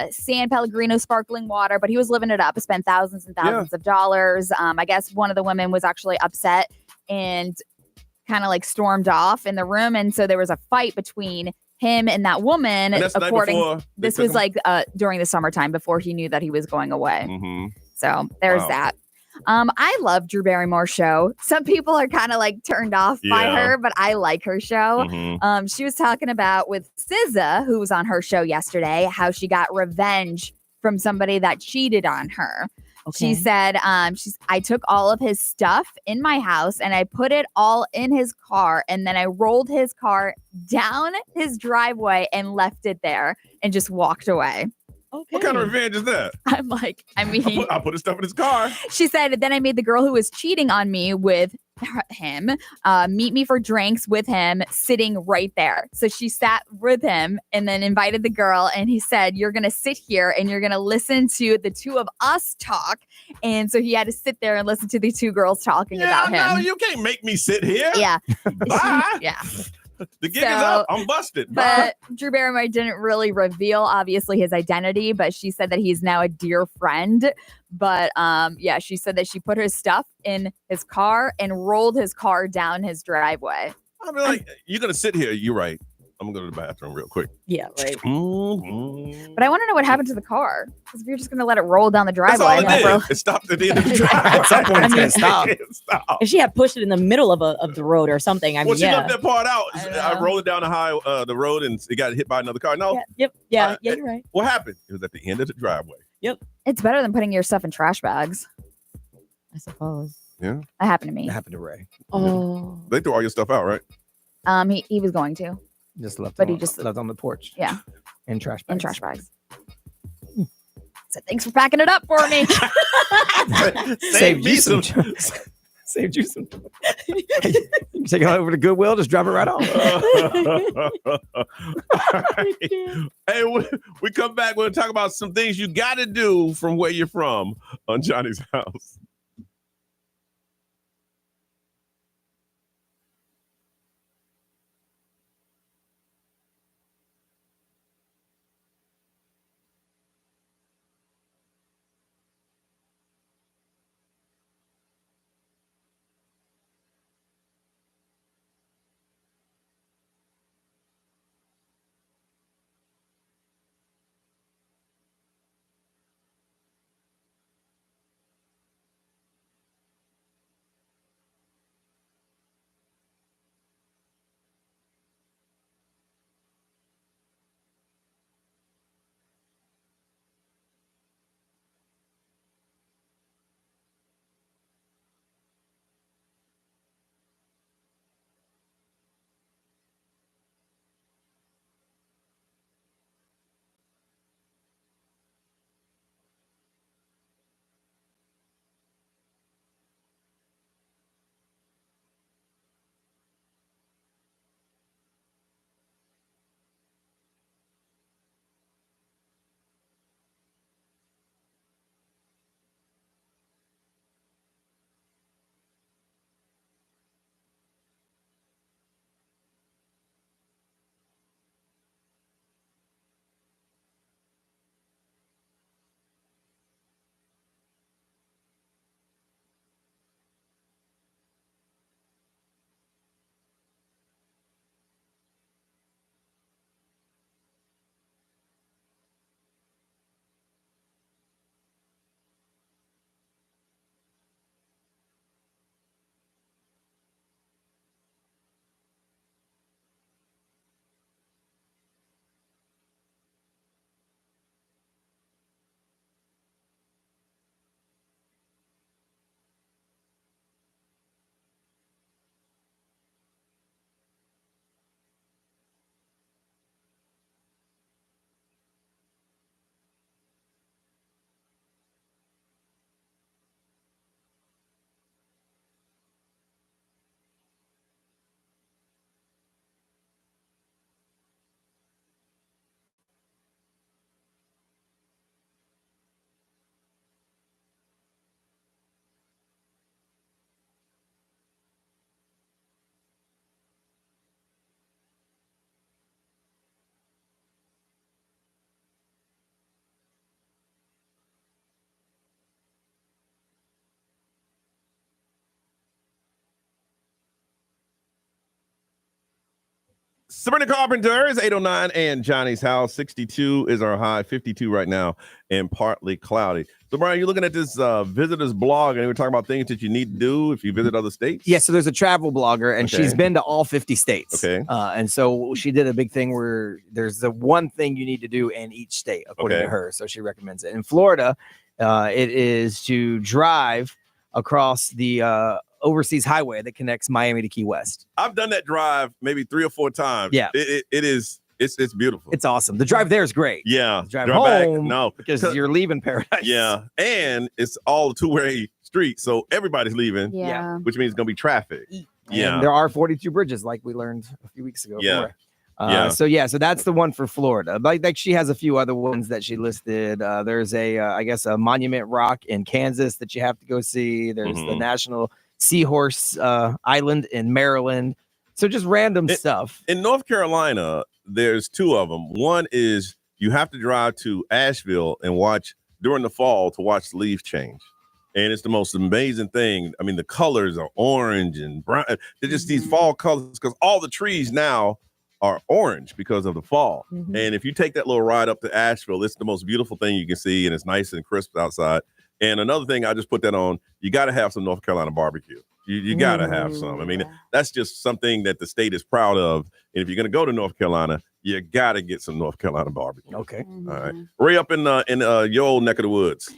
San Pellegrino sparkling water, but he was living it up. Spent thousands and thousands of dollars. I guess one of the women was actually upset and kind of like stormed off in the room, and so there was a fight between him and that woman. And this was like during the summertime before he knew that he was going away. So there's that. I love Drew Barrymore's show. Some people are kind of like turned off by her, but I like her show. She was talking about with SZA, who was on her show yesterday, how she got revenge from somebody that cheated on her. She said, I took all of his stuff in my house and I put it all in his car. And then I rolled his car down his driveway and left it there and just walked away. What kind of revenge is that? I'm like, I put his stuff in his car. She said, then I made the girl who was cheating on me with him meet me for drinks with him sitting right there. So she sat with him and then invited the girl, and he said, you're going to sit here and you're going to listen to the two of us talk. And so he had to sit there and listen to the 2 girls talking about him. No, you can't make me sit here. Yeah. Bye. Yeah. The gig is up. I'm busted. But Drew Barrymore didn't really reveal, obviously, his identity, but she said that he's now a dear friend. But she said that she put his stuff in his car and rolled his car down his driveway. I mean, like, you're going to sit here. You're right. I'm going to go to the bathroom real quick. Yeah, right. But I want to know what happened to the car. Because if you're just going to let it roll down the driveway. That's all it did. It stopped at the end of the drive. At some point, it's going to stop. If she had pushed it in the middle of the road or something, I mean, she left that part out. I rolled it down the road and it got hit by another car. No. Yeah, you're right. What happened? It was at the end of the driveway. Yep. It's better than putting your stuff in trash bags. I suppose. Yeah. That happened to me. It happened to Ray. Oh. They threw all your stuff out, right? He was going to. Just left on the porch. Yeah. In trash bags. So thanks for packing it up for me. Saved you some. Saved you some. You take it over to Goodwill, just drop it right off. Hey, we come back. We'll talk about some things you got to do from where you're from on Johnny's House. Sabrina Carpenter is 809 and Johnny's house. 62 is our high, 52 right now, and partly cloudy. So, Brian, you're looking at this visitor's blog, and we're talking about things that you need to do if you visit other states? Yeah, so there's a travel blogger, and she's been to all 50 states. Okay. And so she did a big thing where there's the one thing you need to do in each state, according to her. So she recommends it. In Florida, it is to drive across the overseas highway that connects Miami to Key West. I've done that drive maybe 3 or 4 times. Yeah. It's beautiful. It's awesome. The drive there is great. Yeah. Drive home, back, because you're leaving paradise. Yeah. And it's all two-way street, so everybody's leaving. Yeah. Which means it's going to be traffic. Yeah. And there are 42 bridges, like we learned a few weeks ago. Yeah. So that's the one for Florida. Like she has a few other ones that she listed. There's I guess a Monument Rock in Kansas that you have to go see. There's the National Seahorse Island in Maryland. So just random stuff. In North Carolina, there's 2 of them. One is you have to drive to Asheville and watch during the fall to watch the leaves change. And it's the most amazing thing. I mean, the colors are orange and brown. They're just these fall colors because all the trees now are orange because of the fall. And if you take that little ride up to Asheville, it's the most beautiful thing you can see, and it's nice and crisp outside. And another thing, I just put that on, you got to have some North Carolina barbecue. You got to have some. I mean, that's just something that the state is proud of. And if you're going to go to North Carolina, you got to get some North Carolina barbecue. Okay. All right. Ray, up in your old neck of the woods.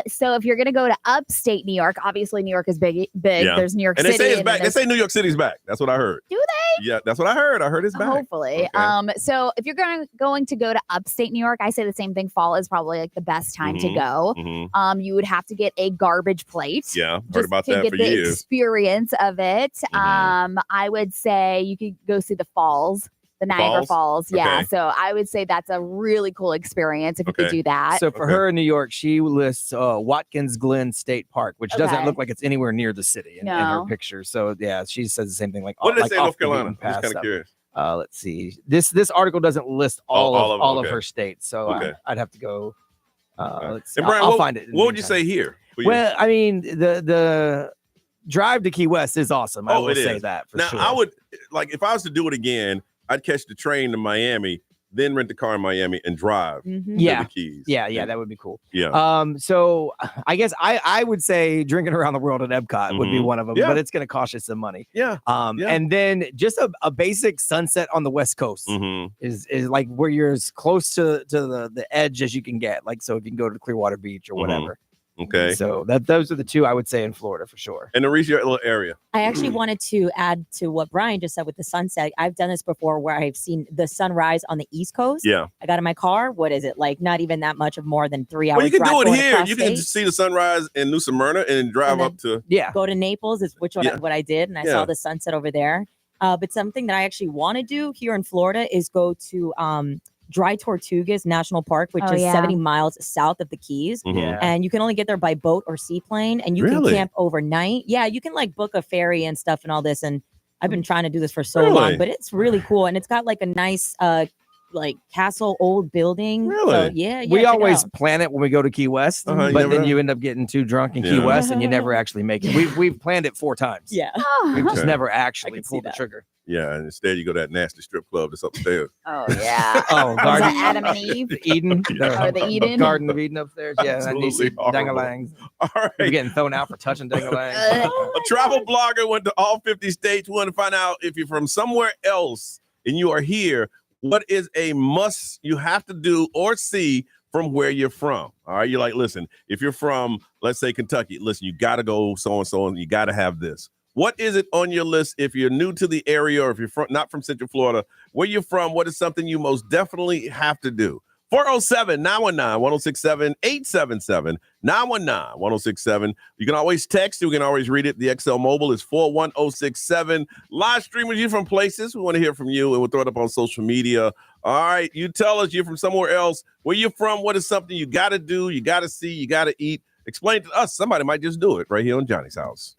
So if you're going to go to upstate New York, obviously New York is big. Yeah. There's New York and City. They say it's back. They say New York City's back. That's what I heard. Do they? Yeah, that's what I heard. I heard it's back. Hopefully. Okay. So if you're going to go to upstate New York, I say the same thing. Fall is probably like the best time to go. You would have to get a garbage plate. Yeah, heard about to that get for the years. experience of it. I would say you could go see the falls. The Niagara Falls. Yeah. Okay. So I would say that's a really cool experience if you could do that. So for her in New York, she lists Watkins Glen State Park, which doesn't look like it's anywhere near the city in her picture. So yeah, she says the same thing. Like, What did they like say in off North the Carolina? beaten I'm just path kind of stuff. curious. Let's see. This article doesn't list all of okay. her states, so I'd have to go. Let's see. And Brian, I'll find it. What would you say here? Well, I mean, the drive to Key West is awesome. I will say that for now, sure. I would like if I was to do it again, I'd catch the train to Miami, then rent the car in Miami and drive to the Keys. Yeah, that would be cool. Yeah. So I guess I would say drinking around the world at Epcot would be one of them, Yeah. but it's going to cost you some money. Yeah. And then just a basic sunset on the West Coast is like where you're as close to the edge as you can get. Like, so if you can go to Clearwater Beach or whatever. Okay. So those are the 2 I would say in Florida for sure. And to reach your little area. I actually wanted to add to what Brian just said with the sunset. I've done this before where I've seen the sunrise on the East Coast. Yeah. I got in my car. What is it? Like not even that much of more than 3 hours. Well, you can drive do it going here. across You can state. see the sunrise in New Smyrna and drive up to Go to Naples is what I did. And I saw the sunset over there. But something that I actually want to do here in Florida is go to Dry Tortugas National Park, which is 70 miles south of the Keys. And you can only get there by boat or seaplane, and you can camp overnight. Yeah, you can like book a ferry and stuff and all this. And I've been trying to do this for so long, but it's really cool. And it's got like a nice like castle old building. Really? So, yeah. We check it always out. plan it when we go to Key West, Uh-huh, you but never then know. you end up getting too drunk in Key Yeah. West and you never actually make it. We've planned it 4 times. Yeah. We've just Okay. never actually pulled the trigger. Yeah, and instead you go to that nasty strip club that's upstairs. Oh yeah. Oh, Was Garden that Adam and Eve? Eden. Or the Eden? Garden of Eden upstairs. Yeah, and you see Absolutely horrible. dangalangs. All right. You're getting thrown out for touching dangalangs. A travel blogger went to all 50 states. We want to find out if you're from somewhere else and you are here, what is a must you have to do or see from where you're from? All right. You're like, listen, if you're from, let's say Kentucky, listen, you got to go so-and-so and you got to have this. What is it on your list if you're new to the area or if you're not from Central Florida? Where you're from, what is something you most definitely have to do? 407-919-1067, 877-919-1067. You can always text. You can always read it. The XL Mobile is 41067. Live stream with you from places. We want to hear from you, and we'll throw it up on social media. All right. You tell us you're from somewhere else. Where you're from, what is something you got to do, you got to see, you got to eat. Explain to us. Somebody might just do it right here on Johnny's House.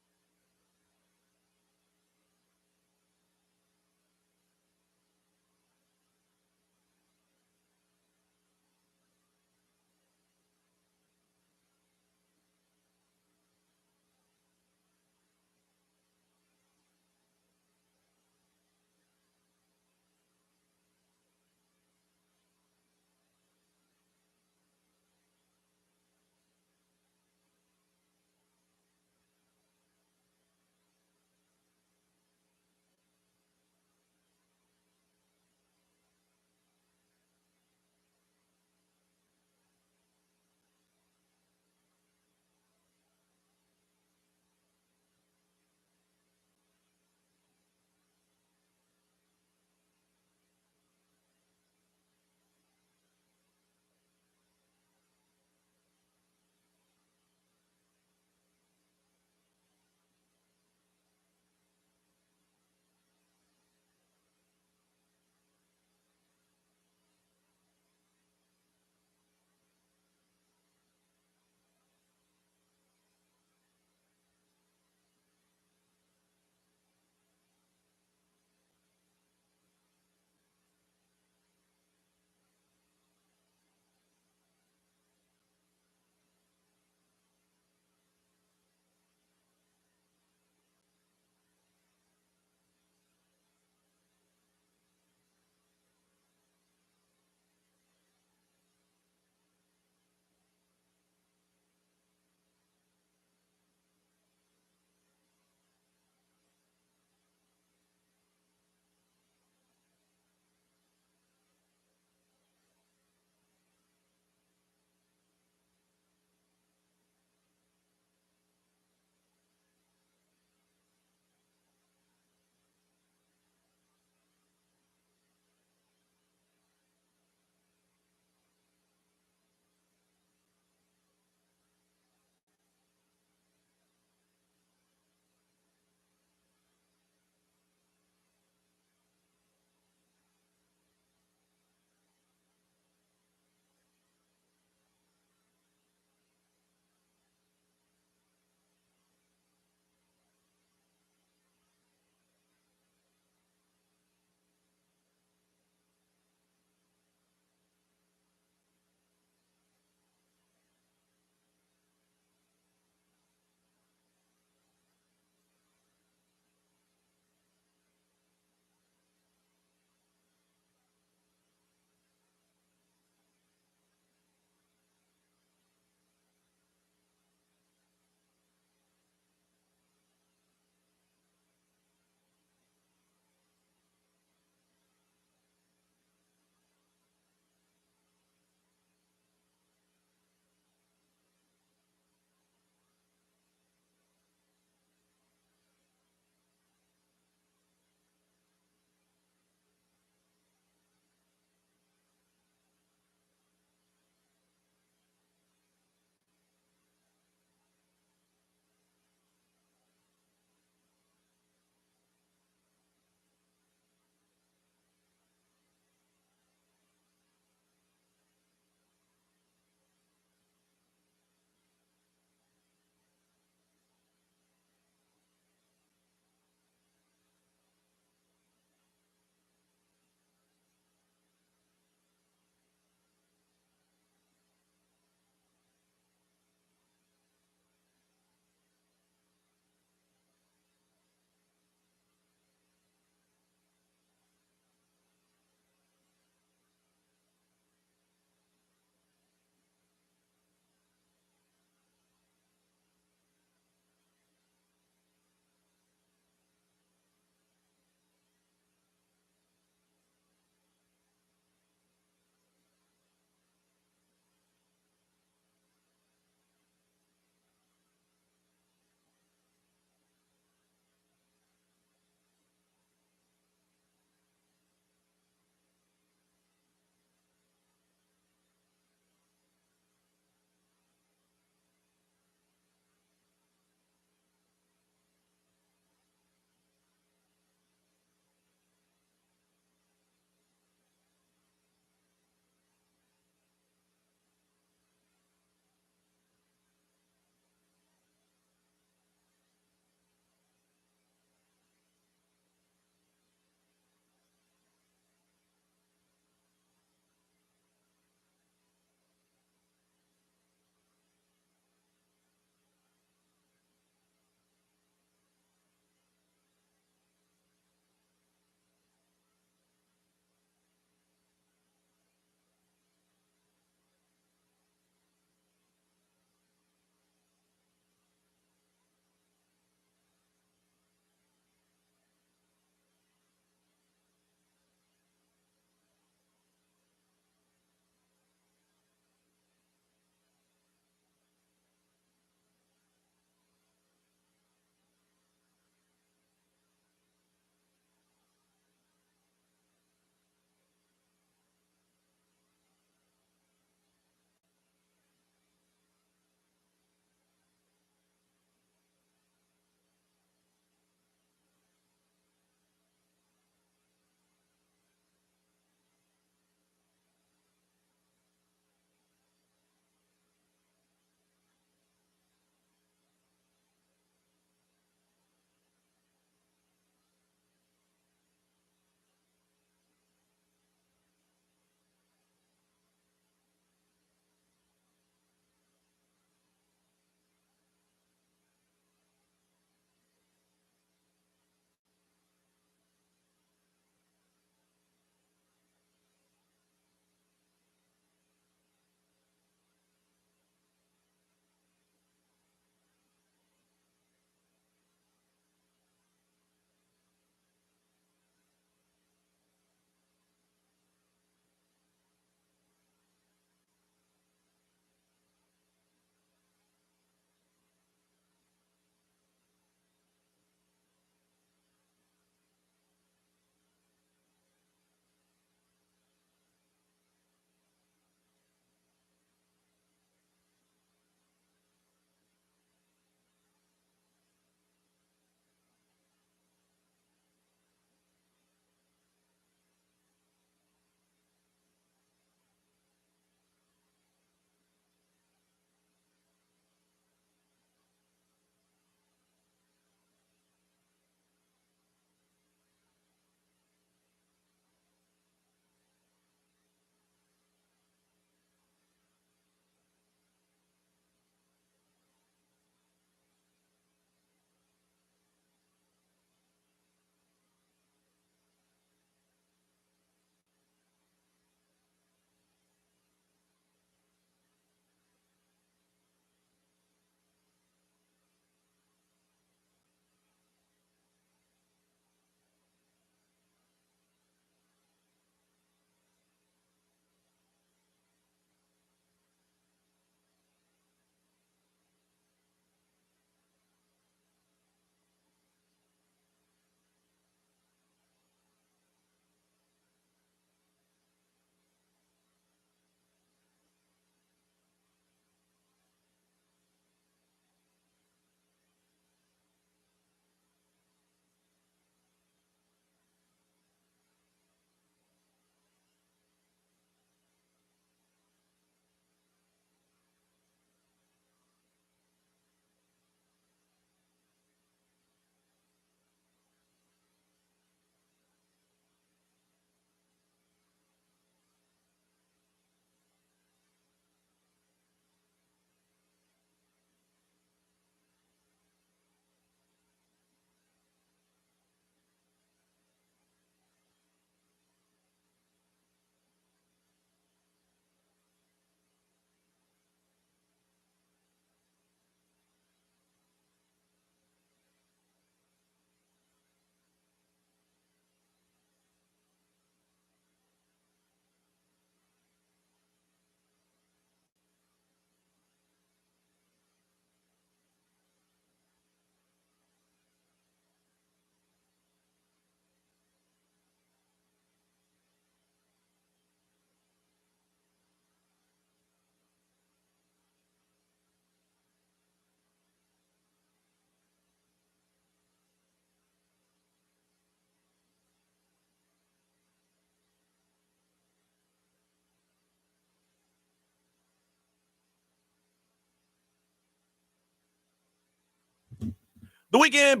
The Weeknd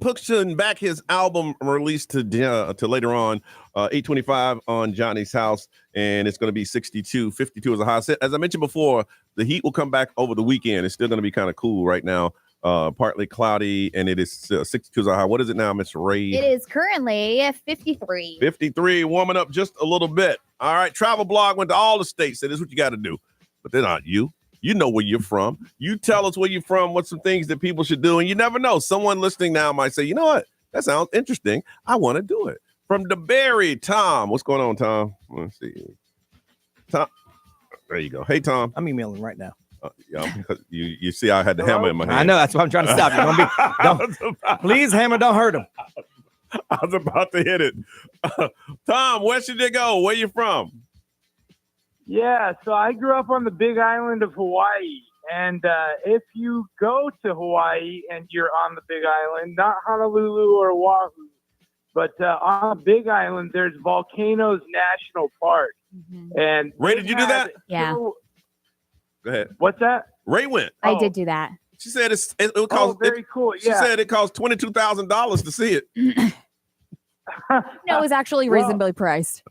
pushing back his album release to later on, 8:25 on Johnny's House, and it's going to be 62. 52 is a high set. As I mentioned before, the heat will come back over the weekend. It's still going to be kind of cool right now, partly cloudy, and it is 62 is a high. What is it now, Miss Ray? It is currently 53. 53, warming up just a little bit. All right, Travel Blog went to all the states, said this is what you got to do, but they're not you. You know where you're from. You tell us where you're from, what's some things that people should do. And you never know. Someone listening now might say, you know what? That sounds interesting. I want to do it. From DeBerry, Tom. What's going on, Tom? Let's see. Tom. There you go. Hey, Tom. I'm emailing right now. Yeah, because you see I had the hammer in my hand. I know. That's what I'm trying to stop you. Please, hammer, don't hurt him. I was about to hit it. Tom, where should they go? Where you from? Yeah, so I grew up on the Big Island of Hawaii. And if you go to Hawaii and you're on the Big Island, not Honolulu or Oahu, but on the Big Island, there's Volcanoes National Park. Mm-hmm. And Ray, did you do that? Yeah. Go ahead. What's that? Ray went. I did do that. She said it would cost. Very cool. She said it cost $22,000 to see it. No, it was actually reasonably priced.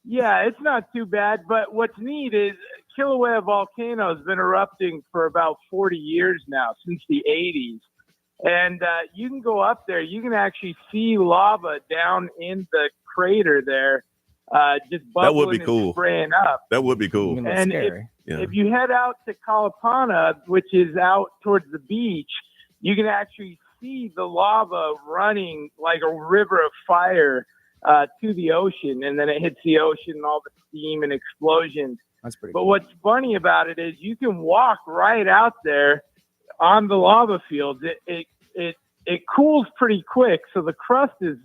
Yeah, it's not too bad. But what's neat is Kilauea volcano has been erupting for about 40 years now, since the 80s. And you can go up there. You can actually see lava down in the crater there, just bubbling That would be cool. and spraying up. That would be cool. And if you head out to Kalapana, which is out towards the beach, you can actually see the lava running like a river of fire to the ocean, and then it hits the ocean and all the steam and explosions. That's pretty But cool. what's funny about it is you can walk right out there on the lava fields. It cools pretty quick, so the crust is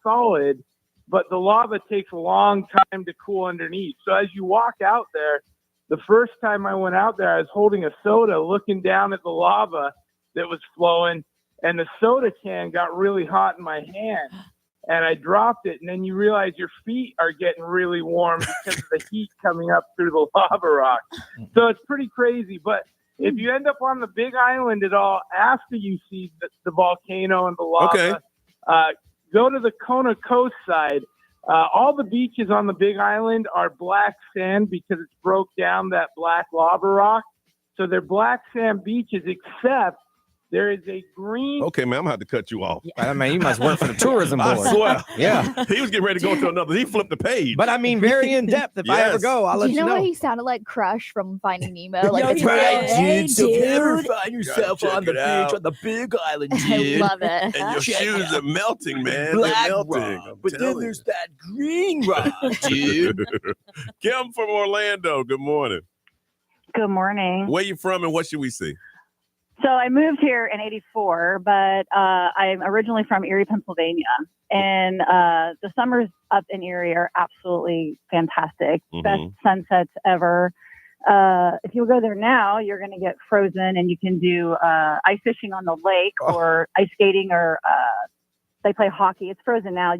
solid, but the lava takes a long time to cool underneath. So as you walk out there, the first time I went out there, I was holding a soda, looking down at the lava that was flowing, and the soda can got really hot in my hand. And I dropped it, and then you realize your feet are getting really warm because of the heat coming up through the lava rock. So it's pretty crazy. But if you end up on the Big Island at all after you see the volcano and the lava, go to the Kona coast side. All the beaches on the Big Island are black sand because it's broke down that black lava rock. So they're black sand beaches, except there is a green. Okay, man, I'm gonna have to cut you off. I mean, you must work for the tourism board. I swear. Yeah. He was getting ready to go to another. He flipped the page. But I mean, very in depth. If I ever go, I'll let Do you you know know. what he sounded like? Crush from Finding Nemo. Like, Yeah, it's right, real. Hey, dude. So if you ever dude. find yourself Gotta on the check it beach out. on the Big Island, I dude. love it. And your Check it shoes out. are melting, man. Black They're melting. rock. I'm But then telling there's that green rock, dude. Kim from Orlando. Good morning. Good morning. Where you from and what should we see? So I moved here in '84, but I'm originally from Erie, Pennsylvania, and the summers up in Erie are absolutely fantastic. Best sunsets ever. If you go there now, you're going to get frozen, and you can do ice fishing on the lake or ice skating, or they play hockey. It's frozen now.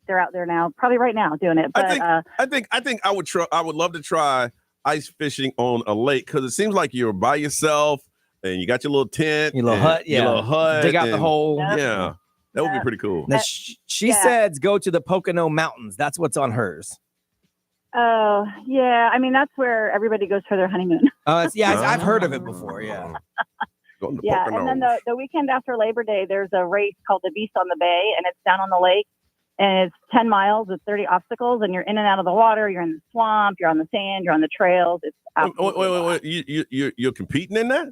They're out there now, probably right now doing it. But I think I would try. I would love to try ice fishing on a lake because it seems like you're by yourself. And you got your little tent, Your little hut, your little hut. Dig out the and- hole. Yeah, that would be pretty cool. Now, she said go to the Pocono Mountains. That's what's on hers. oh yeah, I mean that's where everybody goes for their honeymoon. I've heard of it before. Yeah. Going to Yeah, Pocono. and then the weekend after Labor Day, there's a race called the Beast on the Bay, and it's down on the lake, and it's 10 miles with 30 obstacles, and you're in and out of the water, you're in the swamp, you're on the sand, you're on the trails. It's wait. You're competing in that?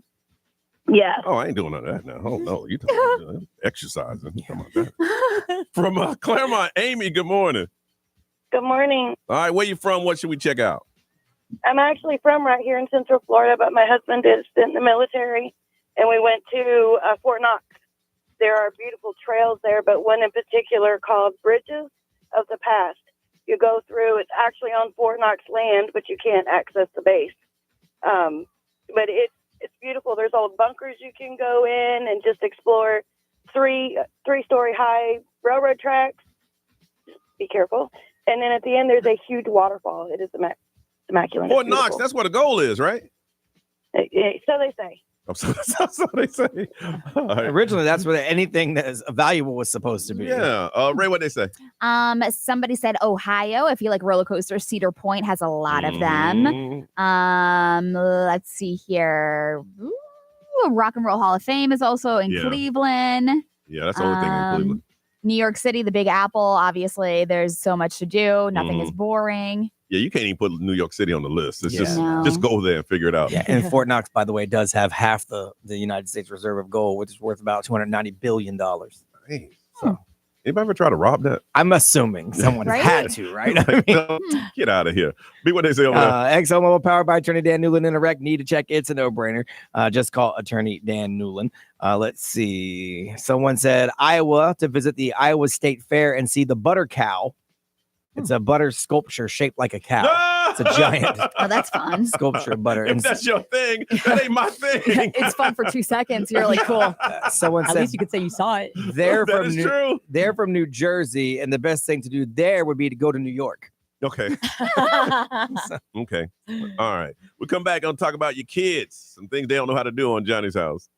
Yes. Oh, I ain't doing none of that now. Oh no, you talking about exercising? You talking about that? From Claremont, Amy. Good morning. Good morning. All right, where you from? What should we check out? I'm actually from right here in Central Florida, but my husband did a stint in the military, and we went to Fort Knox. There are beautiful trails there, but one in particular called Bridges of the Past. You go through, it's actually on Fort Knox land, but you can't access the base. But it's beautiful. There's old bunkers you can go in and just explore. Three-story high railroad tracks. Just be careful. And then at the end, there's a huge waterfall. It is immaculate. Fort It's Knox. beautiful. That's where the goal is, right? So they say. That's what they say. All right. Originally, that's what anything that is valuable was supposed to be. Yeah. Ray, what they say? Somebody said Ohio. I feel like roller coaster Cedar Point has a lot of them. Let's see here. Ooh, Rock and Roll Hall of Fame is also in Cleveland. Yeah, that's the only thing in Cleveland. New York City, the Big Apple. Obviously, there's so much to do. Nothing is boring. Yeah, you can't even put New York City on the list. It's Yeah. just go there and figure it out. Yeah, and Fort Knox, by the way, does have half the United States Reserve of gold, which is worth about $290 billion. Hey, so anybody ever try to rob that? I'm assuming someone had to, right? Get out of here. Be what they say over there. ExxonMobil powered by Attorney Dan Newland in a wreck. Need to check. It's a no-brainer. Just call Attorney Dan Newland. Let's see. Someone said Iowa to visit the Iowa State Fair and see the butter cow. It's a butter sculpture shaped like a cow. It's a giant that's fun. sculpture of butter. If that's your thing, that ain't my thing. It's fun for 2 seconds. You're like, cool. Someone At said least you could say you saw it. They're That is true. They're from New Jersey, and the best thing to do there would be to go to New York. Okay. Okay. All right. We'll come back and talk about your kids, some things they don't know how to do on Johnny's House.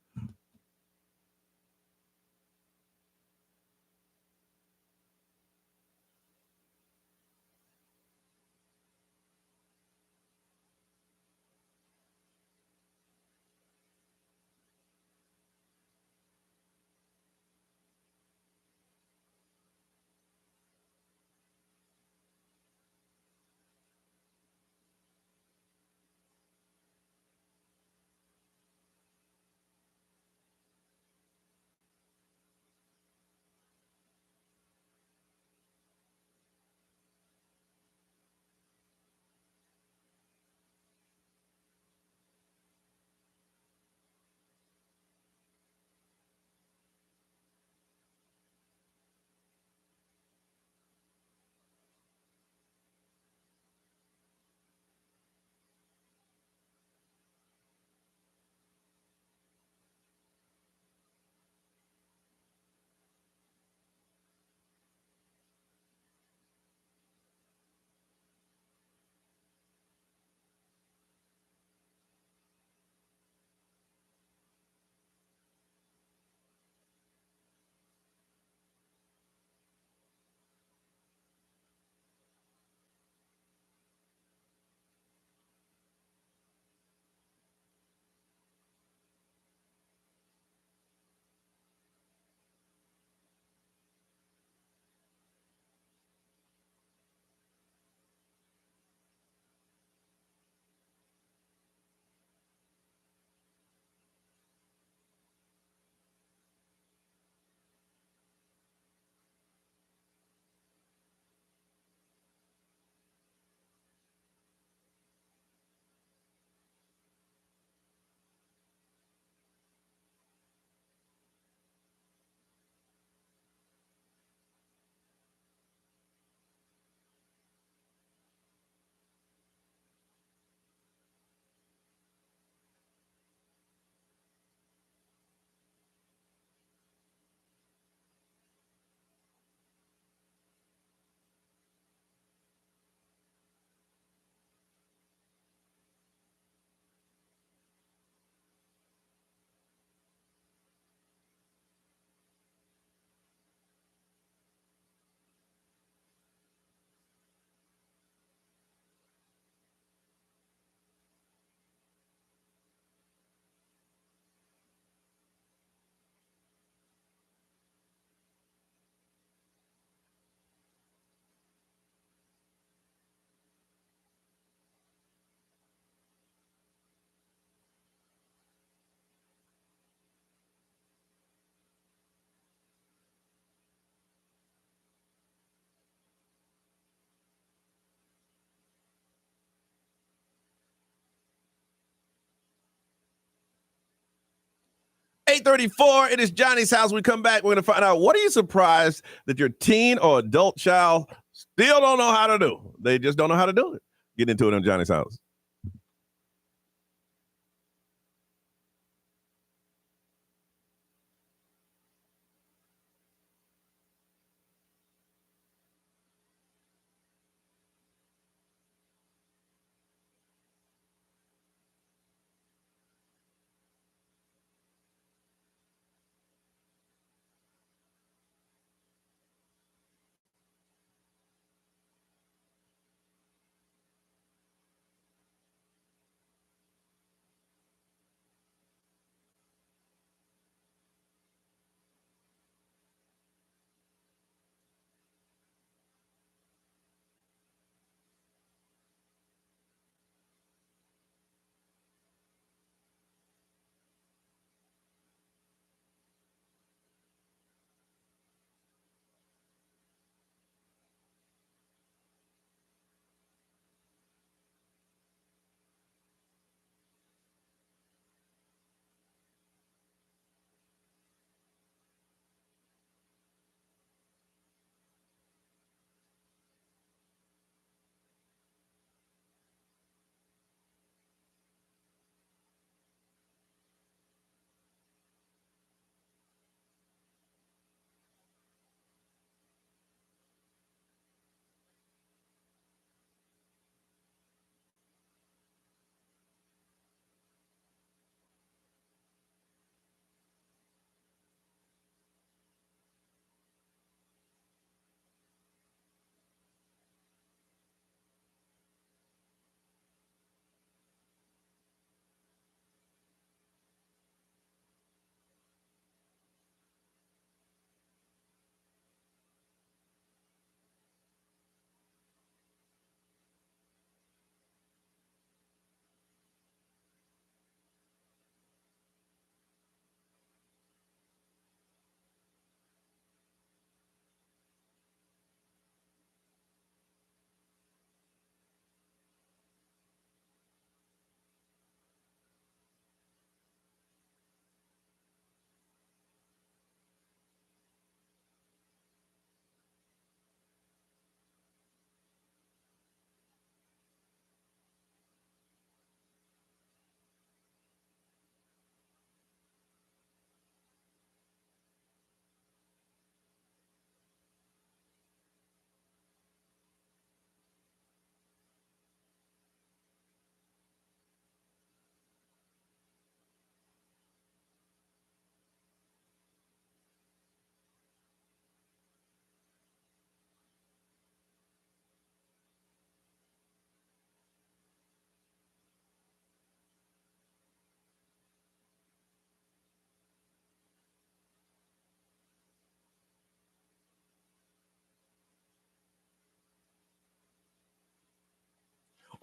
$8:34. It is Johnny's House. We come back. We're going to find out, what are you surprised that your teen or adult child still don't know how to do? They just don't know how to do it. Get into it on Johnny's House.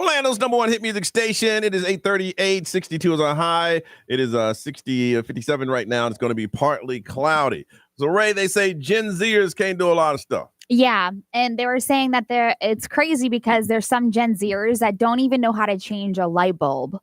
Orlando's number one hit music station. It is 8:38. 62 is on high. It is 57 right now. It's going to be partly cloudy. So, Ray, they say Gen Zers can't do a lot of stuff. Yeah, and they were saying that it's crazy because there's some Gen Zers that don't even know how to change a light bulb.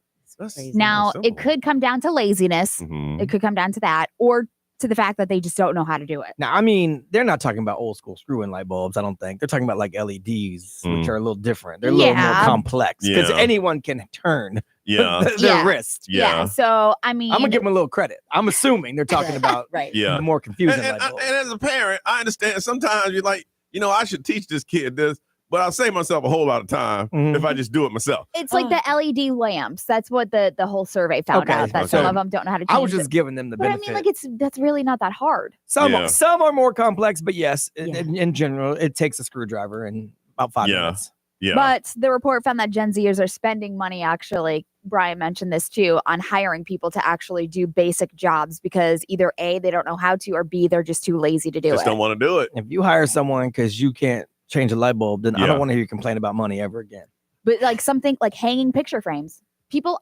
Now, it could come down to laziness. Mm-hmm. It could come down to that, or to the fact that they just don't know how to do it. Now, I mean, they're not talking about old school screw-in light bulbs, I don't think. They're talking about like LEDs, which are a little different. They're a little more complex because anyone can turn their wrist. Yeah. So, I mean, I'm going to give them a little credit. I'm assuming they're talking about the more confusing light bulbs. And as a parent, I understand sometimes you're like, I should teach this kid this, but I'll save myself a whole lot of time if I just do it myself. It's like the LED lamps. That's what the whole survey found out, that some of them don't know how to change I was just giving them the benefit. But I mean, that's really not that hard. Some are more complex, but yes, in general, it takes a screwdriver in about 5 minutes. Yeah. But the report found that Gen Zers are spending money, actually, Brian mentioned this too, on hiring people to actually do basic jobs because either A, they don't know how to, or B, they're just too lazy to do it. Just don't want to do it. If you hire someone because you can't change a light bulb, then I don't want to hear you complain about money ever again. But like something like hanging picture frames.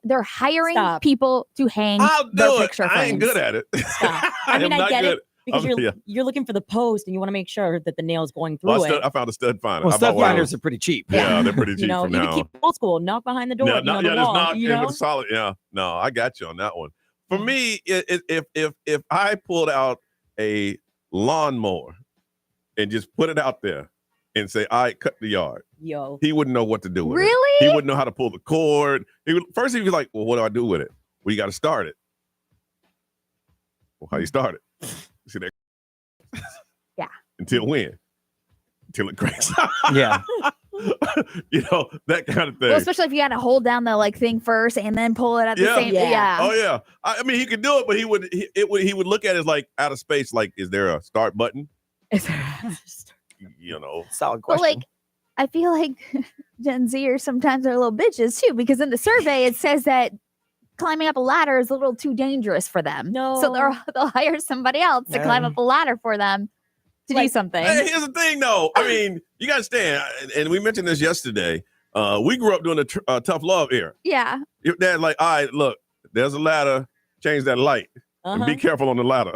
They're hiring people to hang their picture frames. I ain't good at it. I mean, I get it because you're looking for the post and you want to make sure that the nail's going through it. I found a stud finder. Well, stud finders are pretty cheap. Yeah, they're pretty cheap. You for now. can keep old school, knock behind the door. Just wall, knock in with a solid. Yeah, no, I got you on that one. For me, if I pulled out a lawnmower and just put it out there and say, "I cut the yard," he wouldn't know what to do with it. Really? He wouldn't know how to pull the cord. First, he'd be like, "Well, what do I do with it?" Well, you got to start it. Well, how you start it? You see that? Yeah. Until when? Until it cracks. Yeah. That kind of thing. Well, especially if you got to hold down the thing first and then pull it at the same. Yeah. Oh yeah. I mean, he could do it, but he would look at it as like out of space. Like, is there a start button? Solid question. Well, I feel like Gen Zers sometimes are little bitches too, because in the survey it says that climbing up a ladder is a little too dangerous for them. No. So they'll hire somebody else to climb up a ladder for them to do something. Hey, here's the thing, though. I mean, you got to stand, and we mentioned this yesterday. We grew up during the tough love era. Yeah. Your dad's like, all right, look, there's a ladder. Change that light. And be careful on the ladder.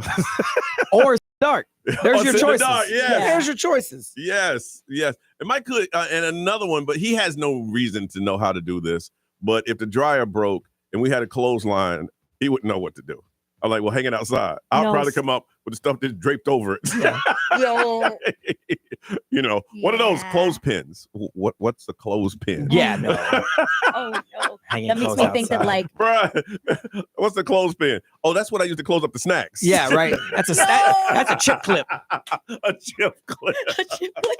Or dark. There's your choices. There's your choices. Yes. And Mike could, and another one, but he has no reason to know how to do this. But if the dryer broke and we had a clothesline, he wouldn't know what to do. I'm like, well, hang it outside. I'll probably come up with the stuff that's draped over it. One of those clothespins. What's a clothespin? Yeah, no. Oh no. That makes me think that Bruh, what's a clothespin? Oh, that's what I use to close up the snacks. Yeah, right. That's a chip clip. A chip clip.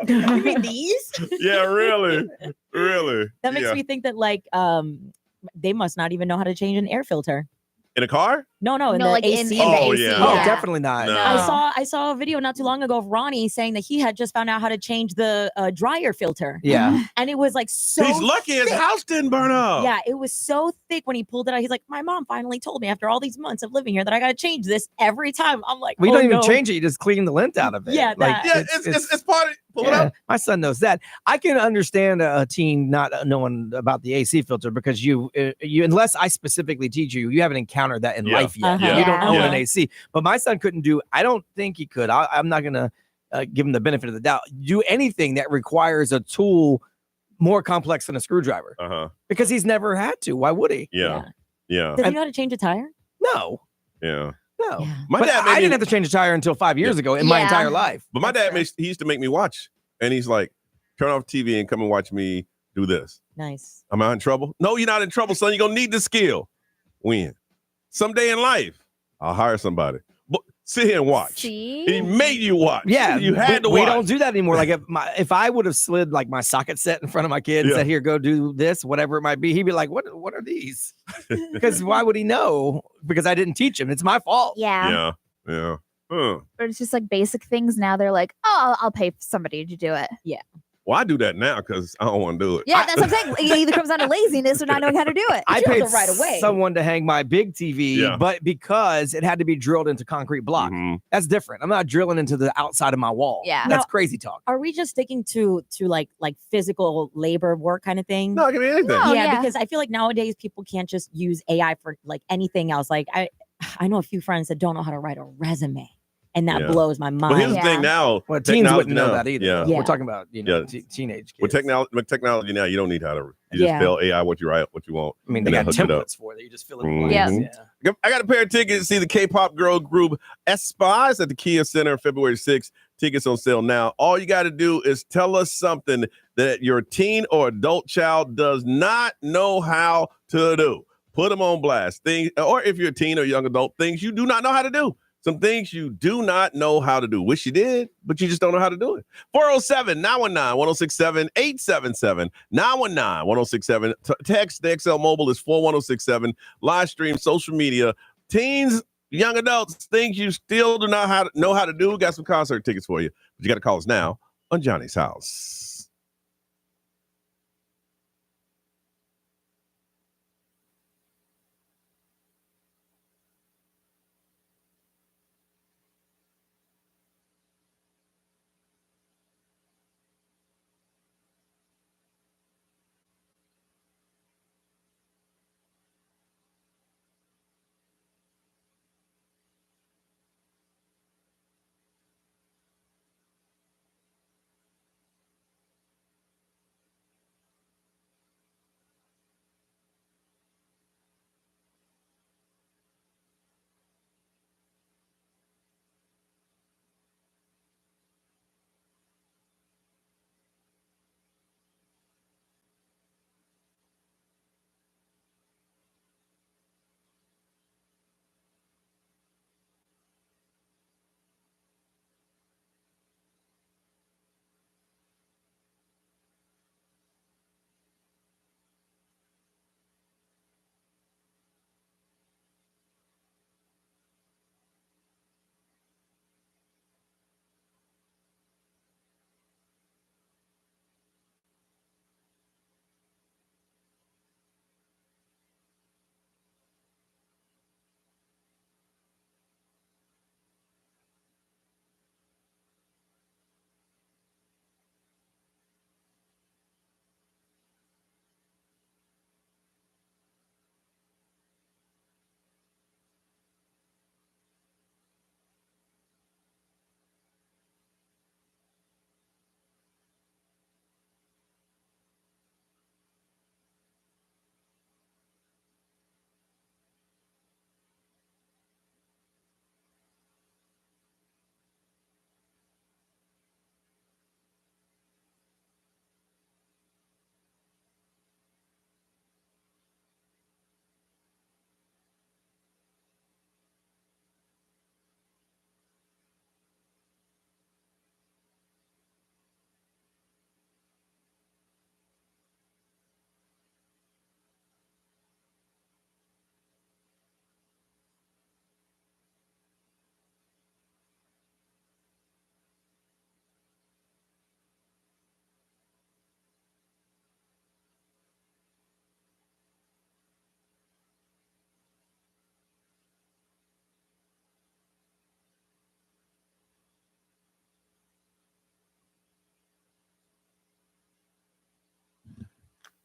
You mean these? Yeah, really. That makes me think that they must not even know how to change an air filter. In a car? No, in the AC. In the AC. Yeah. Oh, definitely not. No. I saw a video not too long ago of Ronnie saying that he had just found out how to change the dryer filter. Yeah. And it was so He's lucky his house didn't burn up. Yeah, it was so thick when he pulled it out. He's like, my mom finally told me after all these months of living here that I got to change this every time. I'm like, you don't even change it. You just clean the lint out of it. Yeah, it's part of pull it up. My son knows that. I can understand a teen not knowing about the AC filter because you unless I specifically teach you, you haven't encountered that in life yet. You don't own an AC. But my son couldn't do. I don't think he could. I'm not gonna give him the benefit of the doubt. Do anything that requires a tool more complex than a screwdriver. Because he's never had to. Why would he? Yeah. Does he know how to change a tire? No. Yeah. No. Yeah. My dad I didn't have to change a tire until 5 years ago in my entire life. But my dad he used to make me watch, and he's like, turn off TV and come and watch me do this. Nice. Am I in trouble? No, you're not in trouble, son. You're gonna need the skill. When? Someday in life, I'll hire somebody. But sit here and watch. See? He made you watch. Yeah, you had to watch. We don't do that anymore. Like if I would have slid like my socket set in front of my kid and said, "Here, go do this," whatever it might be, he'd be like, "What are these?" Because why would he know? Because I didn't teach him. It's my fault. Yeah. Huh. But it's just like basic things now. They're like, oh, I'll pay somebody to do it. Yeah. Well, I do that now because I don't want to do it. Yeah, that's what I'm saying. It either comes down to laziness or not knowing how to do it. I You paid have to right away. someone to hang my big TV, Yeah. but because it had to be drilled into concrete block, that's different. I'm not drilling into the outside of my wall. Yeah. That's Now, crazy talk. Are we just sticking to like physical labor work kind of thing? No, it can be anything. No. yeah, yeah. because I feel like nowadays people can't just use AI for like anything else. Like I know a few friends that don't know how to write a resume, and that Yeah. blows my mind. But here's the thing now. Well, teens technology wouldn't know now- that either. Yeah. Yeah. We're talking about Yeah. teenage kids. With technology now, you don't need how to. You just Yeah. tell AI what you write, what you want. I mean, they and got then hook it up. templates for it. You just fill in the blanks. Mhm. Yeah. I got a pair of tickets to see the K-pop girl group Spies at the Kia Center February 6th. Tickets on sale now. All you got to do is tell us something that your teen or adult child does not know how to do. Put them on blast. Things, or if you're a teen or young adult, things you do not know how to do. Some things you do not know how to do. Wish you did, but you just don't know how to do it. 407-919-1067, 877-919-1067. Text the XL Mobile is 41067. Live stream, social media. Teens, young adults, things you still do not know how to do. Got some concert tickets for you. But you got to call us now on Johnny's House.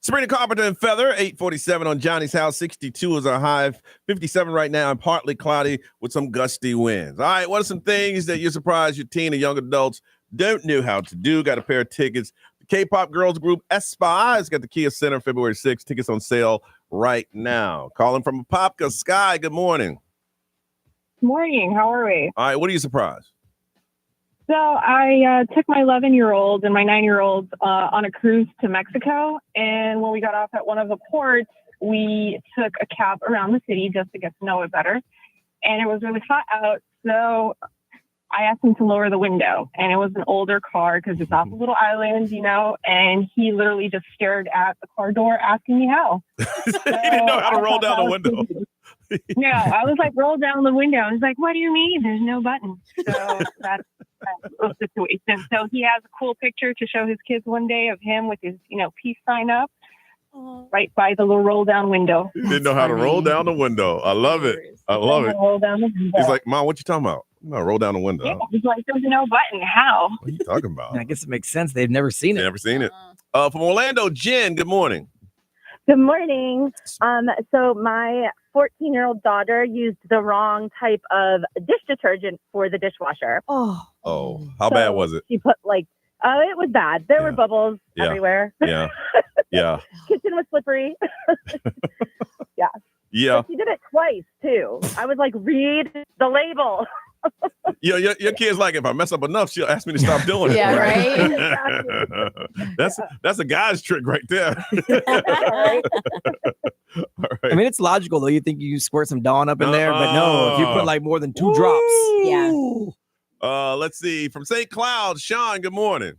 Sabrina Carpenter and Feather, 847 on Johnny's House. 62 is our high. 57 right now and partly cloudy with some gusty winds. All right, what are some things that you're surprised your teen and young adults don't know how to do? Got a pair of tickets. The K-pop girls group Spies got the Kia Center February 6th. Tickets on sale right now. Calling from Apopka. Sky, good morning. Morning. How are we? All right, what are you surprised? So I took my 11-year-old and my 9-year-old on a cruise to Mexico. And when we got off at one of the ports, we took a cab around the city just to get to know it better. And it was really hot out. So I asked him to lower the window. And it was an older car because it's off a little island, you know. And he literally just stared at the car door asking me how. He didn't know how to roll down the window. No, I was like, roll down the window. And he's like, what do you mean? There's no button. So little situation. So he has a cool picture to show his kids one day of him with his, peace sign up right by the little roll down window. He didn't know how to roll down the window. I love it. I love it. Roll down the window. He's like, Mom, what you talking about? No, roll down the window. Yeah, he's like, there's no button. How? What are you talking about? I guess it makes sense. They've never seen it. Never seen it. From Orlando, Jen, good morning. Good morning. So my 14-year-old daughter used the wrong type of dish detergent for the dishwasher. Oh, how bad was it? She put it was bad. There were bubbles everywhere. Yeah. Yeah. Kitchen was slippery. Yeah. Yeah. But she did it twice too. I was like, read the label. Your kid's like, if I mess up enough, she'll ask me to stop doing it. Yeah, right? That's a guy's trick right there. All right. I mean, it's logical though. You think you squirt some Dawn up in there, but no, if you put like more than 2 drops. Yeah. Let's see. From St. Cloud, Sean, good morning.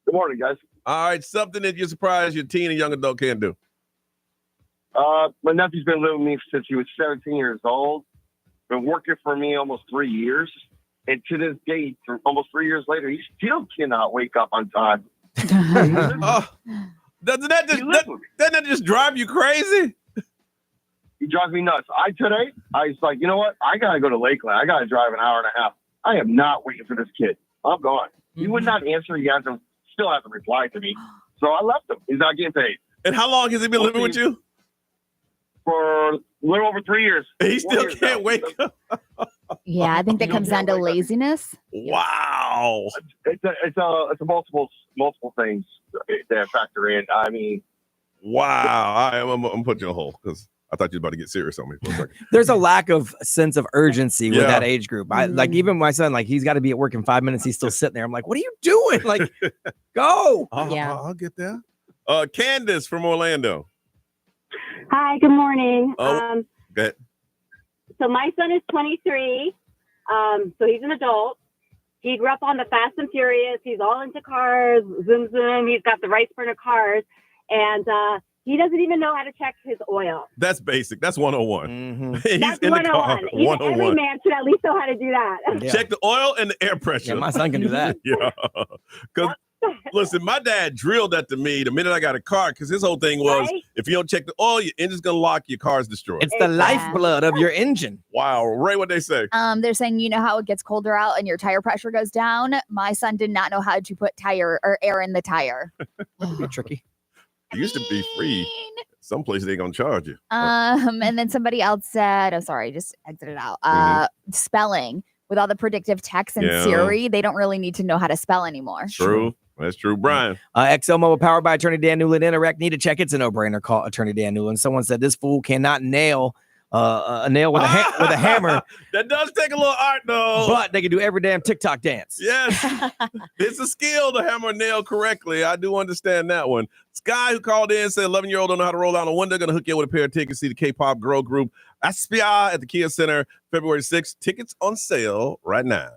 Good morning, guys. All right, something that you're surprised your teen and young adult can't do. My nephew's been living with me since he was 17 years old. Been working for me almost 3 years. And to this date, almost 3 years later, he still cannot wake up on time. Doesn't that just drive you crazy? He drives me nuts. I was like, you know what? I got to go to Lakeland. I got to drive an hour and a half. I am not waiting for this kid. I'm gone. He would not answer. He still hasn't replied to me. So I left him. He's not getting paid. And how long has he been living with you? For a little over 3 years. He still can't wake up. Yeah, I think that comes down to laziness. Wow. It's a multiple things that factor in. I mean, wow. I'm putting you on hold because I thought you were about to get serious on me for a second. There's a lack of sense of urgency with that age group. Like even my son, like he's got to be at work in 5 minutes. He's still sitting there. I'm like, what are you doing? Like, go. I'll get there. Candace from Orlando. Hi, good morning. Go ahead. So my son is 23. So he's an adult. He grew up on the Fast and Furious. He's all into cars, zoom, zoom. He's got the right sprinter cars. And he doesn't even know how to check his oil. That's basic. That's 101. He's That's in the car. 101. Every man should at least know how to do that. Yeah. Check the oil and the air pressure. Yeah, my son can do that. Yeah. Because listen, my dad drilled that to me the minute I got a car because his whole thing was if you don't check the oil, your engine's going to lock, your car's destroyed. It's the lifeblood of your engine. Wow. Ray, what'd they say? They're saying, you know how it gets colder out and your tire pressure goes down? My son did not know how to put tire or air in the tire. Tricky. It used to be free. Some places they gonna charge you. And then somebody else said, I'm sorry, just exited out. Spelling with all the predictive text and Siri, they don't really need to know how to spell anymore. True. That's true, Brian. XL Mobile powered by Attorney Dan Newland. Interact. Need to check. It's a no-brainer. Call Attorney Dan Newland. Someone said this fool cannot nail a nail with a hammer. That does take a little art, though. But they can do every damn TikTok dance. Yes. It's a skill to hammer a nail correctly. I do understand that one. Sky, who called in, said 11-year-old don't know how to roll down a window. Going to hook you up with a pair of tickets to see the K-pop girl group Aspia at the Kia Center February 6th. Tickets on sale right now.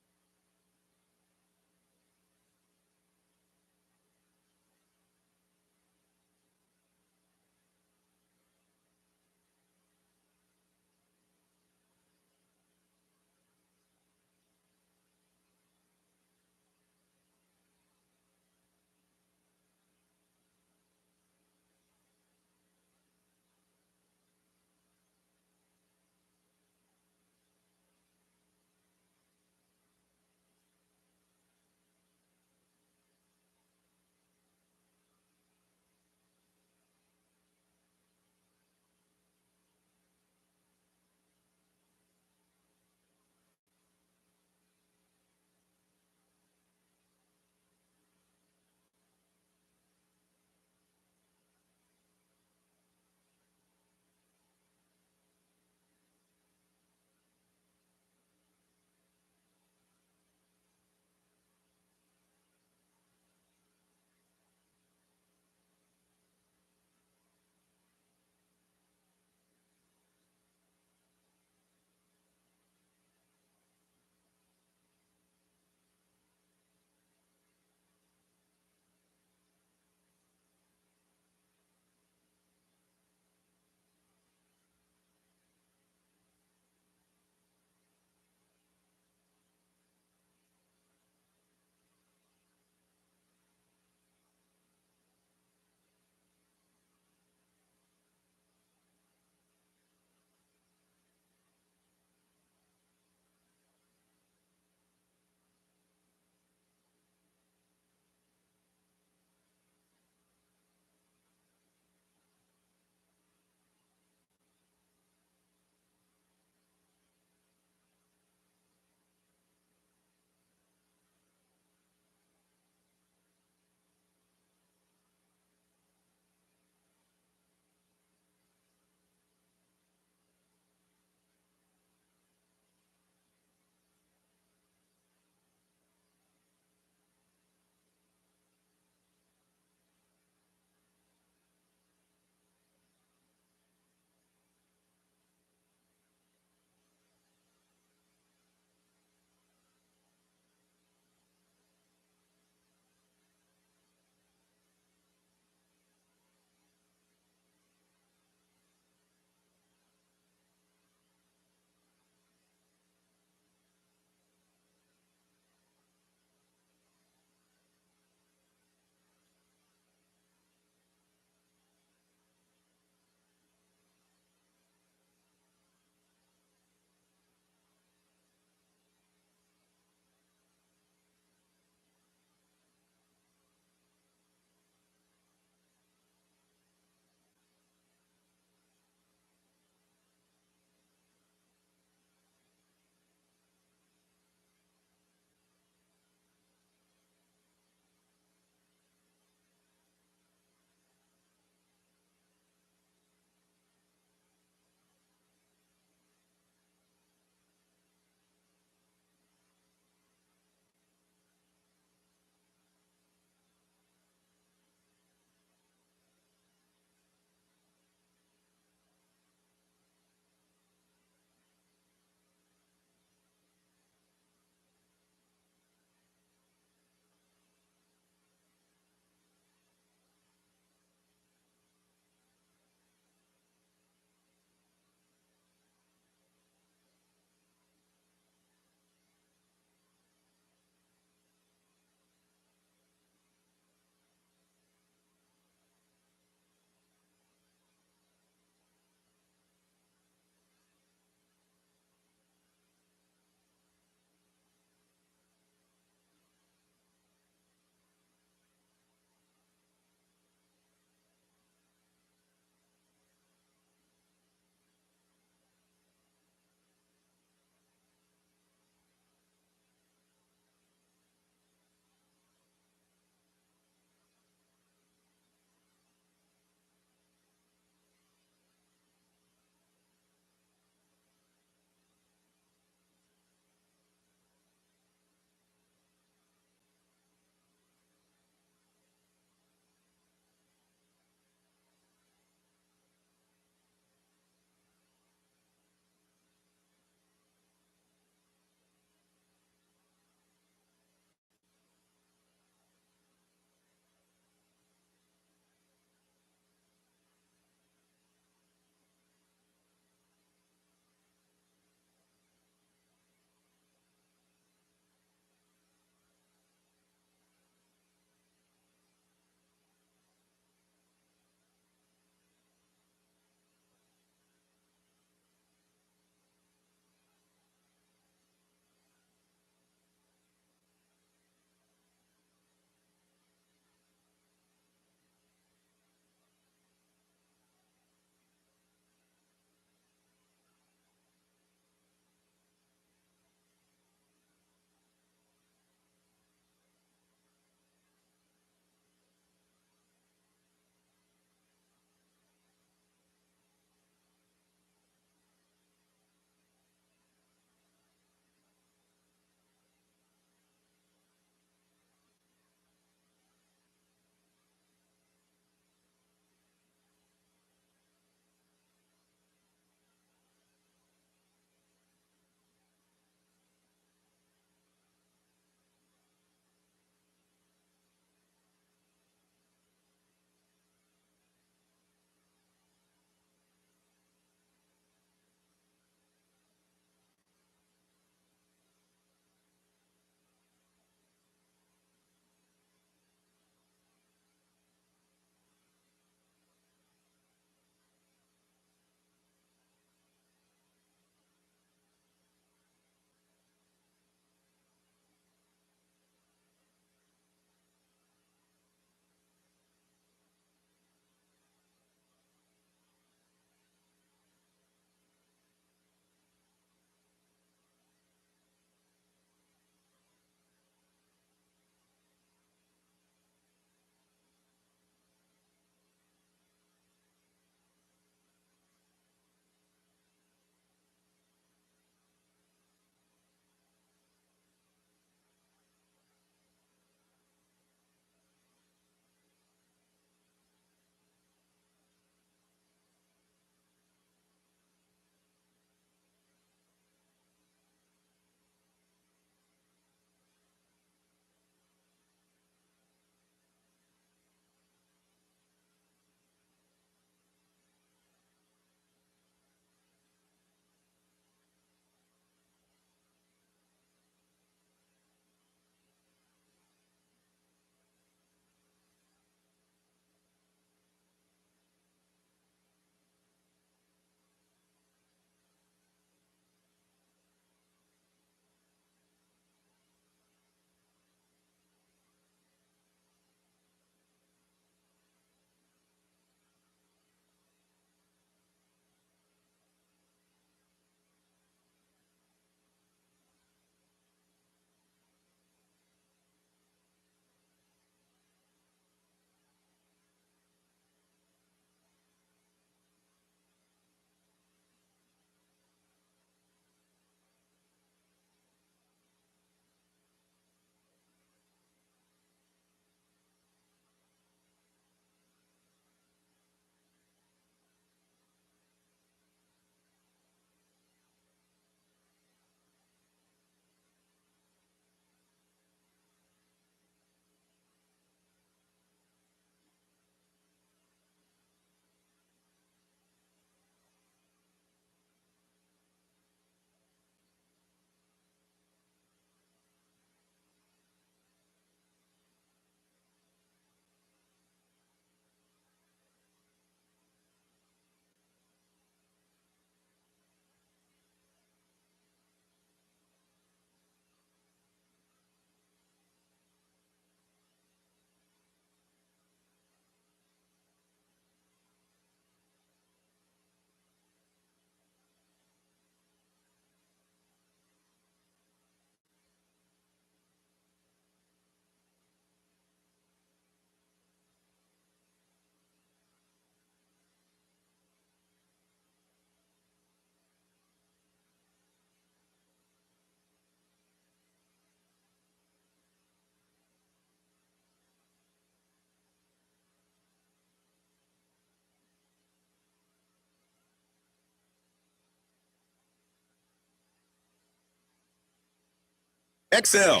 XL.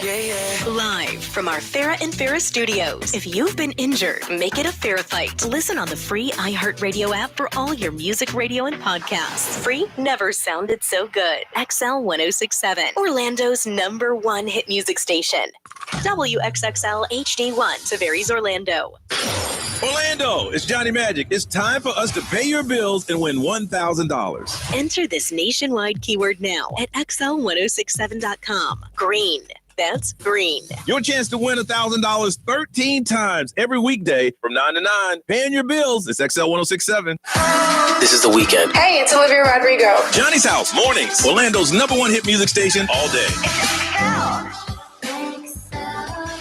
Live from our Farrah and Farrah studios. If you've been injured, make it a Farrah fight. Listen on the free iHeartRadio app for all your music, radio, and podcasts. Free never sounded so good. XL 1067, Orlando's #1 hit music station. WXXL HD1, Tavares, Orlando. Orlando, it's Johnny Magic. It's time for us to pay your bills and win $1,000. Enter this nationwide keyword now at XL1067.com. Green. That's green. Your chance to win $1,000 13 times every weekday from 9 to 9. Paying your bills. It's XL 1067. This is The Weekend. Hey, it's Olivia Rodrigo. Johnny's House, mornings. Orlando's #1 hit music station all day. XL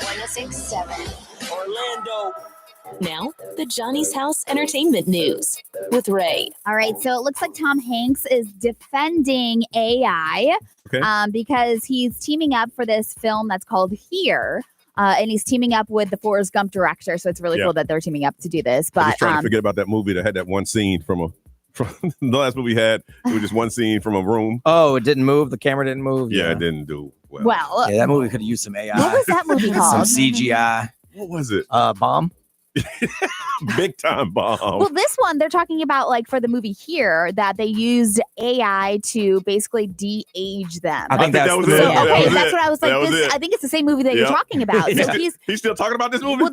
1067. Orlando. Now, the Johnny's House Entertainment News with Ray. All right, so it looks like Tom Hanks is defending AI because he's teaming up for this film that's called Here. And he's teaming up with the Forrest Gump director. So it's really cool that they're teaming up to do this. But I'm just trying to forget about that movie that had that one scene from the last movie we had. It was just one scene from a room. Oh, it didn't move. The camera didn't move. Yeah, it didn't do well. Well, yeah, that movie could have used some AI. What was that movie called? Some CGI. What was it? Bomb. Big time bomb. Well, this one they're talking about, like for the movie Here, that they used AI to basically de-age them. I think that was it. That's what I was like. I think it's the same movie that you're talking about. So he's still talking about this movie. Well,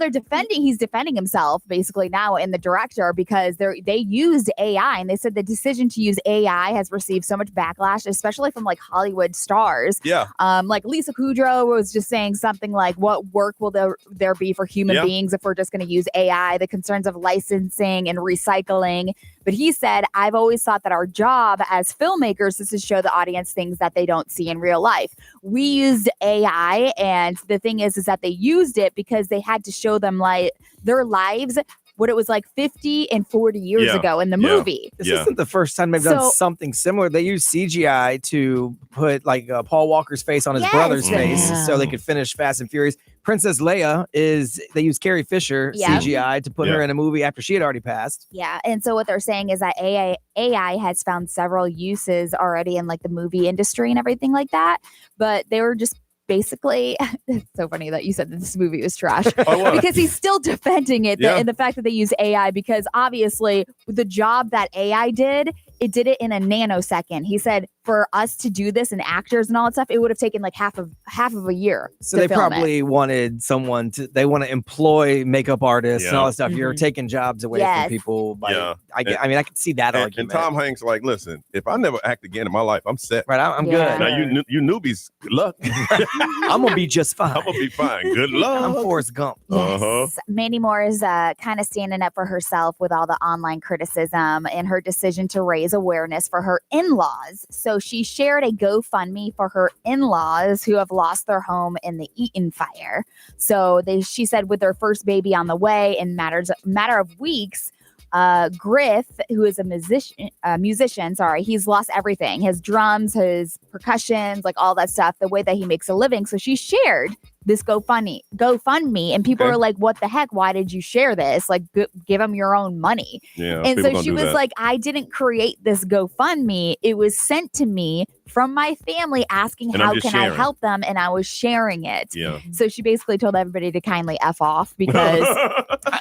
he's defending himself basically now in the director because they used AI and they said the decision to use AI has received so much backlash, especially from like Hollywood stars. Yeah. Like Lisa Kudrow was just saying something like, "What work will there be for human beings if we're just going to use AI?" The concerns of licensing and recycling. But he said, I've always thought that our job as filmmakers is to show the audience things that they don't see in real life. We used AI, and the thing is that they used it because they had to show them like their lives, what it was like 50 and 40 years ago in the movie. This isn't the first time they've done something similar. They used CGI to put like Paul Walker's face on his brother's face so they could finish Fast and Furious. Princess Leia they used Carrie Fisher CGI to put her in a movie after she had already passed. Yeah. And so what they're saying is that AI has found several uses already in like the movie industry and everything like that. But they were just basically, it's so funny that you said that this movie was trash because he's still defending it and the fact that they use AI, because obviously the job that AI did, it did it in a nanosecond. He said for us to do this and actors and all that stuff, it would have taken like half of a year. So they probably wanted someone they want to employ makeup artists and all that stuff. You're taking jobs away from people. I mean, I could see that argument. And Tom Hanks like, listen, if I never act again in my life, I'm set. Right, I'm good. Now you newbies, good luck. I'm gonna be just fine. I'm gonna be fine. Good luck. I'm Forrest Gump. Yes. Mandy Moore is kind of standing up for herself with all the online criticism and her decision to raise awareness for her in-laws. So she shared a GoFundMe for her in-laws who have lost their home in the Eaton fire. So she said with their first baby on the way in matter of weeks, Griff, who is a musician, he's lost everything, his drums, his percussions, like all that stuff, the way that he makes a living. So she shared this GoFundMe, and people were like, what the heck? Why did you share this? Like, give them your own money. Yeah, and so she was like, I didn't create this GoFundMe. It was sent to me from my family asking how can I help them, and I was sharing it. Yeah. So she basically told everybody to kindly F off because,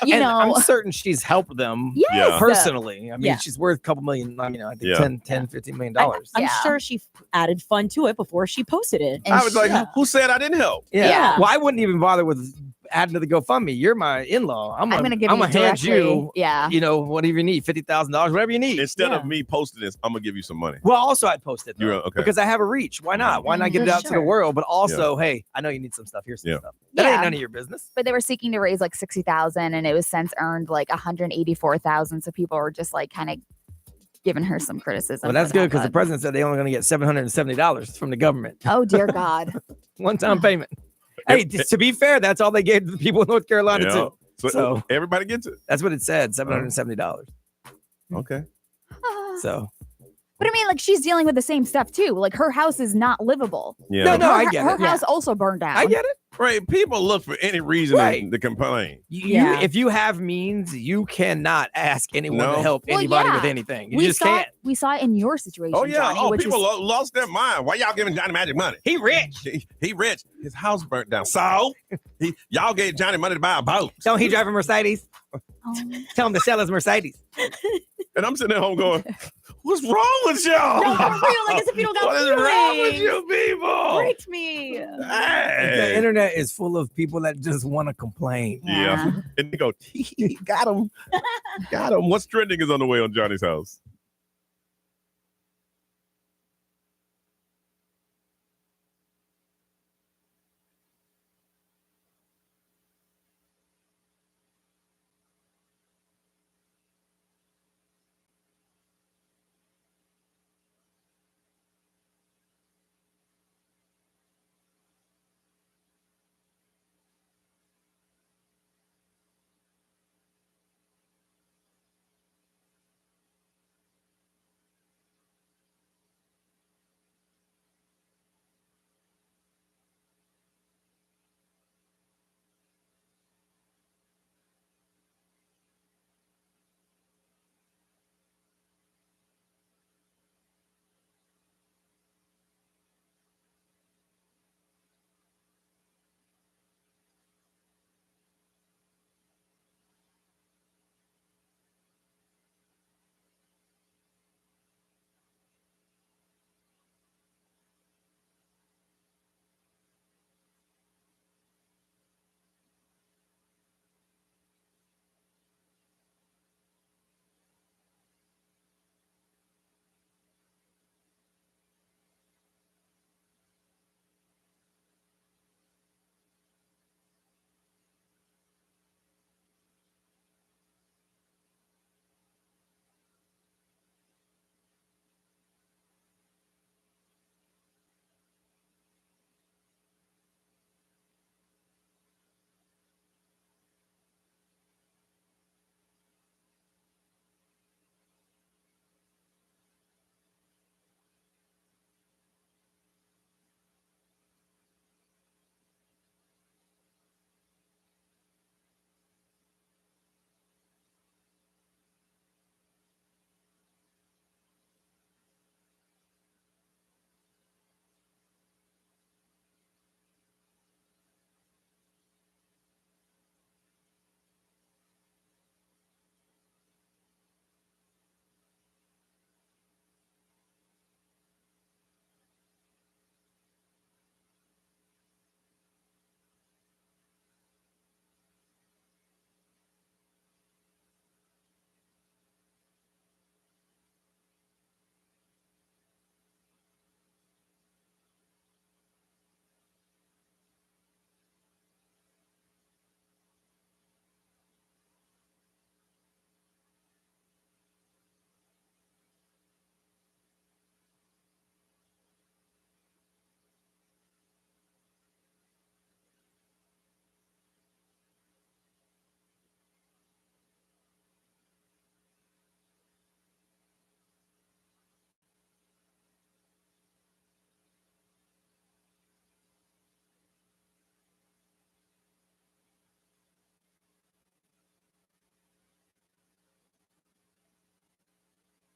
I'm certain she's helped them personally. I mean, she's worth a couple million, I think $10-15 million. I'm sure she added fun to it before she posted it. I was like, who said I didn't help? Yeah. Well, I wouldn't even bother with adding to the GoFundMe. You're my in-law. I'm gonna give you hand you, whatever you need, $50,000, whatever you need. Instead of me posting this, I'm gonna give you some money. Well, also I'd post it though, okay. because I have a reach. Why not? Why not get it out to the world? But also, hey, I know you need some stuff. Here's some stuff. That ain't none of your business. But they were seeking to raise like $60,000, and it was since earned like $184,000. So people were just like kind of giving her some criticism. Well, that's good because the president said they're only going to get $770 from the government. Oh dear God! One-time payment. Hey, to be fair, that's all they gave to the people in North Carolina too. So everybody gets it. That's what it said, $770. Okay. So But I mean, like, she's dealing with the same stuff too. Like, her house is not livable. Yeah. No, I get her it. house also burned down. I get it. Right. People look for any reason to complain. If you have means, you cannot ask anyone to help anybody with anything. You just can't. We saw it in your situation. Oh, yeah. Johnny, People lost their mind. Why y'all giving Johnny Magic money? He rich. He rich. His house burnt down. So, y'all gave Johnny money to buy a boat. Don't he drive a Mercedes? Tell him to sell his Mercedes. And I'm sitting at home going, what's wrong with y'all? No, for real. Like, as if you don't got What is wrong with you people? Reach me. The internet is full of people that just want to complain. Yeah. And they go, got him. Got him. What's trending is on the way on Johnny's house.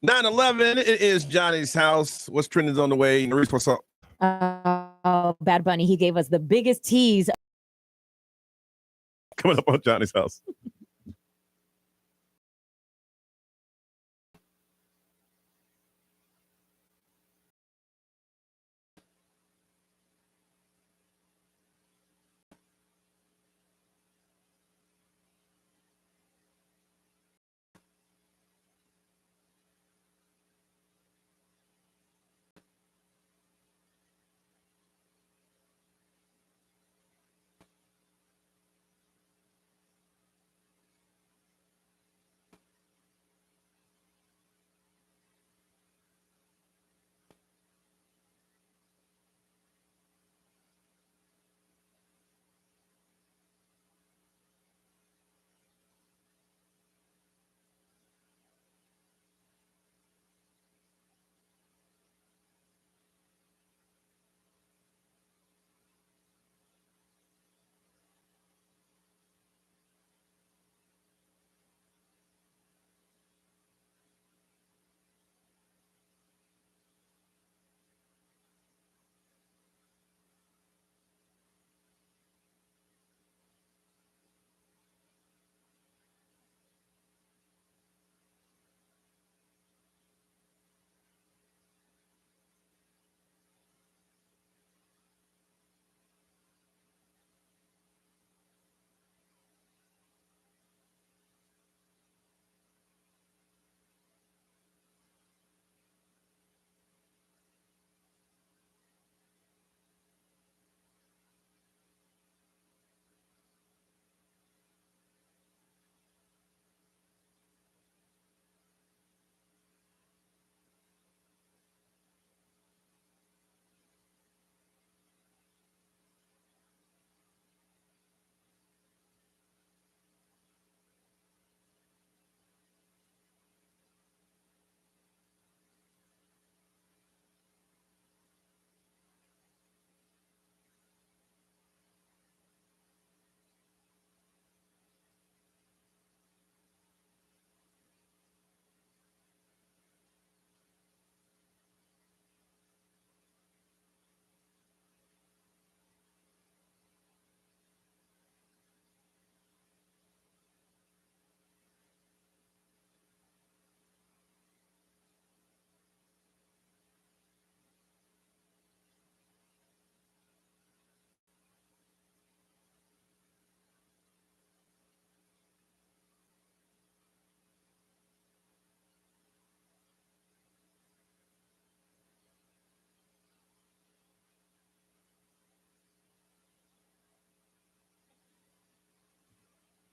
(9/11), it is Johnny's house. What's trending is on the way? Reese, what's up? Bad Bunny, he gave us the biggest tease. Coming up on Johnny's house.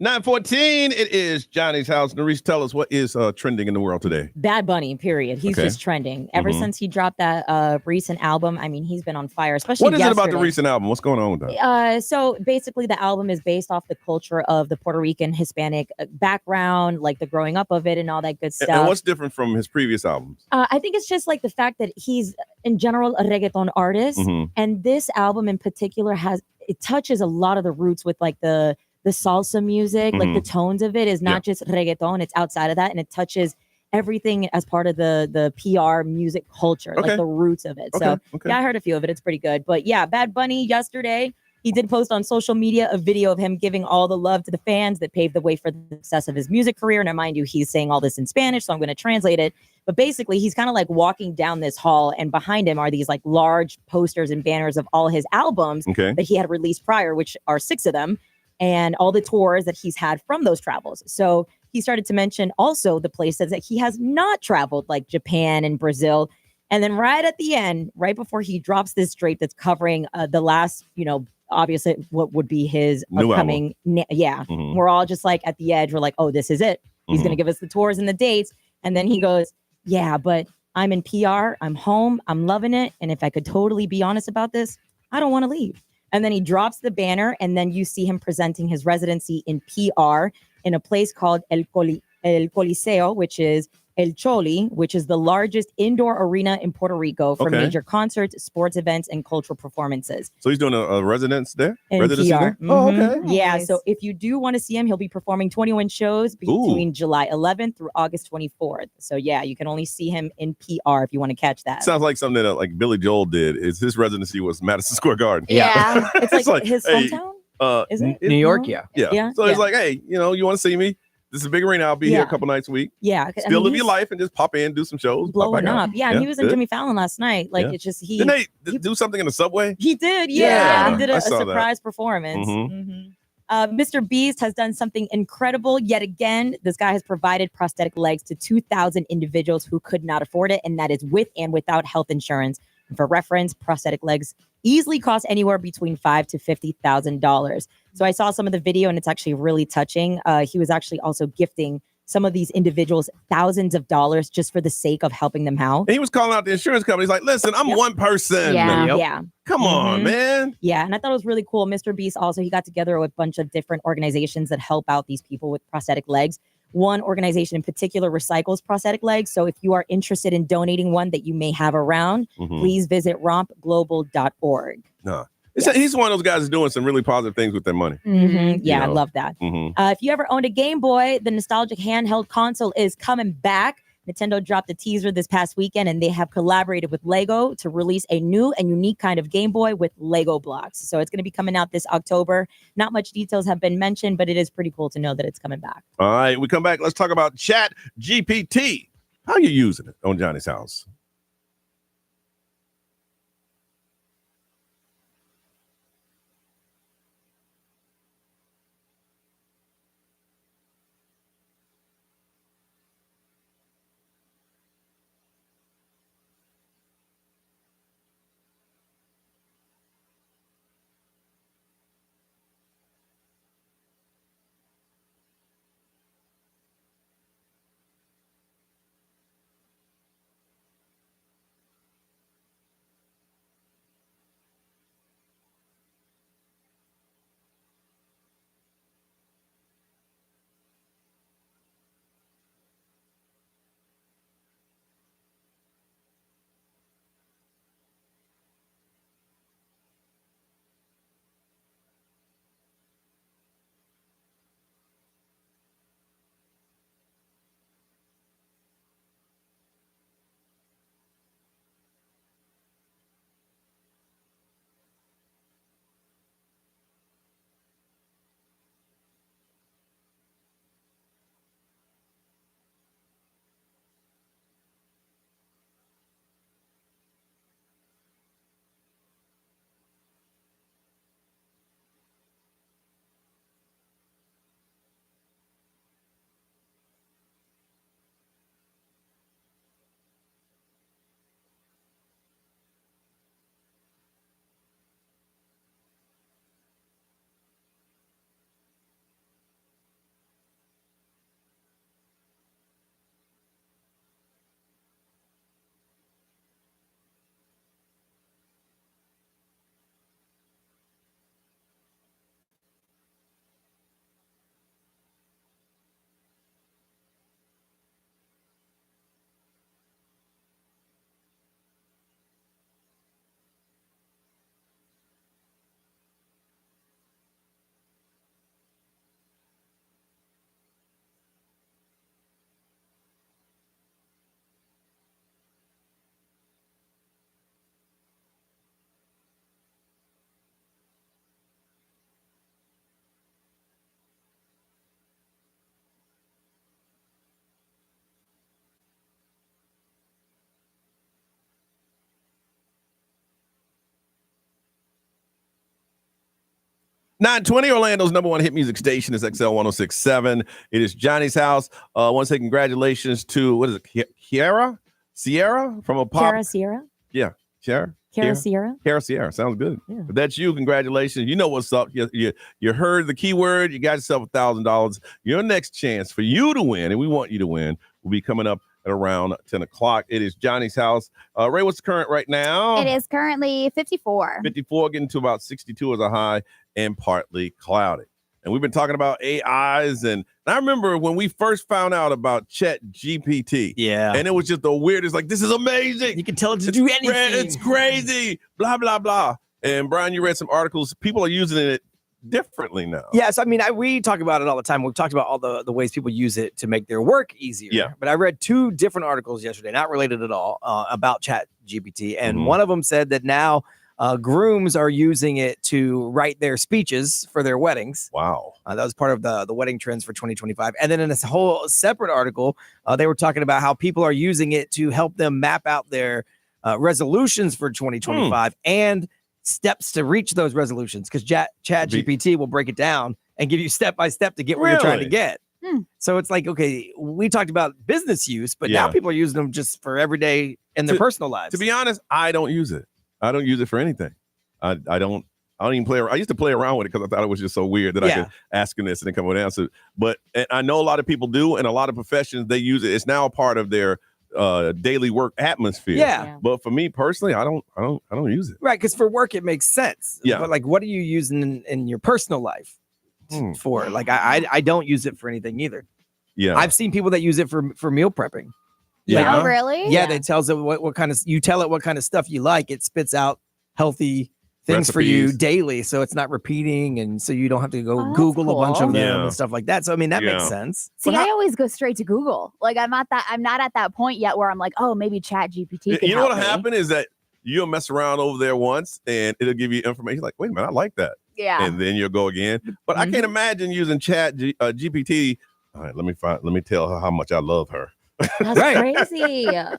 9:14. It is Johnny's house. Narice, tell us what is trending in the world today. Bad Bunny, period. He's just trending. Ever since he dropped that recent album, I mean, he's been on fire, especially What is yesterday. it about the recent album? What's going on with that? So basically, the album is based off the culture of the Puerto Rican Hispanic background, like the growing up of it and all that good stuff. And what's different from his previous albums? I think it's just like the fact that he's, in general, a reggaeton artist. And this album in particular it touches a lot of the roots with like the salsa music, like the tones of it is not just reggaeton, it's outside of that, and it touches everything as part of the PR music culture, like the roots of it. Yeah, I heard a few of it. It's pretty good. But yeah, Bad Bunny yesterday, he did post on social media a video of him giving all the love to the fans that paved the way for the success of his music career. Now, mind you, he's saying all this in Spanish, so I'm going to translate it. But basically, he's kind of like walking down this hall, and behind him are these like large posters and banners of all his albums that he had released prior, which are 6 of them, and all the tours that he's had from those travels. So he started to mention also the places that he has not traveled, like Japan and Brazil. And then right at the end, right before he drops this drape that's covering the last, obviously what would be his new upcoming. We're all just like at the edge. We're like, oh, this is it. He's going to give us the tours and the dates. And then he goes, yeah, but I'm in PR. I'm home. I'm loving it. And if I could totally be honest about this, I don't want to leave. And then he drops the banner, and then you see him presenting his residency in PR in a place called El Coliseo, which is El Choli, which is the largest indoor arena in Puerto Rico for major concerts, sports events, and cultural performances. So he's doing a residence there? In Residency PR. there? Oh, okay. Yeah, Nice. so if you do want to see him, he'll be performing 21 shows between July 11th through August 24th. So yeah, you can only see him in PR if you want to catch that. Sounds like something that like Billy Joel did. Is his residency was Madison Square Garden? Yeah. It's like his hey, hometown? Is it? New York, yeah. So it's like, hey, you want to see me? This is a big arena. I'll be here a couple nights a week. Yeah. Still live your life and just pop in, do some shows. Blowing pop back up. out. Yeah, and he was in good. Jimmy Fallon last night. Like, it's just, Didn't they do something in the subway? He did, Yeah, He did I a saw that. surprise performance. Mr. Beast has done something incredible yet again. This guy has provided prosthetic legs to 2,000 individuals who could not afford it, and that is with and without health insurance. And for reference, prosthetic legs easily cost anywhere between $5,000 to $50,000. So I saw some of the video, and it's actually really touching. He was actually also gifting some of these individuals thousands of dollars just for the sake of helping them out. And he was calling out the insurance company. He's like, listen, I'm one person. Yeah. Come on, man. Yeah, and I thought it was really cool. Mr. Beast also, he got together with a bunch of different organizations that help out these people with prosthetic legs. One organization in particular recycles prosthetic legs. So if you are interested in donating one that you may have around, please visit rompglobal.org. No. He's one of those guys doing some really positive things with their money. Yeah, I love that. If you ever owned a Game Boy, the nostalgic handheld console is coming back. Nintendo dropped a teaser this past weekend, and they have collaborated with Lego to release a new and unique kind of Game Boy with Lego blocks. So it's going to be coming out this October. Not much details have been mentioned, but it is pretty cool to know that it's coming back. All right, we come back. Let's talk about Chat GPT. How are you using it on Johnny's house? 920, Orlando's number one hit music station is XL 1067. It is Johnny's house. I want to say congratulations to, what is it, Sierra from a pop. Sierra? Yeah, Sierra. Sierra. Sounds good. Yeah. If that's you, congratulations. You know what's up. You heard the keyword. You got yourself $1,000. Your next chance for you to win, and we want you to win, will be coming up at around 10 o'clock. It is Johnny's house. Ray, what's the current right now? It is currently 54. 54, getting to about 62 as a high and partly cloudy. And we've been talking about AIs. And I remember when we first found out about Chat GPT. Yeah. And it was just the weirdest, like, this is amazing. You can tell it to do anything. It's crazy. Blah, blah, blah. And Brian, you read some articles. People are using it differently now. Yes, I mean, we talk about it all the time. We've talked about all the ways people use it to make their work easier. Yeah. But I read 2 different articles yesterday, not related at all, about Chat GPT. And one of them said that now grooms are using it to write their speeches for their weddings. Wow. That was part of the wedding trends for 2025. And then in this whole separate article, they were talking about how people are using it to help them map out their resolutions for 2025 and steps to reach those resolutions, because Chat GPT will break it down and give you step by step to get where you're trying to get. So it's like, okay, we talked about business use, but now people are using them just for everyday in their personal lives. To be honest, I don't use it. I don't use it for anything. I don't even play around. I used to play around with it because I thought it was just so weird that I could ask him this and then come with an answer. But I know a lot of people do, and a lot of professions, they use it. It's now a part of their daily work atmosphere. Yeah. But for me personally, I don't use it. Right, because for work it makes sense. Yeah. But like, what are you using in your personal life for? Like, I don't use it for anything either. Yeah. I've seen people that use it for meal prepping. Yeah. Oh, really? Yeah, they tells it what kind of, you tell it what kind of stuff you like, it spits out healthy things for you daily, so it's not repeating, and so you don't have to go Google a bunch of them and stuff like that. So I mean, that makes sense. See, I always go straight to Google. Like, I'm not at that point yet where I'm like, oh, maybe Chat GPT can You know help what'll happen is that you'll mess around over there once and it'll give you information like, wait a minute, I like that. Yeah. And then you'll go again. But I can't imagine using Chat GPT. All right, let me tell her how much I love her. That's crazy. I'm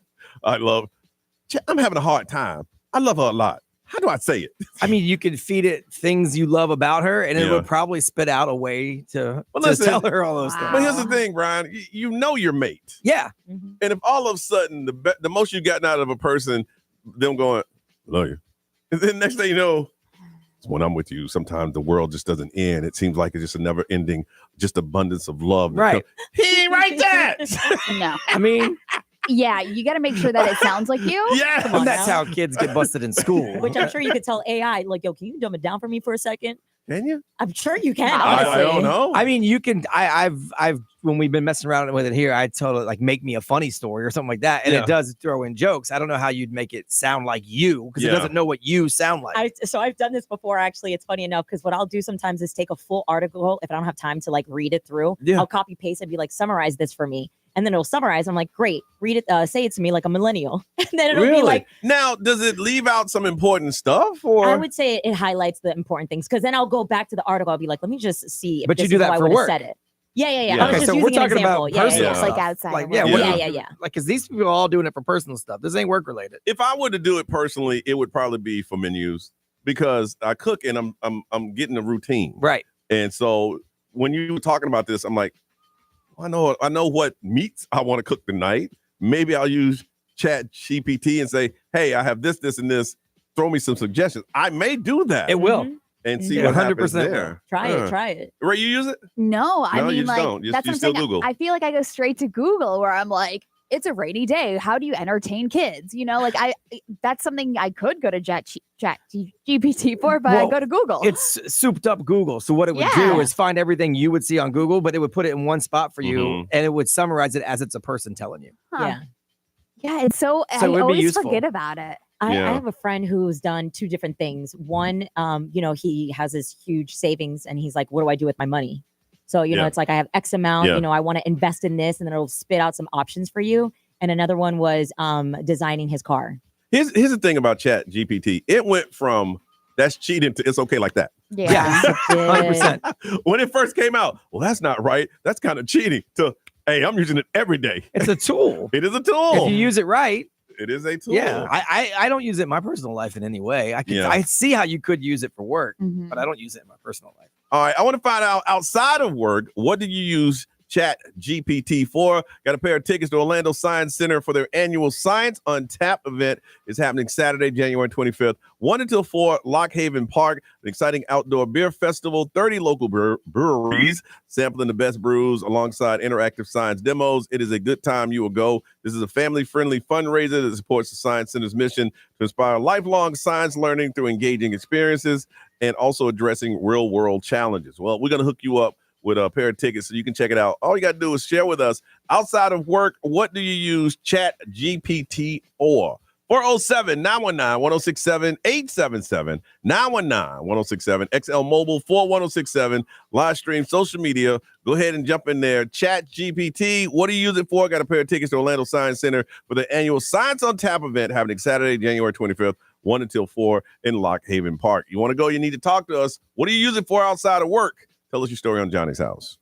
having a hard time. I love her a lot. How do I say it? I mean, you could feed it things you love about her, and it would probably spit out a way to tell her all those things. But here's the thing, Brian. You know your mate. Yeah. And if all of a sudden the most you've gotten out of a person, them going, love you. And then next thing you know, when I'm with you, sometimes the world just doesn't end. It seems like it's just a never ending, just abundance of love. Right. He ain't right that. No. I mean, yeah, you got to make sure that it sounds like you. Yeah. Come on that's now. how kids get busted in school. Which I'm sure you could tell AI, like, yo, can you dumb it down for me for a second? Can you? I'm sure you can. I don't know. I mean, you can. I've when we've been messing around with it here, I told it like make me a funny story or something like that, and it does throw in jokes. I don't know how you'd make it sound like you, because it doesn't know what you sound like. So I've done this before. Actually, it's funny enough, because what I'll do sometimes is take a full article if I don't have time to like read it through. I'll copy paste and be like, summarize this for me. And then it'll summarize. I'm like, great, read it, say it to me like a millennial. And then it'll be like, now, does it leave out some important stuff? Or I would say it highlights the important things, because then I'll go back to the article. I'll be like, let me just see if But this you do is that how I for would have work. said it. Yeah. Okay, I was just so using we're an talking example. about personal Like outside. Like, of yeah, work. Yeah. Like, because these people are all doing it for personal stuff. This ain't work related. if I were to do it personally, it would probably be for menus, because I cook and I'm getting a routine. Right. And so when you were talking about this, I'm like, I know what meats I want to cook tonight. Maybe I'll use Chat GPT and say, hey, I have this, and this. Throw me some suggestions. I may do that. It will. And see what happens there. Try it. Ray, you use it? No, I No, you mean, just like, don't. that's You what I'm still saying. Google. I feel like I go straight to Google, where I'm like, it's a rainy day. How do you entertain kids? You know, like that's something I could go to Chat GPT for, but I go to Google. It's souped up Google. So what it would do is find everything you would see on Google, but it would put it in one spot for you, and it would summarize it as it's a person telling you. Huh. Yeah, it's so it I would be always useful. forget about it. I have a friend who's done 2 different things. One, he has this huge savings, and he's like, what do I do with my money? So, it's like, I have X amount, I want to invest in this, and then it'll spit out some options for you. And another one was designing his car. Here's the thing about Chat GPT. It went from that's cheating to it's okay like that. Yeah. 100%. When it first came out, well, that's not right. That's kind of cheating, to, hey, I'm using it every day. It's a tool. It is a tool. If you use it right. It is a tool. Yeah, I don't use it in my personal life in any way. I see how you could use it for work, but I don't use it in my personal life. All right, I want to find out outside of work, what do you use Chat GPT for? Got a pair of tickets to Orlando Science Center for their annual Science on Tap event. Is happening Saturday, January 25th, 1 until 4, Lock Haven Park, an exciting outdoor beer festival, 30 local breweries sampling the best brews alongside interactive science demos. It is a good time. You will go. This is a family-friendly fundraiser that supports the Science Center's mission to inspire lifelong science learning through engaging experiences and also addressing real-world challenges. Well, we're going to hook you up with a pair of tickets so you can check it out. All you got to do is share with us outside of work, what do you use Chat GPT for? 407-919-1067, 877-919-1067, XL Mobile 41067, live stream, social media. Go ahead and jump in there. Chat GPT, what do you use it for? Got a pair of tickets to Orlando Science Center for the annual Science on Tap event happening Saturday, January 25th, 1 until 4 in Lock Haven Park. You want to go, you need to talk to us. What do you use it for outside of work? Tell us your story on Johnny's House.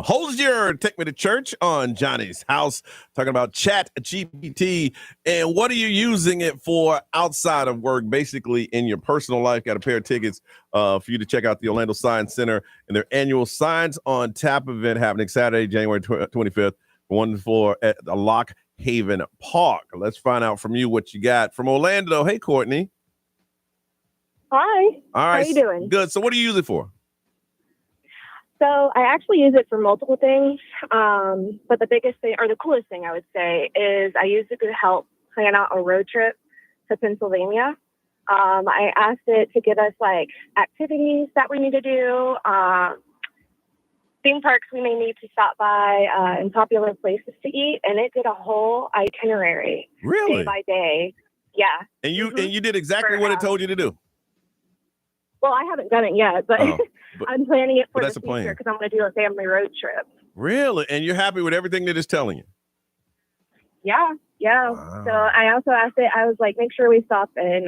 Hosier, take me to church on Johnny's House, talking about Chat GPT and what are you using it for outside of work, basically in your personal life. Got a pair of tickets for you to check out the Orlando Science Center and their annual Science on Tap event happening Saturday, January 25th, 1 to 4 at the Lock Haven Park. Let's find out from you what you got from Orlando. Hey, Courtney. Hi. All right. How are you doing? Good. So what do you use it for? So I actually use it for multiple things. But the biggest thing, or the coolest thing I would say, is I use it to help plan out a road trip to Pennsylvania. I asked it to give us like activities that we need to do, theme parks we may need to stop by, and popular places to eat. And it did a whole itinerary, Really? day by day. Yeah. And you did exactly what it told you to do. Well, I haven't done it yet, but, but I'm planning it for that's the the plan. future because I'm going to do a family road trip. Really? And you're happy with everything that it's telling you? Yeah. Wow. So I also asked it, I was like, make sure we stop in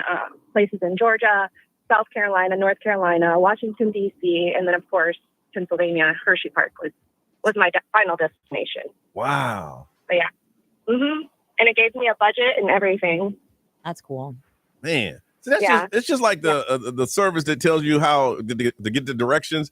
places in Georgia, South Carolina, North Carolina, Washington, D.C., and then, of course, Pennsylvania. Hershey Park was my final destination. Wow. But yeah. And it gave me a budget and everything. That's cool. Man. So that's it's just like the service that tells you how to get the directions.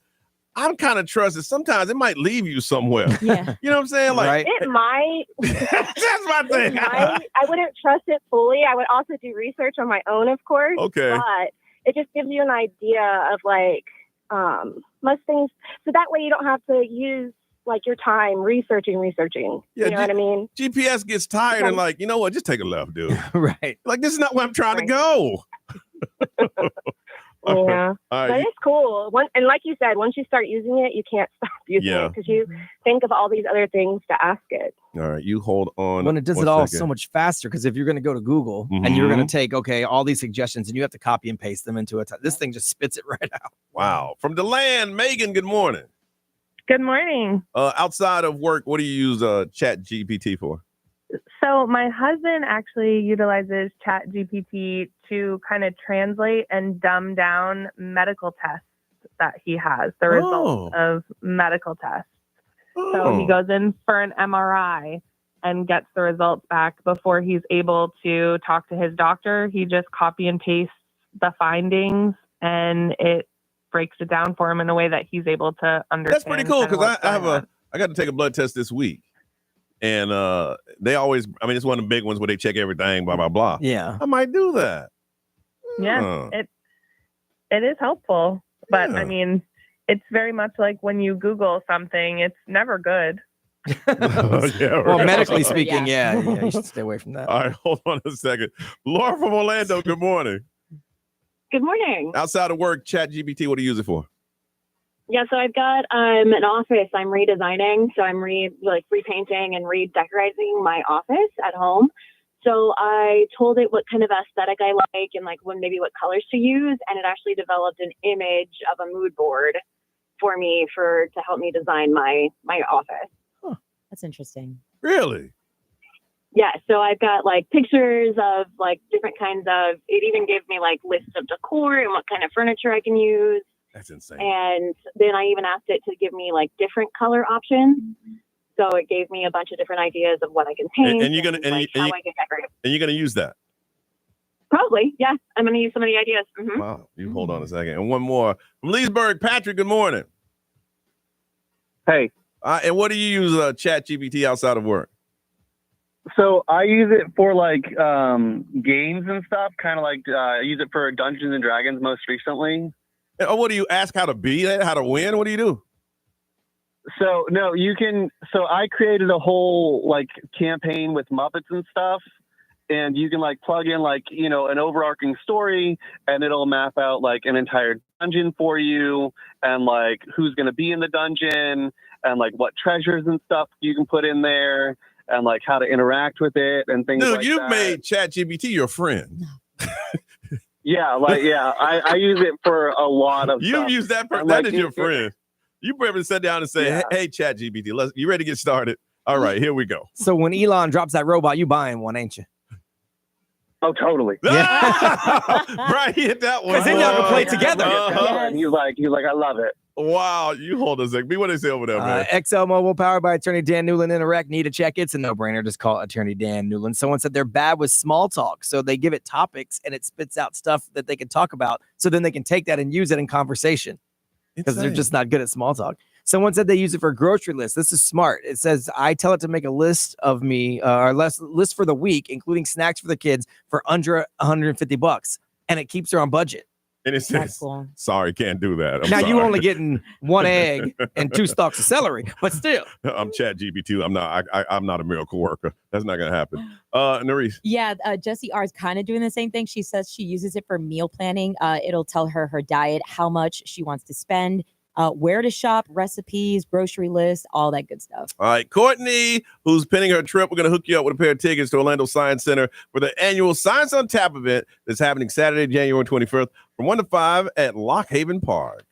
I'm kind of trusted. Sometimes it might leave you somewhere. Yeah. You know what I'm saying? Like It might. That's my thing. I wouldn't trust it fully. I would also do research on my own, of course. Okay. But it just gives you an idea of like most things. So that way you don't have to use like your time researching. Yeah, you know what I mean? GPS gets tired and like, you know what? Just take a left, dude. Right. Like this is not where I'm trying to go. Yeah. All right. But it's cool. And like you said, once you start using it, you can't stop using it because you think of all these other things to ask it. All right, you hold on. When it does one it all second. so much faster, because if you're going to go to Google and you're going to take, all these suggestions and you have to copy and paste them into this thing just spits it right out. Wow. From DeLand, Megan, good morning. Good morning. Outside of work, what do you use Chat GPT for? So my husband actually utilizes Chat GPT to kind of translate and dumb down medical tests that he has, the results of medical tests. So he goes in for an MRI and gets the results back before he's able to talk to his doctor. He just copy and pastes the findings and it breaks it down for him in a way that he's able to understand. That's pretty cool because I got to take a blood test this week. And they always, it's one of the big ones where they check everything, blah, blah, blah. Yeah. I might do that. Yeah, it is helpful. But it's very much like when you Google something, it's never good. Well, medically speaking, you should stay away from that. All right, hold on a second. Laura from Orlando, good morning. Good morning. Outside of work, Chat GPT, what do you use it for? Yeah, so I've got an office I'm redesigning. So I'm repainting and redecorating my office at home. So I told it what kind of aesthetic I like and like maybe what colors to use, and it actually developed an image of a mood board for me to help me design my office. Huh. That's interesting. Really? Yeah, so I've got like pictures of like different kinds of. It even gave me like lists of decor and what kind of furniture I can use. That's insane. And then I even asked it to give me like different color options. So it gave me a bunch of different ideas of what I can paint and you're gonna how I can decorate. And you're gonna use that. Probably, yeah. I'm gonna use some of the ideas. Mm-hmm. Wow. You hold on a second. And one more from Leesburg, Patrick. Good morning. Hey. And what do you use Chat GPT outside of work? So I use it for like games and stuff. Kind of like I use it for Dungeons and Dragons most recently. Oh, what do you ask? How to beat it? How to win? What do you do? So no, you can. So I created a whole like campaign with Muppets and stuff, and you can like plug in like an overarching story, and it'll map out like an entire dungeon for you, and like who's going to be in the dungeon, and like what treasures and stuff you can put in there, and like how to interact with it and things. Dude, like you've that. made ChatGPT your friend. Yeah, I use it for a lot of. You've used that. That is your friend. You probably sit down and say, "Hey, ChatGPT, you ready to get started? All right, here we go." So when Elon drops that robot, you buying one, ain't you? Oh, totally. Yeah. Right, hit that one. Because then y'all can play together. And he's like, I love it. Wow, you hold a second. B, what they say over there, man? XL Mobile, powered by attorney Dan Newland. Interact, need a check. It's a no-brainer. Just call attorney Dan Newland. Someone said they're bad with small talk, so they give it topics and it spits out stuff that they can talk about. So then they can take that and use it in conversation because they're just not good at small talk. Someone said they use it for grocery lists. This is smart. It says, I tell it to make a list of me, or list for the week, including snacks for the kids for under $150, and it keeps her on budget. And it says, sorry, can't do that. I'm now sorry. you only getting 1 egg and 2 stalks of celery, but still. I'm Chat GPT. I'm not a miracle worker. That's not gonna happen. Nerese. Yeah, Jessie R is kind of doing the same thing. She says she uses it for meal planning. It'll tell her diet, how much she wants to spend, where to shop, recipes, grocery lists, all that good stuff. All right, Courtney, who's pinning her trip, we're going to hook you up with a pair of tickets to Orlando Science Center for the annual Science on Tap event that's happening Saturday, January 21st from 1 to 5 at Lock Haven Park.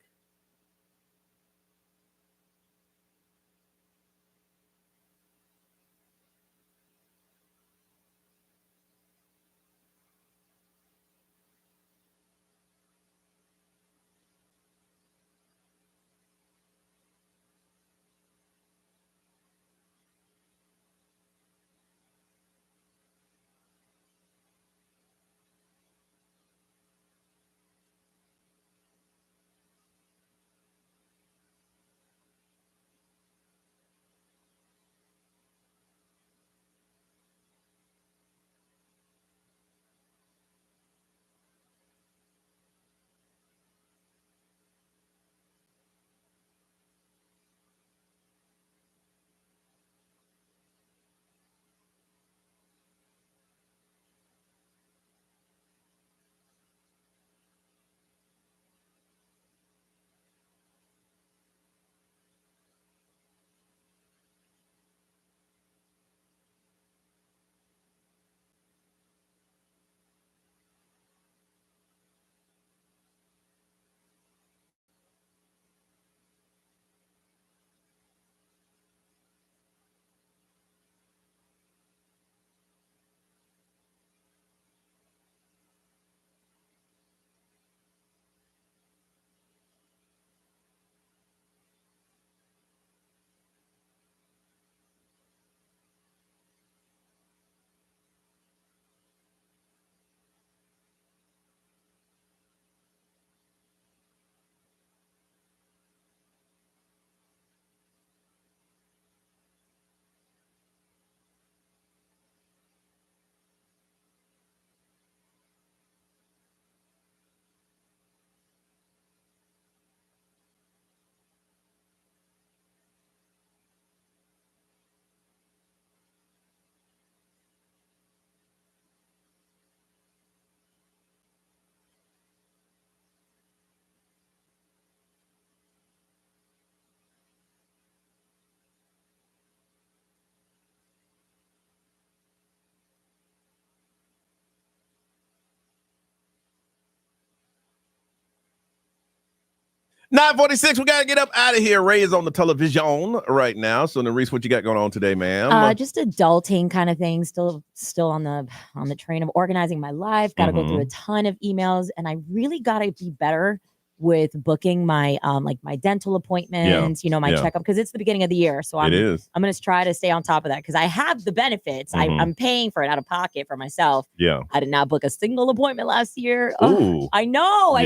$9:46. We got to get up out of here. Ray is on the television right now. So, Nerese, what you got going on today, ma'am? Just adulting kind of thing. Still on the train of organizing my life. Got to go through a ton of emails, and I really got to be better with booking my my dental appointments, my checkup, because it's the beginning of the year. So I'm going to try to stay on top of that because I have the benefits. I'm paying for it out of pocket for myself. Yeah. I did not book a single appointment last year. Ooh. I know.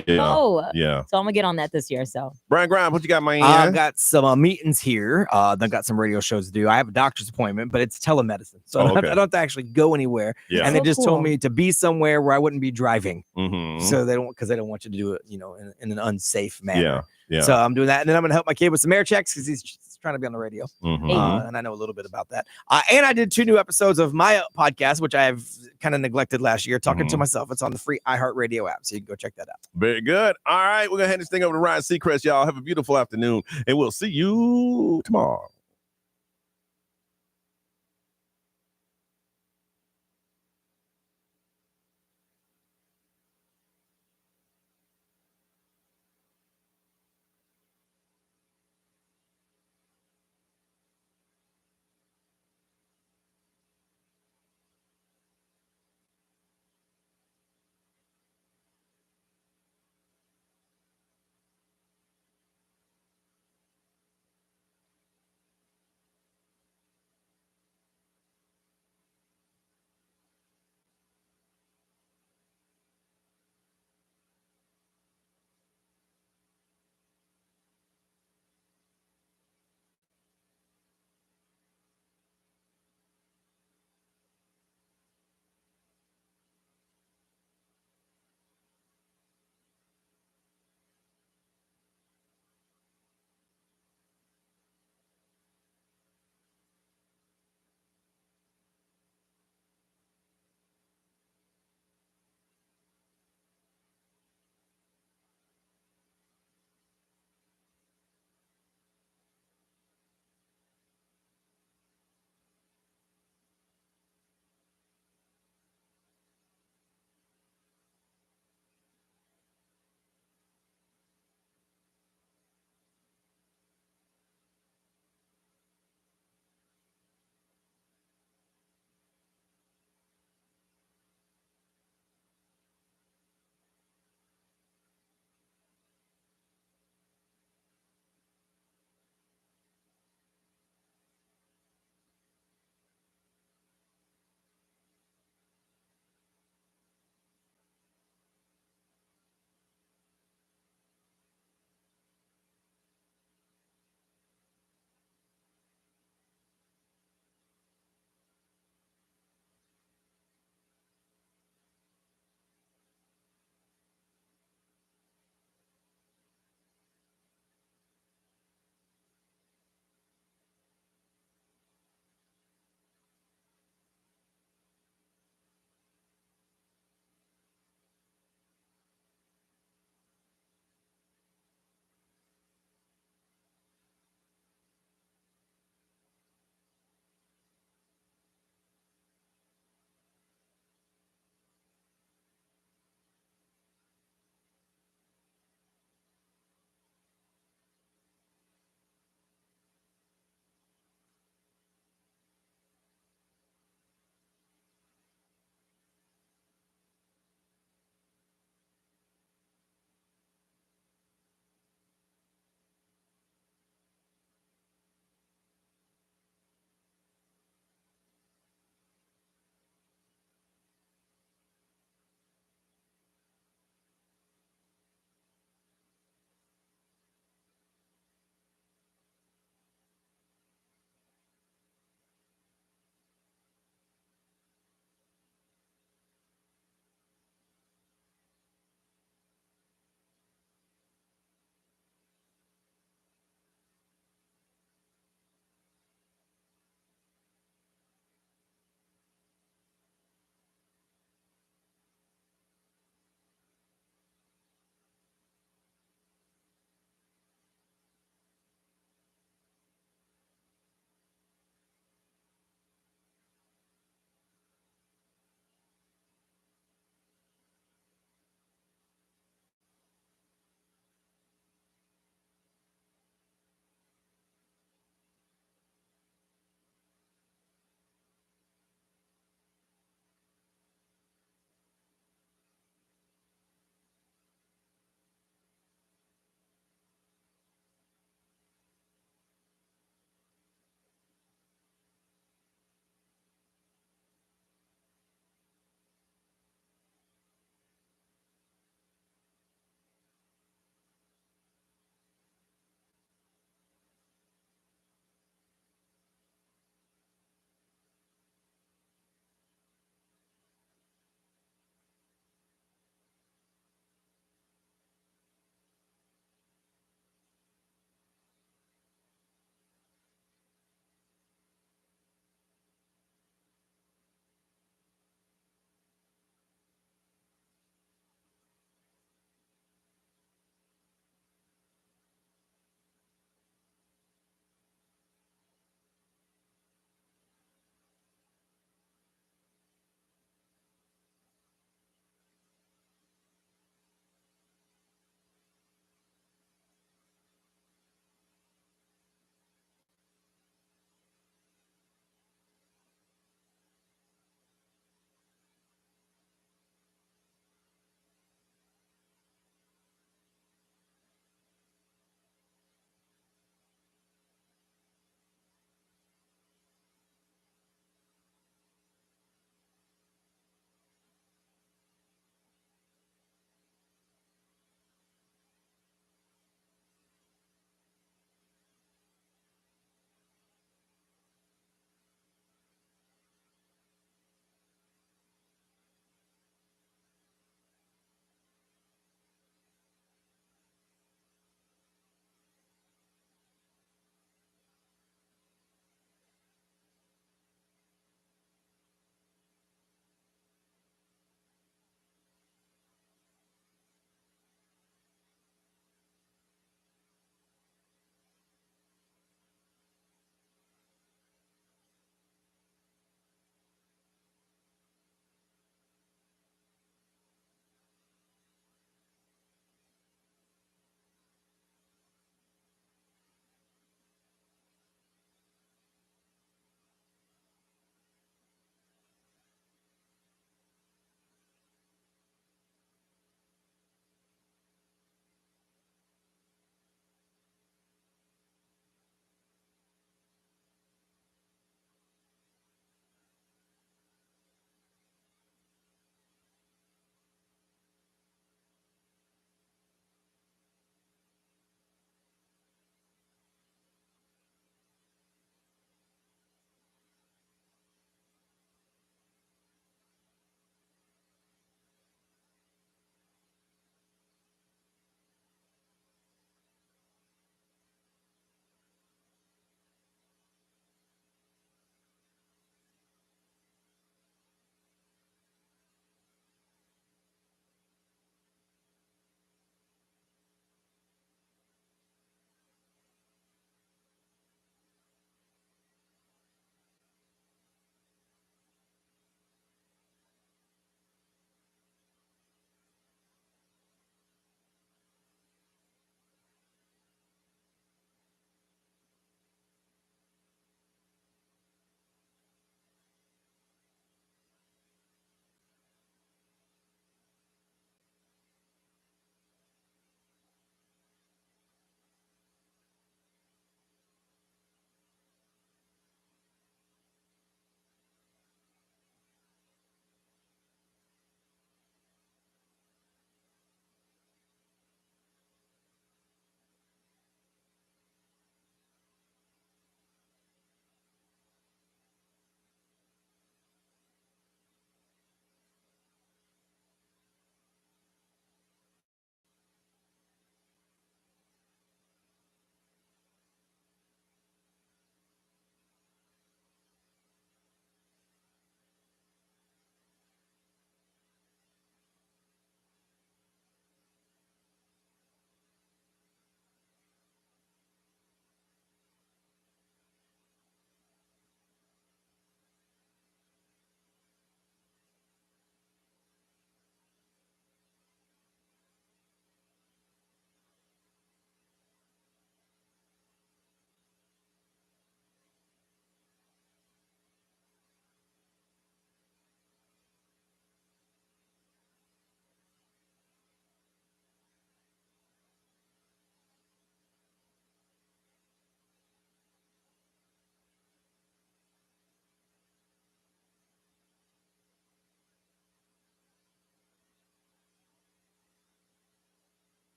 Yeah. So I'm gonna get on that this year. So Brian Grimes, what you got, man? I've got some meetings here. Then got some radio shows to do. I have a doctor's appointment, but it's telemedicine. So I don't have to actually go anywhere. Yeah. And they just told me to be somewhere where I wouldn't be driving. Mm-hmm. So they don't want you to do it, in an unsafe manner. Yeah. So I'm doing that. And then I'm going to help my kid with some air checks because he's trying to be on the radio. Mm-hmm. And I know a little bit about that. And I did 2 new episodes of my podcast, which I've kind of neglected last year, talking to myself. It's on the free iHeartRadio app. So you can go check that out. Very good. All right. We're going to hand this thing over to Ryan Seacrest, y'all. Have a beautiful afternoon. And we'll see you tomorrow.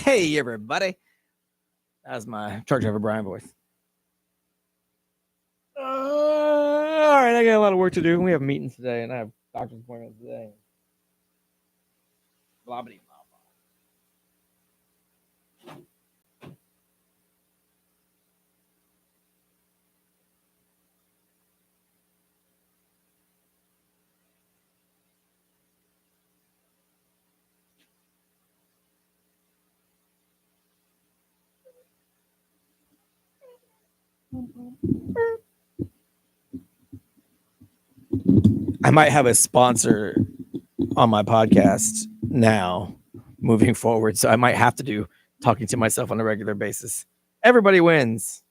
Hey, everybody. That's my truck driver Brian voice. All right, I got a lot of work to do. We have meetings today, and I have doctor's appointments today. Blah, blah, blah. I might have a sponsor on my podcast now moving forward. So I might have to do talking to myself on a regular basis. Everybody wins.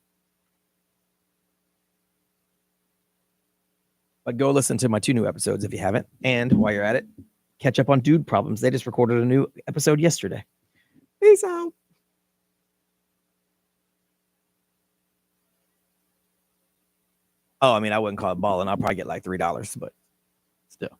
But go listen to my 2 new episodes if you haven't. And while you're at it, catch up on Dude Problems. They just recorded a new episode yesterday. Peace out. Oh, I mean, I wouldn't call it balling. I'll probably get like $3, but still.